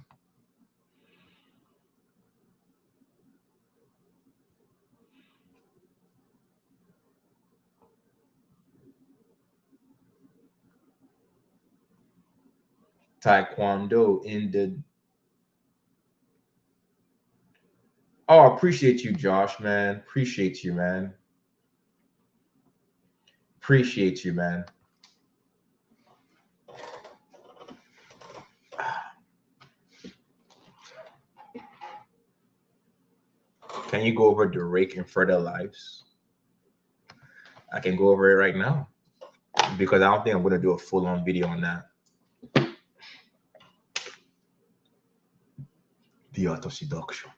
Taekwondo in the... Oh, appreciate you, Josh, man. Appreciate you, man. Appreciate you, man. Can you go over the rake in further lives? I can go over it right now, because I don't think I'm going to do a full-on video on that. The art of seduction.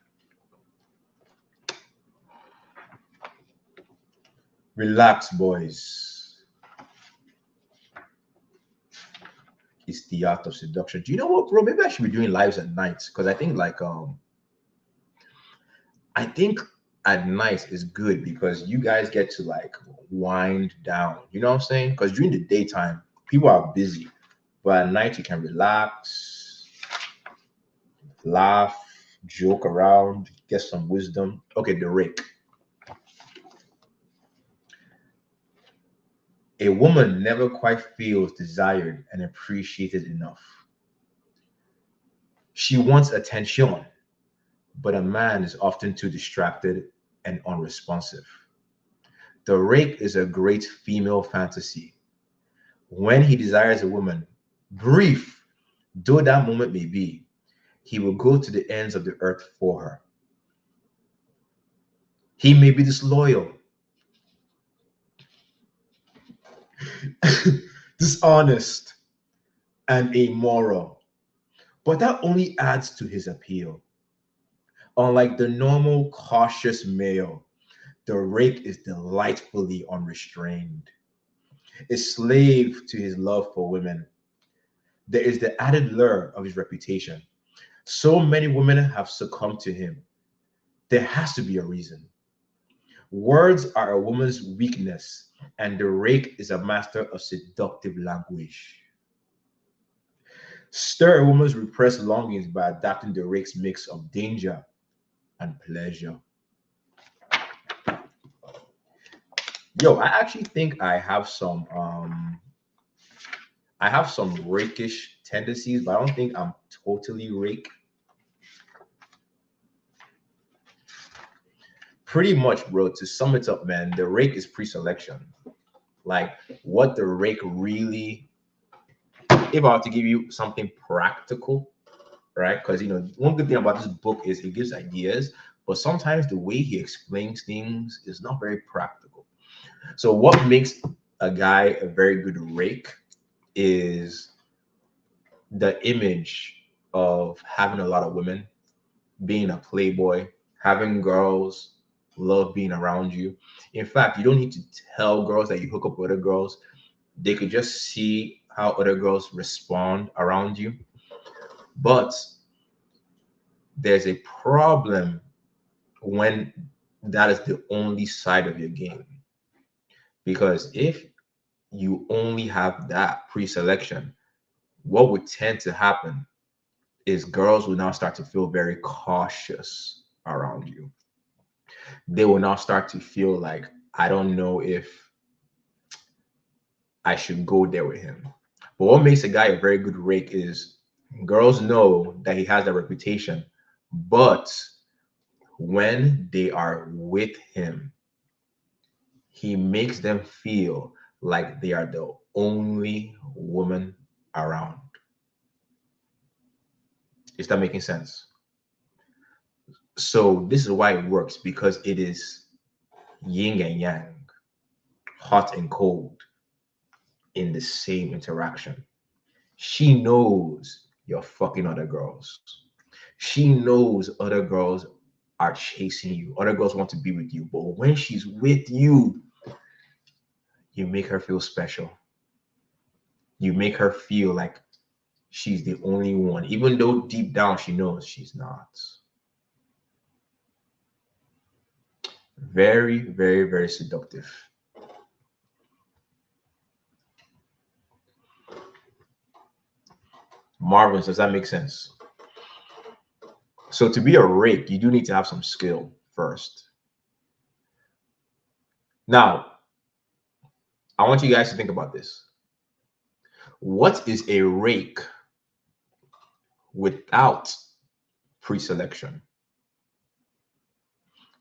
Relax, boys. It's the art of seduction. Do you know what, bro? Maybe I should be doing lives at night, because I think at night is good because you guys get to like wind down. You know what I'm saying? Because during the daytime, people are busy, but at night you can relax, laugh, joke around, get some wisdom. Okay, the rake. A woman never quite feels desired and appreciated enough. She wants attention, but a man is often too distracted and unresponsive. The rake is a great female fantasy. When he desires a woman, brief though that moment may be, he will go to the ends of the earth for her. He may be disloyal, dishonest, and immoral, but that only adds to his appeal. Unlike the normal cautious male, the rake is delightfully unrestrained, a slave to his love for women. There is the added lure of his reputation. So many women have succumbed to him. There has to be a reason. Words are a woman's weakness, And the rake is a master of seductive language. Stir a woman's repressed longings by adapting the rake's mix of danger and pleasure. Yo, I actually think I have some rakish tendencies, but I don't think I'm totally rake. Pretty much, bro, to sum it up, man, the rake is pre-selection. Like what the rake really, if I were to give you something practical, right? Because one good thing about this book is it gives ideas, but sometimes the way he explains things is not very practical. So what makes a guy a very good rake is the image of having a lot of women, being a playboy, having girls love being around you. In fact, you don't need to tell girls that you hook up with other girls. They could just see how other girls respond around you. But there's a problem when that is the only side of your game. Because if you only have that pre-selection, what would tend to happen is girls will now start to feel very cautious around you. They will now start to feel like, I don't know if I should go there with him. But what makes a guy a very good rake is girls know that he has that reputation, but when they are with him, he makes them feel like they are the only woman around. Is that making sense? So this is why it works, because it is yin and yang, hot and cold in the same interaction. She knows you're fucking other girls. She knows other girls are chasing you. Other girls want to be with you. But when she's with you, you make her feel special. You make her feel like she's the only one, even though deep down she knows she's not. Very, very, very seductive. Marvin, does that make sense? So to be a rake, you do need to have some skill first. Now, I want you guys to think about this. What is a rake without pre-selection?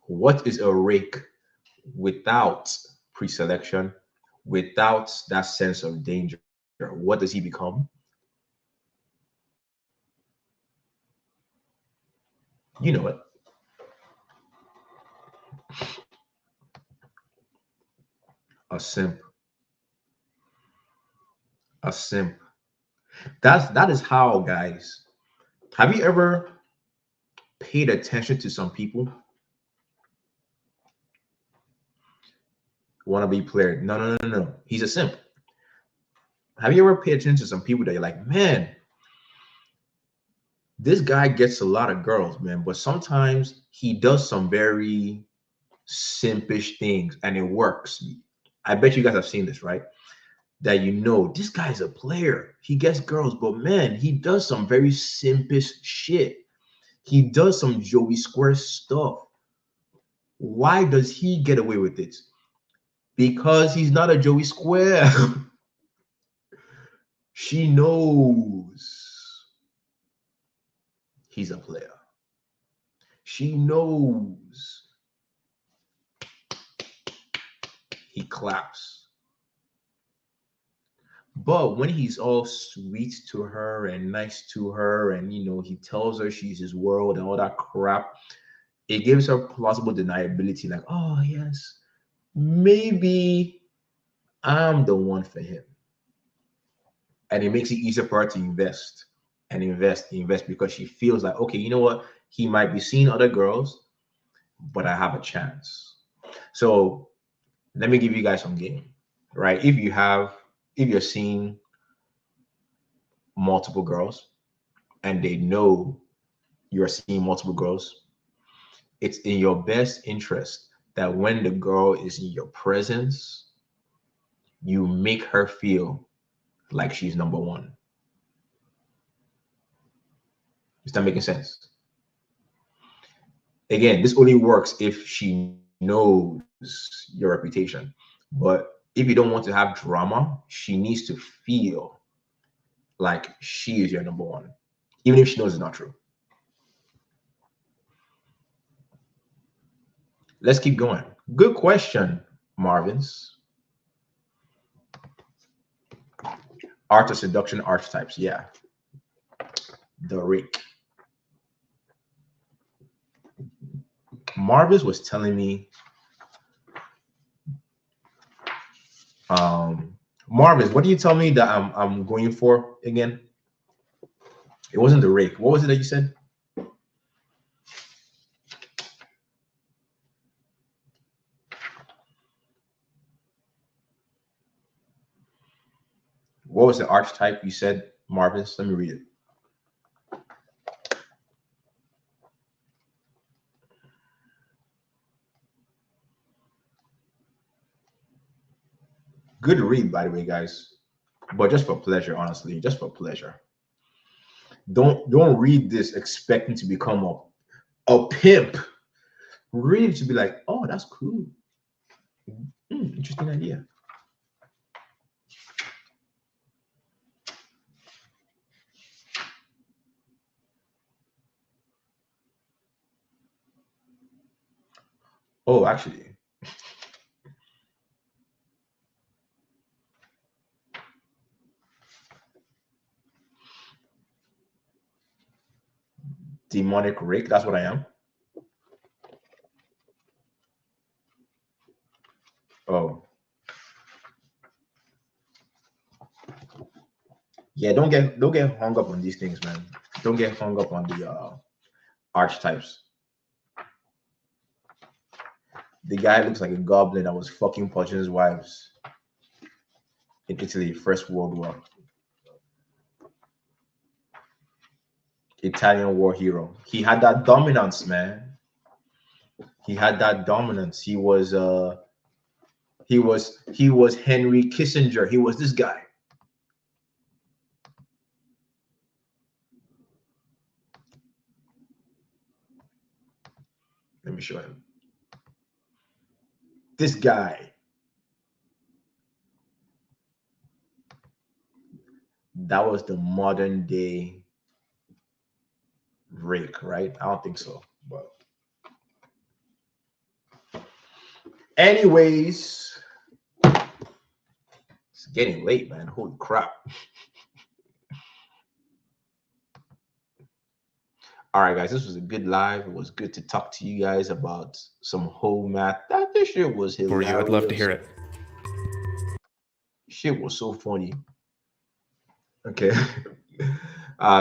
What is a rake without pre-selection, without that sense of danger? What does he become? You know it. A simp. A simp. That is how, guys. Have you ever paid attention to some people? Want to be player? No, no, no, no. He's a simp. Have you ever paid attention to some people that you're like, man, this guy gets a lot of girls, man, but sometimes he does some very simpish things and it works. I bet you guys have seen this, right? That this guy's a player. He gets girls, but man, he does some very simpish shit. He does some Joey Square stuff. Why does he get away with it? Because he's not a Joey Square. She knows he's a player. She knows he claps. But when he's all sweet to her and nice to her, and he tells her she's his world and all that crap, it gives her plausible deniability, like, oh yes, maybe I'm the one for him. And it makes it easier for her to invest and invest because she feels like, okay, you know what? He might be seeing other girls, but I have a chance. So let me give you guys some game, right? If you're seeing multiple girls and they know you're seeing multiple girls, it's in your best interest that when the girl is in your presence, you make her feel like she's number one. Is that making sense? Again, this only works if she knows your reputation. But if you don't want to have drama, she needs to feel like she is your number one, even if she knows it's not true. Let's keep going. Good question, Marvin's. Art of seduction archetypes. Yeah. The rake. Marvis was telling me, Marvis, what do you tell me that I'm going for again? It wasn't the rake. What was it that you said? What was the archetype you said, Marvis? Let me read it. Good read, by the way, guys. But just for pleasure, honestly, just for pleasure. Don't read this expecting to become a pimp. Read it to be like, oh, that's cool. Interesting idea. Oh, actually. Demonic rake, that's what I am. Oh. Yeah, don't get hung up on these things, man. Don't get hung up on the archetypes. The guy looks like a goblin that was fucking punching his wives in Italy, First World War. Italian war hero. He had that dominance, man. He had that dominance. He was Henry Kissinger. He was this guy. Let me show him. This guy. That was the modern day rake, right? I don't think so, but anyways, it's getting late, man. Holy crap. All right, guys, this was a good live. It was good to talk to you guys about some Hoe Math. This shit was hilarious. For you, I'd love to hear it. Shit was so funny. Okay.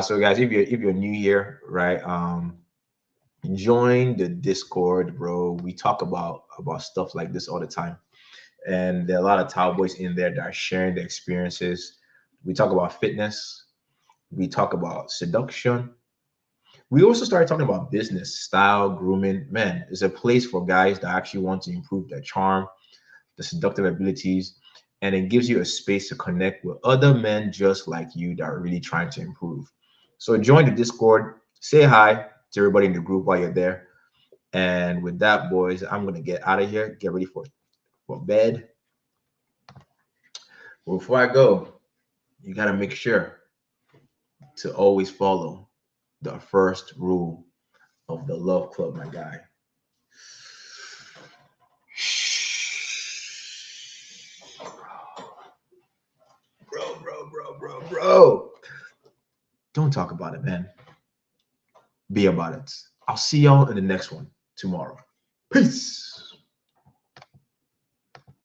So guys, if you're new here, right, join the Discord, bro. We talk about stuff like this all the time, and there are a lot of cowboys in there that are sharing their experiences. We talk about fitness. We talk about seduction. We also started talking about business, style, grooming. Man, it's a place for guys that actually want to improve their charm, the seductive abilities, and it gives you a space to connect with other men just like you that are really trying to improve. So join the Discord, say hi to everybody in the group while you're there. And with that, boys, I'm gonna get out of here, get ready for bed. Before I go, you gotta make sure to always follow the first rule of the Love Club, my guy. Bro. Don't talk about it, man. Be about it. I'll see y'all in the next one tomorrow. Peace.